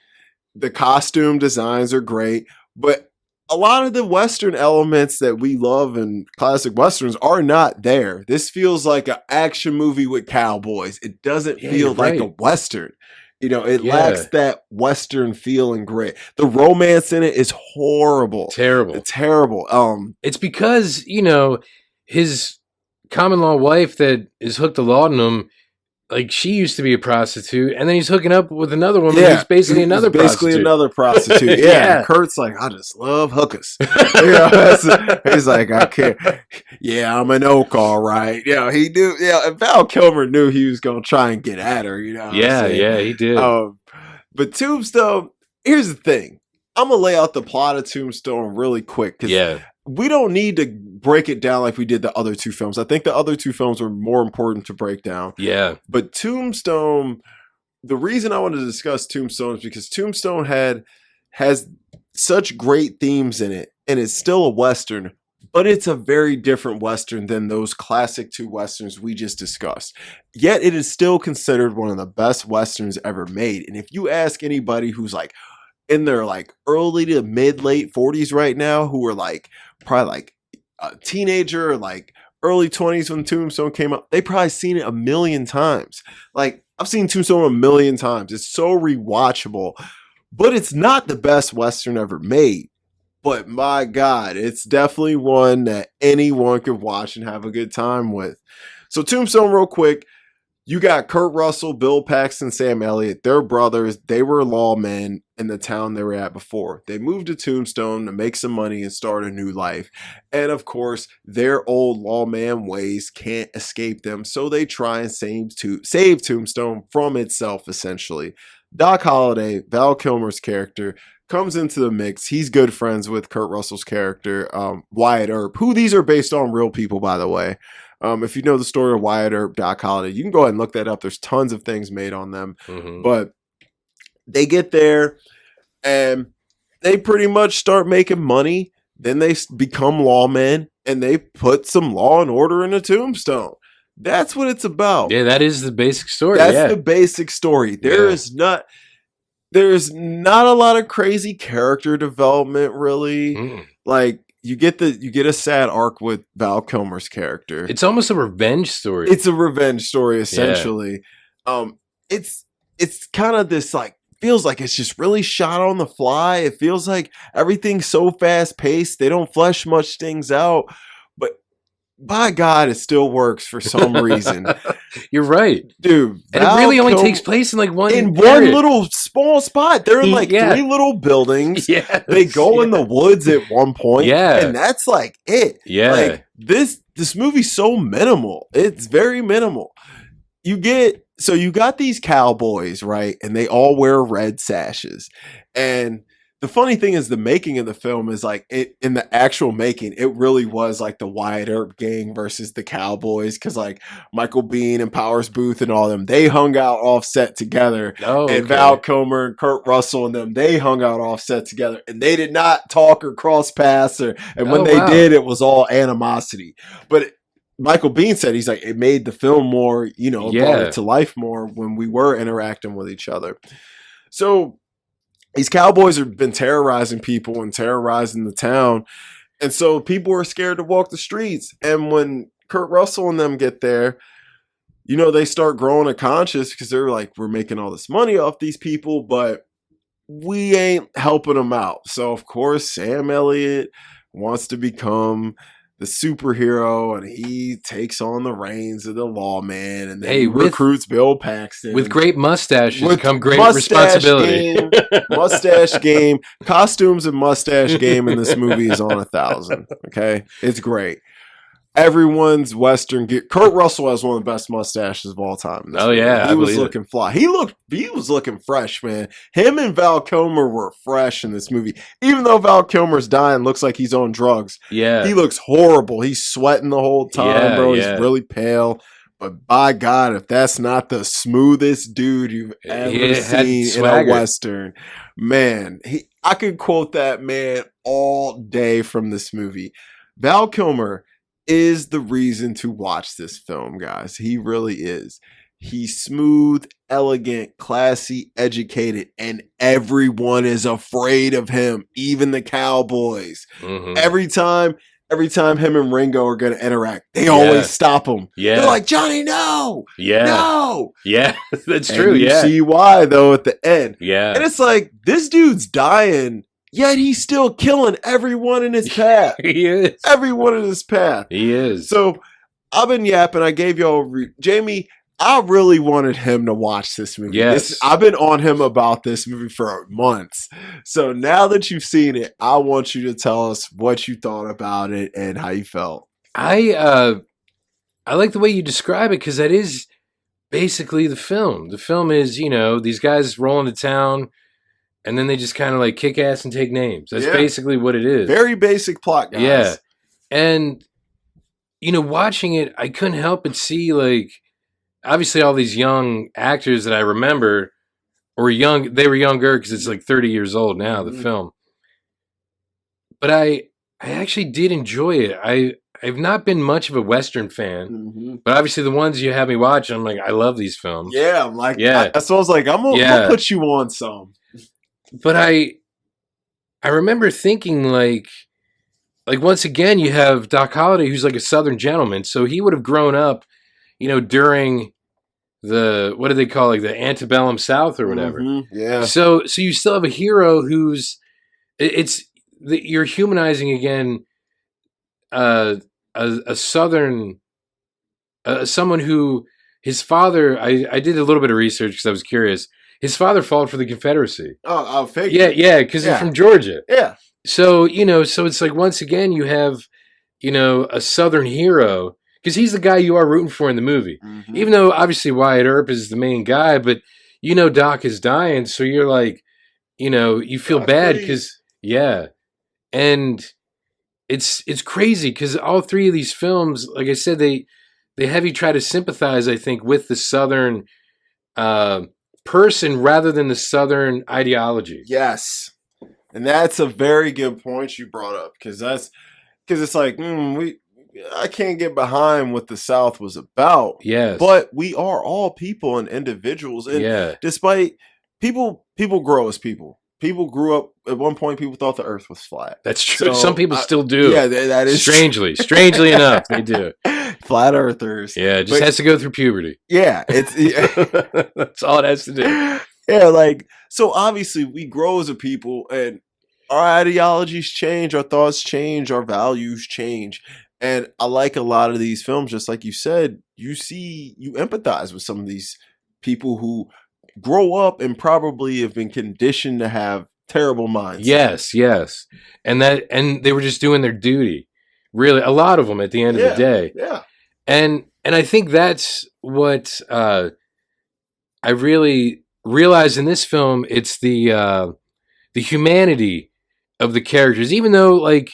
The costume designs are great, but a lot of the Western elements that we love in classic Westerns are not there. This feels like an action movie with cowboys. It doesn't Yeah, feel you're like a right. Western. It lacks Yeah. that Western feel and grit. The romance in it is horrible. Terrible. Terrible. It's because, his common law wife that is hooked to laudanum, like she used to be a prostitute, and then he's hooking up with another woman who's basically another prostitute. Another prostitute. Yeah. Yeah. And Kurt's like, I just love hookers. He's like, I can't. Yeah, I'm an oak, all right. Yeah, he knew. Yeah, and Val Kilmer knew he was gonna try and get at her. Yeah, he did. But Tombstone. Here's the thing. I'm gonna lay out the plot of Tombstone really quick because we don't need to break it down like we did the other two films. I think the other two films were more important to break down. Yeah. But Tombstone, the reason I wanted to discuss Tombstone is because Tombstone has such great themes in it, and it's still a Western, but it's a very different Western than those classic two Westerns we just discussed. Yet it is still considered one of the best Westerns ever made. And if you ask anybody who's like in their like early to mid late 40s right now, who are like probably like a teenager or like early 20s when Tombstone came out, they probably seen it a million times. Like, I've seen Tombstone a million times. It's so rewatchable, but it's not the best Western ever made. But my God, it's definitely one that anyone could watch and have a good time with. So Tombstone, real quick, you got Kurt Russell, Bill Paxton, Sam Elliott. They're brothers. They were lawmen in the town they were at before. They moved to Tombstone to make some money and start a new life. And of course, their old lawman ways can't escape them. So they try and save Tombstone from itself, essentially. Doc Holliday, Val Kilmer's character, comes into the mix. He's good friends with Kurt Russell's character, Wyatt Earp, who these are based on real people, by the way. If you know the story of Wyatt Earp, Doc Holliday, you can go ahead and look that up. There's tons of things made on them. Mm-hmm. But they get there and they pretty much start making money. Then they become lawmen and they put some law and order in a Tombstone. That's what it's about. Yeah, that is the basic story. That's the basic story. There's not a lot of crazy character development, really. Like, you get a sad arc with Val Kilmer's character. It's almost a revenge story. It's a revenge story, essentially. Yeah. It's kind of this, like, feels like it's just really shot on the fly. It feels like everything's so fast paced. They don't flesh much things out, but by God, it still works for some reason. You're right, dude. And it really only takes place in like one little small spot. They're in like three little buildings. Yeah, they go in the woods at one point. Yeah, and that's like it. Yeah, like this movie's so minimal. It's very minimal. You got these cowboys, right? And they all wear red sashes. And the funny thing is, the making of the film is like in the actual making, it really was like the Wyatt Earp gang versus the Cowboys, because like Michael Biehn and Powers Booth and all them, they hung out offset together. And Val Kilmer and Kurt Russell and them, they hung out offset together, and they did not talk or cross paths, and when they did, it was all animosity. But Michael Biehn said, he's like, it made the film more, brought it to life more when we were interacting with each other. So these cowboys have been terrorizing people and terrorizing the town. And so people are scared to walk the streets. And when Kurt Russell and them get there, they start growing a conscience because they're like, we're making all this money off these people, but we ain't helping them out. So of course, Sam Elliott wants to become the superhero, and he takes on the reins of the lawman, and then he recruits Bill Paxton. With great mustaches come great responsibility. Mustache game, costumes and mustache game in this movie is on 1,000. Okay, it's great. Everyone's Western gear. Kurt Russell has one of the best mustaches of all time. Yeah, he was looking fly. He was looking fresh, man. Him and Val Kilmer were fresh in this movie. Even though Val Kilmer's dying, looks like he's on drugs. Yeah, he looks horrible. He's sweating the whole time, bro. He's really pale. But by God, if that's not the smoothest dude you've ever seen in a Western, man, I could quote that man all day from this movie. Val Kilmer is the reason to watch this film, guys. He really is. He's smooth, elegant, classy, educated, and everyone is afraid of him, even the cowboys. Mm-hmm. Every time him and Ringo are going to interact, they always stop him. Yeah. They're like, Johnny, no. Yeah. No. Yeah, that's true. And you see why, though, at the end. Yeah. And it's like, this dude's dying, yet he's still killing everyone in his path. He is. Everyone in his path. He is. So I've been yapping. I gave y'all Jamie, I really wanted him to watch this movie. Yes. I've been on him about this movie for months. So now that you've seen it, I want you to tell us what you thought about it and how you felt. I like the way you describe it, because that is basically the film. The film is, these guys roll into town, and then they just kind of like kick ass and take names. That's basically what it is. Very basic plot, guys. Yeah. And, watching it, I couldn't help but see, like, obviously all these young actors that I remember were young. They were younger because it's like 30 years old now, the film. But I actually did enjoy it. I've not been much of a Western fan, but obviously the ones you have me watch, I'm like, I love these films. Yeah, I'm like, so I was like, I'm gonna put you on some. But I remember thinking like once again, you have Doc Holliday, who's like a Southern gentleman, so he would have grown up, during the, what do they call, like the antebellum South or whatever. Yeah. So you still have a hero who's, you're humanizing again a Southern, someone who, his father, I did a little bit of research because I was curious. His father fought for the Confederacy. Oh, fake. Yeah, because he's from Georgia. Yeah. So, so it's like, once again, you have, a Southern hero, because he's the guy you are rooting for in the movie. Even though, obviously, Wyatt Earp is the main guy, but, Doc is dying, so you're like, you feel bad because, and it's crazy because all three of these films, like I said, they have you try to sympathize, I think, with the Southern person rather than the Southern ideology. Yes. And that's a very good point you brought up, because it's like, I can't get behind what the South was about. Yes. But we are all people and individuals. And despite people grow as people. People grew up, at one point, people thought the earth was flat. That's true. So, some people still do. Yeah, that is strangely enough, they do. Flat earthers. Yeah, it just has to go through puberty. Yeah. That's all it has to do. Yeah, like, so obviously we grow as a people, and our ideologies change, our thoughts change, our values change. And I like a lot of these films, just like you said, you empathize with some of these people who grow up and probably have been conditioned to have terrible minds. Yes. And they were just doing their duty. Really, a lot of them at the end of the day. Yeah. And I think that's what I really realized in this film. It's the humanity of the characters, even though, like,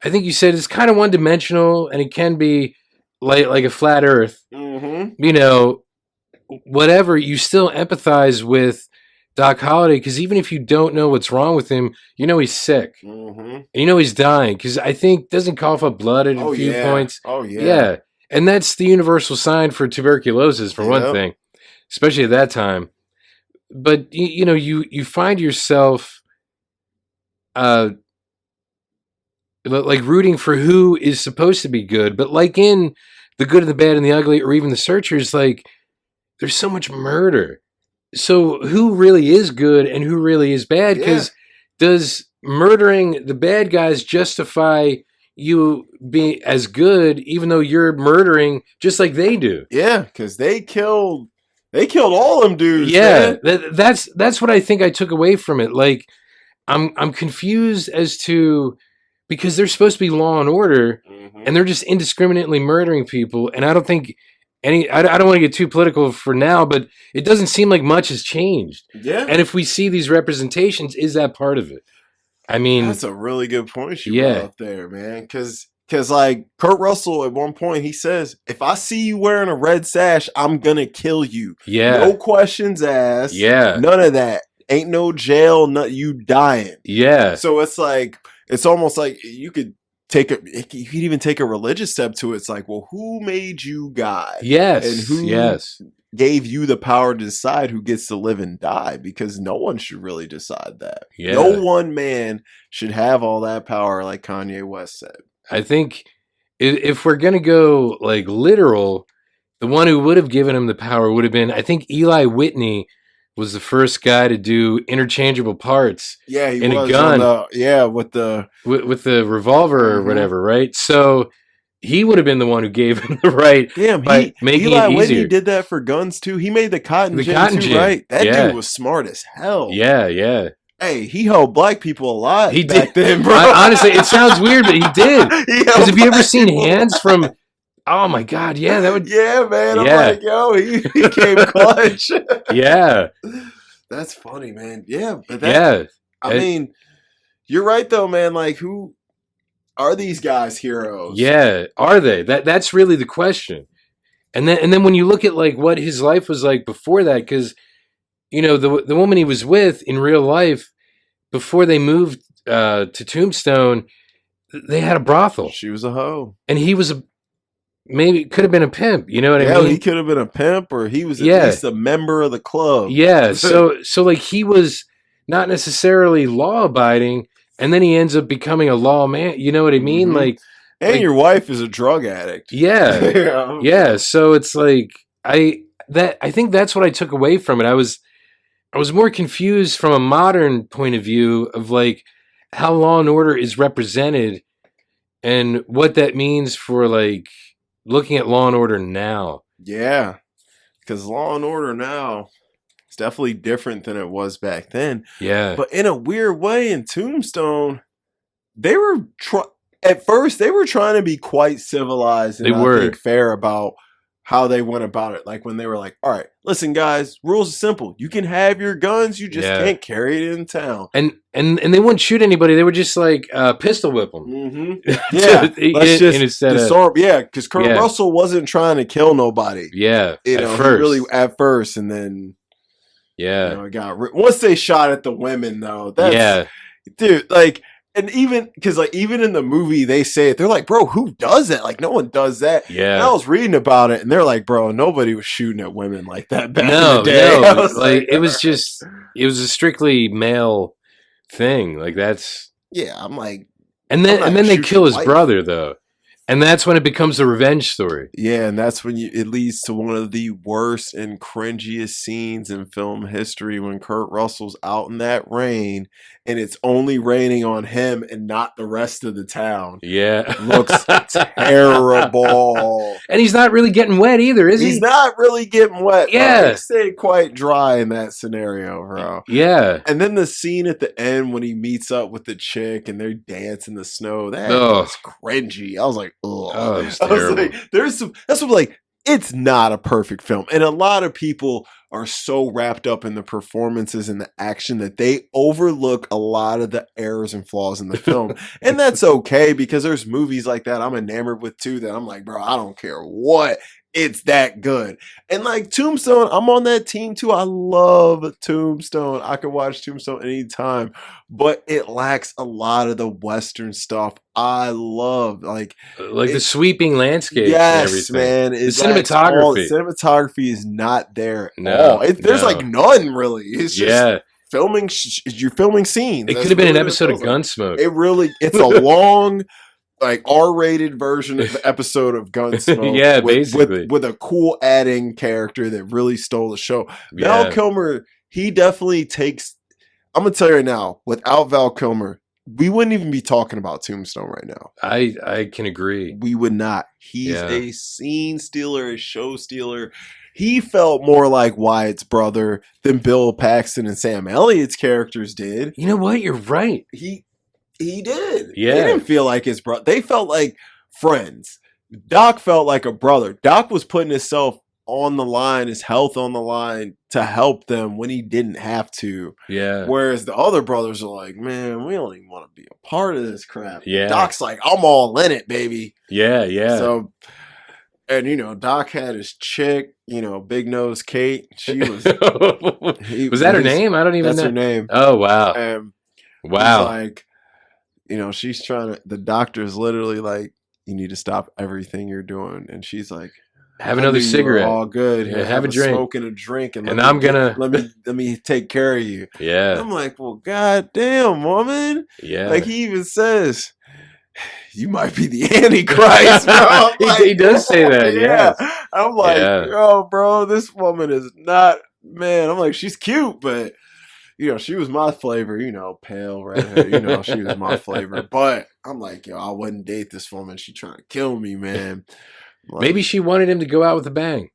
I think you said it's kind of one-dimensional, and it can be like a flat Earth. Whatever, you still empathize with Doc Holliday, because even if you don't know what's wrong with him, he's sick. And he's dying, because I think doesn't cough up blood at a few points. Oh, yeah. Yeah. And that's the universal sign for tuberculosis, for one thing, especially at that time. But, you find yourself like rooting for who is supposed to be good. But like in The Good and the Bad and the Ugly, or even The Searchers, like there's so much murder. So who really is good and who really is bad? Yeah. Because does murdering the bad guys justify you being as good, even though you're murdering just like they do? Yeah, because they killed all them dudes, Yeah, man. that's what I think I took away from it. Like I'm confused as to, because they're supposed to be law and order, and they're just indiscriminately murdering people. And I don't think I don't want to get too political for now, but it doesn't seem like much has changed. Yeah. And if we see these representations, is that part of it? I mean, That's a really good point you Yeah. brought up there, man. Because like Kurt Russell at one point he says, "If I see you wearing a red sash, I'm gonna kill you. yeah, No questions asked. Yeah. None of that. Ain't no jail. No, you dying." yeah, So it's like it's almost like you could even take a religious step to it. It's like, well, who made you God? yes, And who yes, gave you the power to decide who gets to live and die? Because no one should really decide that. Yeah. No one man should have all that power, like Kanye West said. I think if we're gonna go like literal, the one who would have given him the power would have been, I think, Eli Whitney was the first guy to do interchangeable parts. Yeah, he In a was gun. with the with the revolver or Mhm. whatever, right? So he would have been the one who gave him the right damn. by making Eli it Whitney easier. did that for guns too. He made the cotton The gin cotton too, gin. right? That Yeah. dude was smart as hell. Yeah, yeah. Hey, he helped black people a lot. He back did. then, bro. Honestly, it sounds weird, but he did. He Because helped have you ever black seen people a Hands lot. from? Oh my God, yeah, that would. Yeah, man. I'm Yeah. like, yo, he came clutch. Yeah, That's funny, man. Yeah, but that, yeah. I mean, you're right though, man. Like, who are these guys heroes? Yeah, are they? That's really the question. And then when you look at like what his life was like before that, because you know the woman he was with in real life before they moved to Tombstone, they had a brothel, She was a hoe. and he was maybe could have been a pimp. You know what I Yeah, mean? he could have been a pimp, or he was at Yeah. least a member of the club. Yeah. So like he was not necessarily law abiding, and then he ends up becoming a lawman. You know what I mean? Mhm. Like, And like- your wife is a drug addict. yeah. Yeah. Yeah, so it's like I think that's what I took away from it. I was more confused from a modern point of view of like how Law and Order is represented and what that means for like looking at Law and Order now. Yeah. Because Law and Order now is definitely different than it was back then. Yeah. But in a weird way, in Tombstone, they were at first they were trying to be quite civilized and They were. I think fair about how they went about it. Like when they were like, "All right, listen, guys, rules are simple. You can have your guns, you just Yeah. can't carry it in town." And they wouldn't shoot anybody. They would just like pistol whip them. Mm-hmm. Yeah, let's just instead of, disarm. Yeah, because Kurt Yeah. Russell wasn't trying to kill nobody. yeah, You at know, first. he really at first, and then yeah. you know, it got once they shot at the women though. That's, Yeah. dude, like, and even because like even in the movie they say it, they're like, "Bro, who does that? Like, no one does that." Yeah. And I was reading about it, and they're like, "Bro, nobody was shooting at women like that back in No, the day." I no. was Like it was a strictly male thing. Like that's yeah. I'm like, and I'm then not they shooting kill his wife. brother though. And that's when it becomes a revenge story. yeah, and that's when it leads to one of the worst and cringiest scenes in film history when Kurt Russell's out in that rain, and it's only raining on him and not the rest of the town. Yeah. Looks terrible. And he's not really getting wet either, is He's he? not really getting wet. bro. Yeah. He stayed quite dry in that scenario, bro. Yeah. And then the scene at the end when he meets up with the chick and they're dancing in the snow, that Ugh. was cringy. I was like, ugh. Oh, it was I was terrible. like, there's some, that's what, like, it's not a perfect film. And a lot of people are so wrapped up in the performances and the action that they overlook a lot of the errors and flaws in the film. And that's okay because there's movies like that I'm enamored with too that I'm like, bro, I don't care what. It's that good. And like Tombstone, I'm on that team too. I love Tombstone. I could watch Tombstone anytime, but it lacks a lot of the Western stuff I love. Like the sweeping landscape and yes, everything. man. The It lacks cinematography. cinematography is not there at No, all. There's no. like none really. It's just Yeah. filming. You're filming scenes. It That's could have been an really what it episode of feels like. Gunsmoke. It's a long like R-rated version of the episode of Gunsmoke Yeah, with, basically. with a cool adding character that really stole the show. Val Yeah. Kilmer, he definitely takes. I'm gonna tell you right now, without Val Kilmer, we wouldn't even be talking about Tombstone right now. I can agree. We would not. He's Yeah. a scene stealer, a show stealer. He felt more like Wyatt's brother than Bill Paxton and Sam Elliott's characters did. You know what? You're right. He did. Yeah. They didn't feel like his brother. They felt like friends. Doc felt like a brother. Doc was putting himself on the line, his health on the line to help them when he didn't have to. Yeah. Whereas the other brothers are like, man, we don't even want to be a part of this crap. Yeah. Doc's like, I'm all in it, baby. Yeah, yeah. So, and you know, Doc had his chick, you know, Big Nose Kate. She was. Was that her name? I don't even know. That's her name. Oh, wow. And wow. he's like, you know, she's trying to. The doctor's literally like, you need to stop everything you're doing, and she's like, have another cigarette. All good. Yeah, have a drink. Smoke and a drink, and I'm gonna let me take care of you. Yeah. I'm like, well, goddamn, woman. Yeah. Like he even says, you might be the Antichrist, bro. Like, he does say that. Yeah. I'm like, yo, bro, this woman is not. Man, I'm like, she's cute, but you know, she was my flavor. You know, pale redhead. You know, she was my flavor. But I'm like, yo, I wouldn't date this woman. She trying to kill me, man. Like, maybe she wanted him to go out with a bang.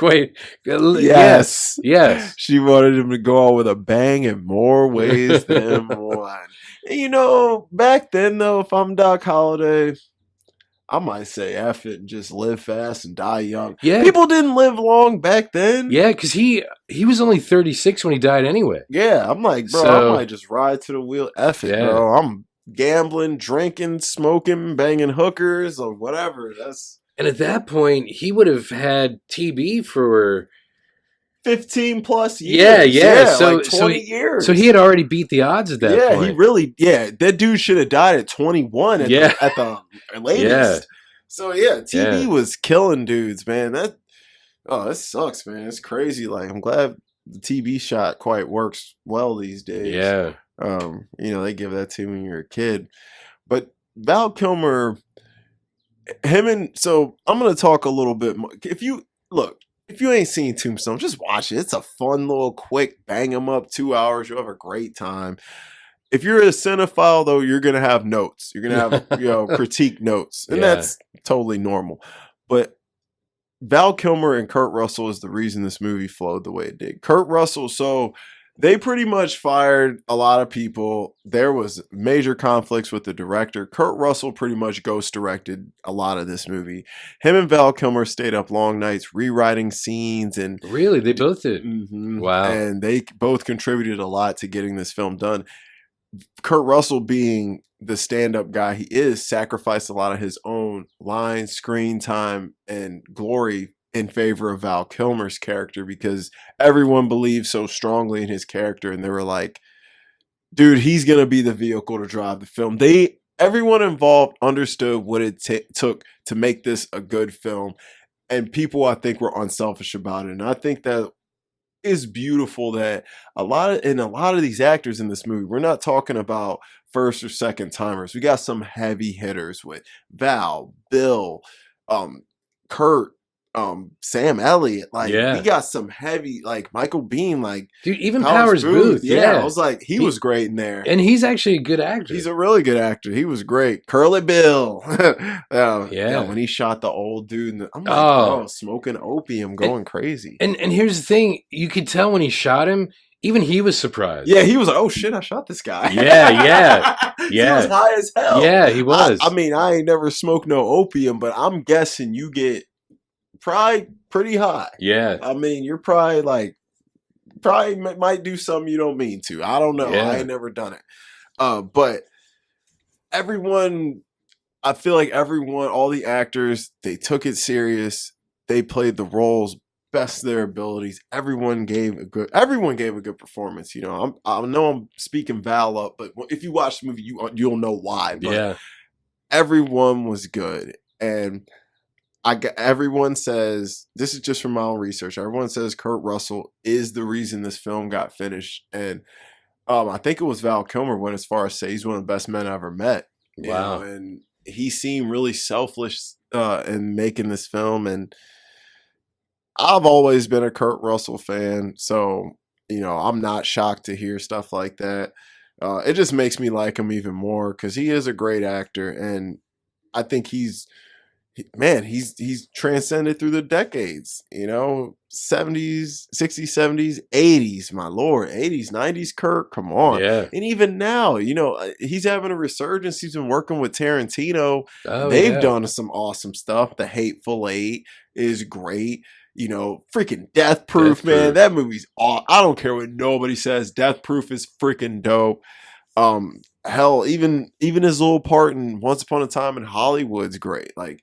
Wait, yes. Yes. She wanted him to go out with a bang in more ways than one. And you know, back then though, if I'm Doc Holliday, I might say F it and just live fast and die young. Yeah. People didn't live long back then. Yeah, because he was only 36 when he died anyway. Yeah, I'm like, bro, I might just ride to the wheel. F it, bro. I'm gambling, drinking, smoking, banging hookers or whatever. And at that point, he would have had TB for 15 plus years. Yeah. So like 20 years. So he had already beat the odds at that point. Yeah, he really. Yeah, that dude should have died at 21 at the latest. Yeah. So yeah, TB was killing dudes, man. That sucks, man. It's crazy. Like I'm glad the TB shot quite works well these days. Yeah. You know, they give that to you when you're a kid. But Val Kilmer, so I'm gonna talk a little bit more. If you ain't seen Tombstone, just watch it. It's a fun little quick bang 'em up 2 hours. You'll have a great time. If you're a cinephile though, you're gonna have notes. You're gonna have critique notes. And that's totally normal. But Val Kilmer and Kurt Russell is the reason this movie flowed the way it did. Kurt Russell, so they pretty much fired a lot of people. There was major conflicts with the director. Kurt Russell pretty much ghost directed a lot of this movie. Him and Val Kilmer stayed up long nights rewriting scenes and really, they both did. Mm-hmm. Wow. And they both contributed a lot to getting this film done. Kurt Russell, being the stand-up guy he is, sacrificed a lot of his own lines, screen time, and glory in favor of Val Kilmer's character because everyone believed so strongly in his character, and they were like, dude, he's gonna be the vehicle to drive the film. Everyone involved understood what it took to make this a good film, and people, I think, were unselfish about it. And I think that is beautiful that a lot of these actors in this movie, we're not talking about first or second timers. We got some heavy hitters with Val, Bill, Kurt, Sam Elliott, like we got some heavy, like Michael Bean, like dude, even Powers Booth. Yeah, I was like, he was great in there, and he's actually a good actor. He's a really good actor. He was great. Curly Bill, when he shot the old dude, I'm like, oh, smoking opium, going crazy. And here's the thing, you could tell when he shot him. Even he was surprised. Yeah, he was like, oh shit, I shot this guy. Yeah. He was high as hell. Yeah, he was. I mean, I ain't never smoked no opium, but I'm guessing you get probably pretty high. Yeah. I mean, you're probably might do something you don't mean to. I don't know. Yeah. I ain't never done it. But I feel like all the actors, they took it serious. They played the roles best of their abilities. Everyone gave a good performance. You know, I know I'm speaking Val up, but if you watch the movie, you'll know why. But everyone was good, and everyone says, this is just from my own research, everyone says Kurt Russell is the reason this film got finished. And I think it was Val Kilmer went as far as say he's one of the best men I ever met. Wow. And he seemed really selfless in making this film. And I've always been a Kurt Russell fan, so I'm not shocked to hear stuff like that. It just makes me like him even more because he is a great actor, and I think he's transcended through the decades. 70s, 60s, 70s, 80s. My lord, 80s, 90s. Kurt, come on, Yeah. and even now, he's having a resurgence. He's been working with Tarantino. Oh, They've yeah. done some awesome stuff. The Hateful Eight is great. Freaking Death Proof, man. That movie's awesome. I don't care what nobody says. Death Proof is freaking dope. Hell, even his little part in Once Upon a Time in Hollywood's great. Like,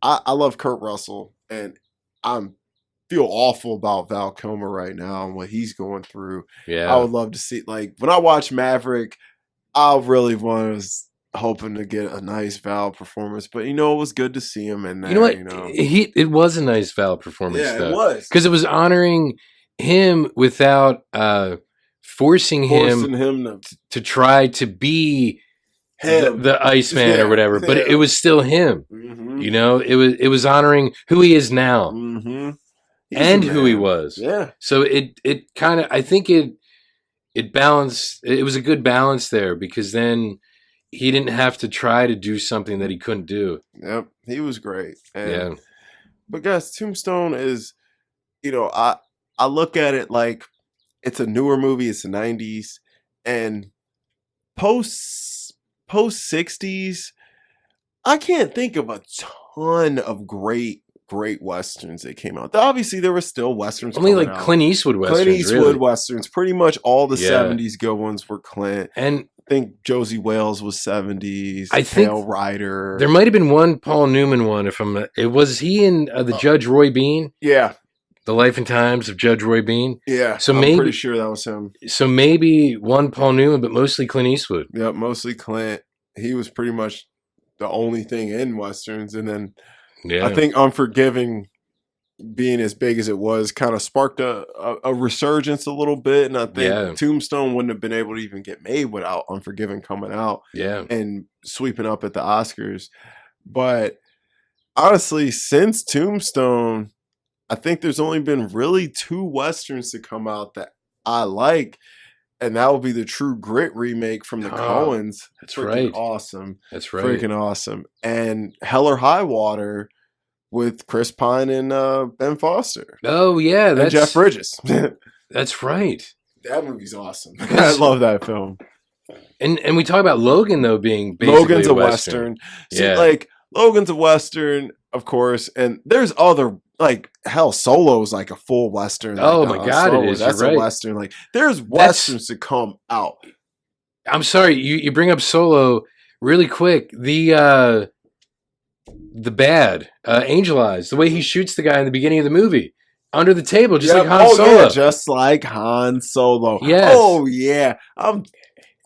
I love Kurt Russell, and I'm feel awful about Val Kilmer right now and what he's going through. Yeah. I would love to see, like, when I watch Maverick, I really was hoping to get a nice Val performance, but it was good to see him in there. You know what? It was a nice Val performance. Yeah, though, it was, because it was honoring him without forcing him to try to be the Iceman or whatever. But it was still him. Mm-hmm. It was honoring who he is now. Mm-hmm. And who he was. Yeah. So it kind of, I think it balanced. It was a good balance there, because then he didn't have to try to do something that he couldn't do. Yep, he was great. Yeah. But guys, Tombstone is, I look at it like it's a newer movie. It's the 90s, and post 60s, I can't think of a ton of great westerns that came out. Obviously, there were still westerns. Only like Clint Eastwood westerns. Clint Eastwood really. westerns. Pretty much all the 70s good ones were Clint. And I think Josie Wales was 70s. I think Pale Rider. There might have been one Paul Newman one. Was he in the Judge Roy Bean? Yeah. The Life and Times of Judge Roy Bean. Yeah. So I'm maybe pretty sure that was him. So maybe one Paul Newman, but mostly Clint Eastwood. Yep, mostly Clint. He was pretty much the only thing in westerns, and then I think Unforgiving, being as big as it was, kind of sparked a resurgence a little bit, and I think Tombstone wouldn't have been able to even get made without Unforgiving coming out and sweeping up at the Oscars. But honestly, since Tombstone, I think there's only been really 2 westerns to come out that I like, and that will be the True Grit remake from the Coens. That's freaking right. Awesome. That's right. Freaking awesome. And Hell or High Water with Chris Pine and Ben Foster. Oh, yeah. And Jeff Bridges. That's right. That movie's awesome. I love that film. And we talk about Logan, though, being basically Logan's a Western. See, like, Logan's a Western, of course, and there's other, like, hell, Solo's like a full Western. Like, oh, my God, Solo, it is. That's You're a right. Western. Like, there's Westerns to come out. I'm sorry, you bring up Solo really quick. The bad Angel Eyes, the way he shoots the guy in the beginning of the movie under the table, just like Han Solo. Yeah, just like Han Solo. Yes. Oh yeah.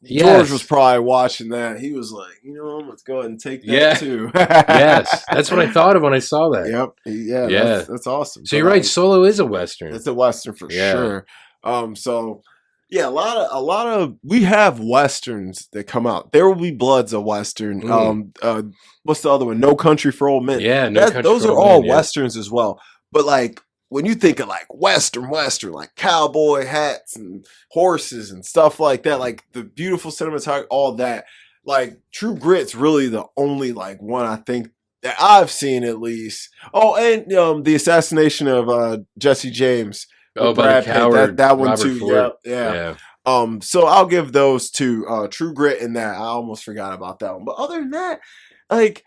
George was probably watching that. He was like, let's go ahead and take that too. Yes, that's what I thought of when I saw that. Yep. Yeah. That's awesome. So you're right. Solo is a Western. It's a Western for sure. So yeah, a lot of we have Westerns that come out. There Will Be Blood's a Western. What's the other one? No Country for Old Men. Yeah, those are all Westerns as well. But like, when you think of like Western, like cowboy hats and horses and stuff like that, like the beautiful cinematography, all that, like True Grit's really the only like one I think that I've seen at least. Oh, and the assassination of Jesse James. Oh, by the coward. That one Robert too. Ford. Yeah. So I'll give those to True Grit and that. I almost forgot about that one. But other than that, like,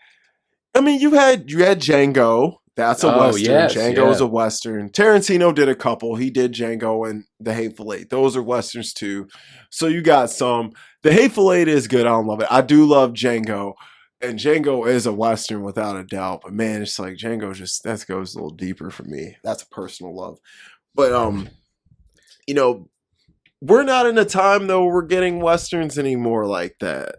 I mean, you had Django. That's a Western. Yes, Django is a Western. Tarantino did a couple. He did Django and The Hateful Eight. Those are Westerns too. So you got some. The Hateful Eight is good. I don't love it. I do love Django. And Django is a Western without a doubt. But man, it's like Django that goes a little deeper for me. That's a personal love. But we're not in a time though where we're getting Westerns anymore like that.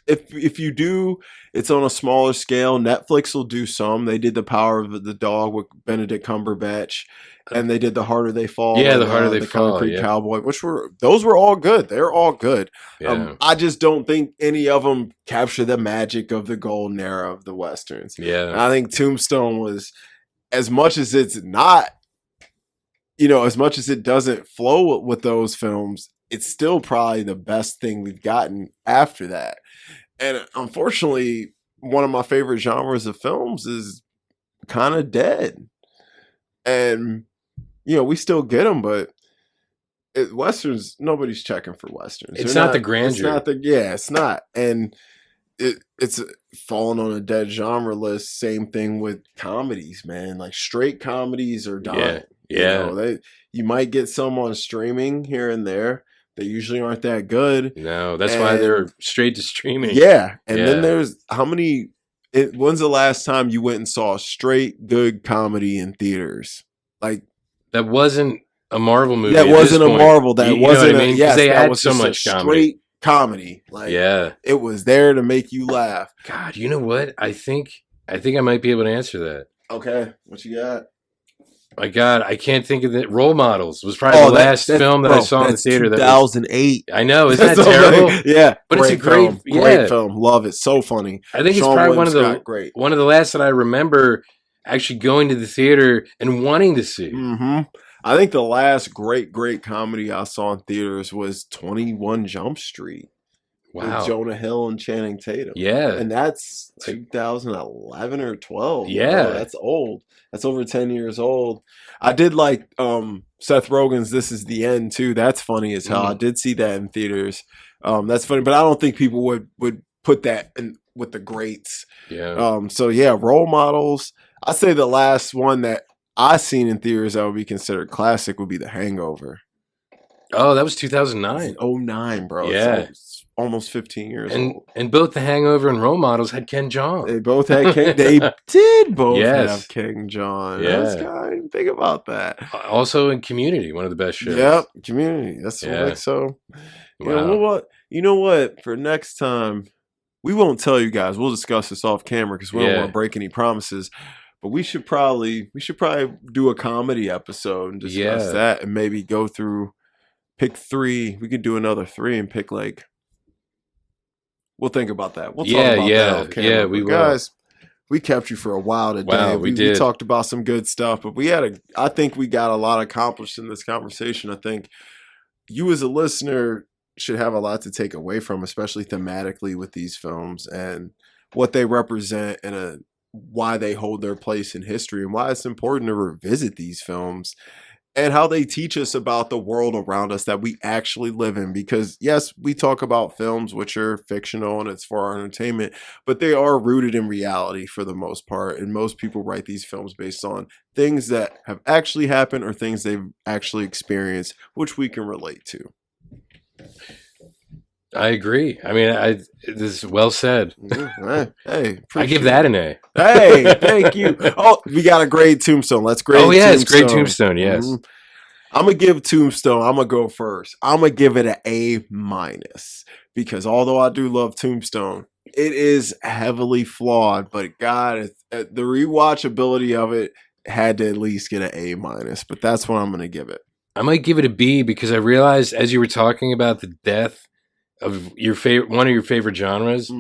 if you do, it's on a smaller scale. Netflix will do some. They did The Power of the Dog with Benedict Cumberbatch, and they did The Harder They Fall Yeah, and The Harder They The Fall, Concrete yeah. Cowboy, those were all good. They're all good. Yeah. I just don't think any of them capture the magic of the golden era of the westerns. Yeah. And I think Tombstone was, as much as it's not, as much as it doesn't flow with those films, it's still probably the best thing we've gotten after that. And unfortunately, one of my favorite genres of films is kind of dead. And, we still get them, but westerns, nobody's checking for westerns. It's not the grandeur. It's not. And it's fallen on a dead genre list. Same thing with comedies, man. Like straight comedies are dying. Yeah. You might get some on streaming here and there. They usually aren't that good. No, that's why they're straight to streaming. Yeah. And then there's when's the last time you went and saw a straight good comedy in theaters? Like, that wasn't a Marvel movie. That wasn't a Marvel. That wasn't. Because they that had was so just much a comedy. straight comedy. Like, it was there to make you laugh. God, you know what? I think I might be able to answer that. Okay, what you got? My God, I can't think of it. Role Models was probably the last film that I saw in the theater. 2008. I know, isn't that terrible? Yeah, but it's a great film. Love it. So funny. I think it's probably one of the last that I remember actually going to the theater and wanting to see. Mm-hmm. I think the last great comedy I saw in theaters was 21 Jump Street. Wow. With Jonah Hill and Channing Tatum. Yeah. And that's 2011 or 12. Yeah. Bro. That's old. That's over 10 years old. I did like Seth Rogen's This Is the End too. That's funny as hell. I did see that in theaters. That's funny, but I don't think people would put that in with the greats. Yeah. So yeah, Role Models. I'd say the last one that I seen in theaters that would be considered classic would be The Hangover. Oh, that was 2009. 09, bro. Yeah. It's almost 15 years old. And both The Hangover and Role Models had Ken Jeong. They both had King. They did both have King John. Yeah. I didn't think about that. Also in Community, one of the best shows. Yep, Community. That's so. Wow. You know what? For next time, we won't tell you guys. We'll discuss this off camera because we don't want to break any promises. But we should probably do a comedy episode and discuss that, and maybe go through, pick 3. We could do another 3 and pick like. We'll think about that. We'll talk about that off camera. Yeah, we will. Guys, we kept you for a while today. Wow, we did. We talked about some good stuff, but I think we got a lot accomplished in this conversation. I think you as a listener should have a lot to take away from, especially thematically with these films and what they represent and why they hold their place in history and why it's important to revisit these films and how they teach us about the world around us that we actually live in. Because yes, we talk about films which are fictional and it's for our entertainment, but they are rooted in reality for the most part. And most people write these films based on things that have actually happened or things they've actually experienced, which we can relate to. I agree. I mean, this is well said. Hey, I give that an A. Hey, thank you. Oh, we got a grade Tombstone. Let's grade. Oh yeah, Tombstone. it's great Tombstone. Yes. Mm-hmm. I'm gonna give Tombstone. I'm gonna go first. I'm gonna give it an A- because although I do love Tombstone, it is heavily flawed. But God, the rewatchability of it had to at least get an A-. But that's what I'm gonna give it. I might give it a B because I realized as you were talking about the death of one of your favorite genres,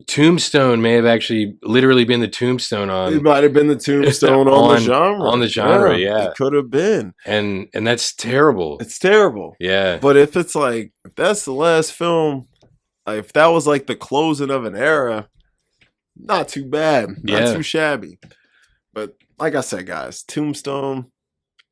Tombstone may have actually literally been the tombstone on. It might have been the tombstone on the genre. On the genre, yeah. It could have been. And that's terrible. It's terrible. Yeah. But if that's the last film, if that was like the closing of an era, not too bad. Not too shabby. But like I said, guys, Tombstone,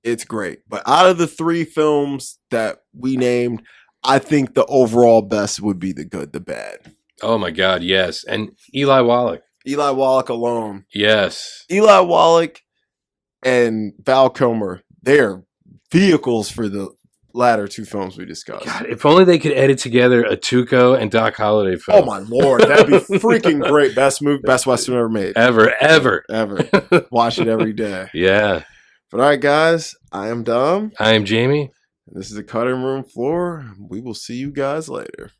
it's great. But out of the 3 films that we named, I think the overall best would be The Good, the Bad. Oh my God, yes. And Eli Wallach. Eli Wallach alone. Yes. Eli Wallach and Val Kilmer, they're vehicles for the latter 2 films we discussed. God, if only they could edit together a Tuco and Doc Holliday film. Oh my Lord, that'd be freaking great. Best Western ever made. Ever. Watch it every day. Yeah. But all right, guys, I am Dom. I am Jamie. This is the Cutting Room Floor. We will see you guys later.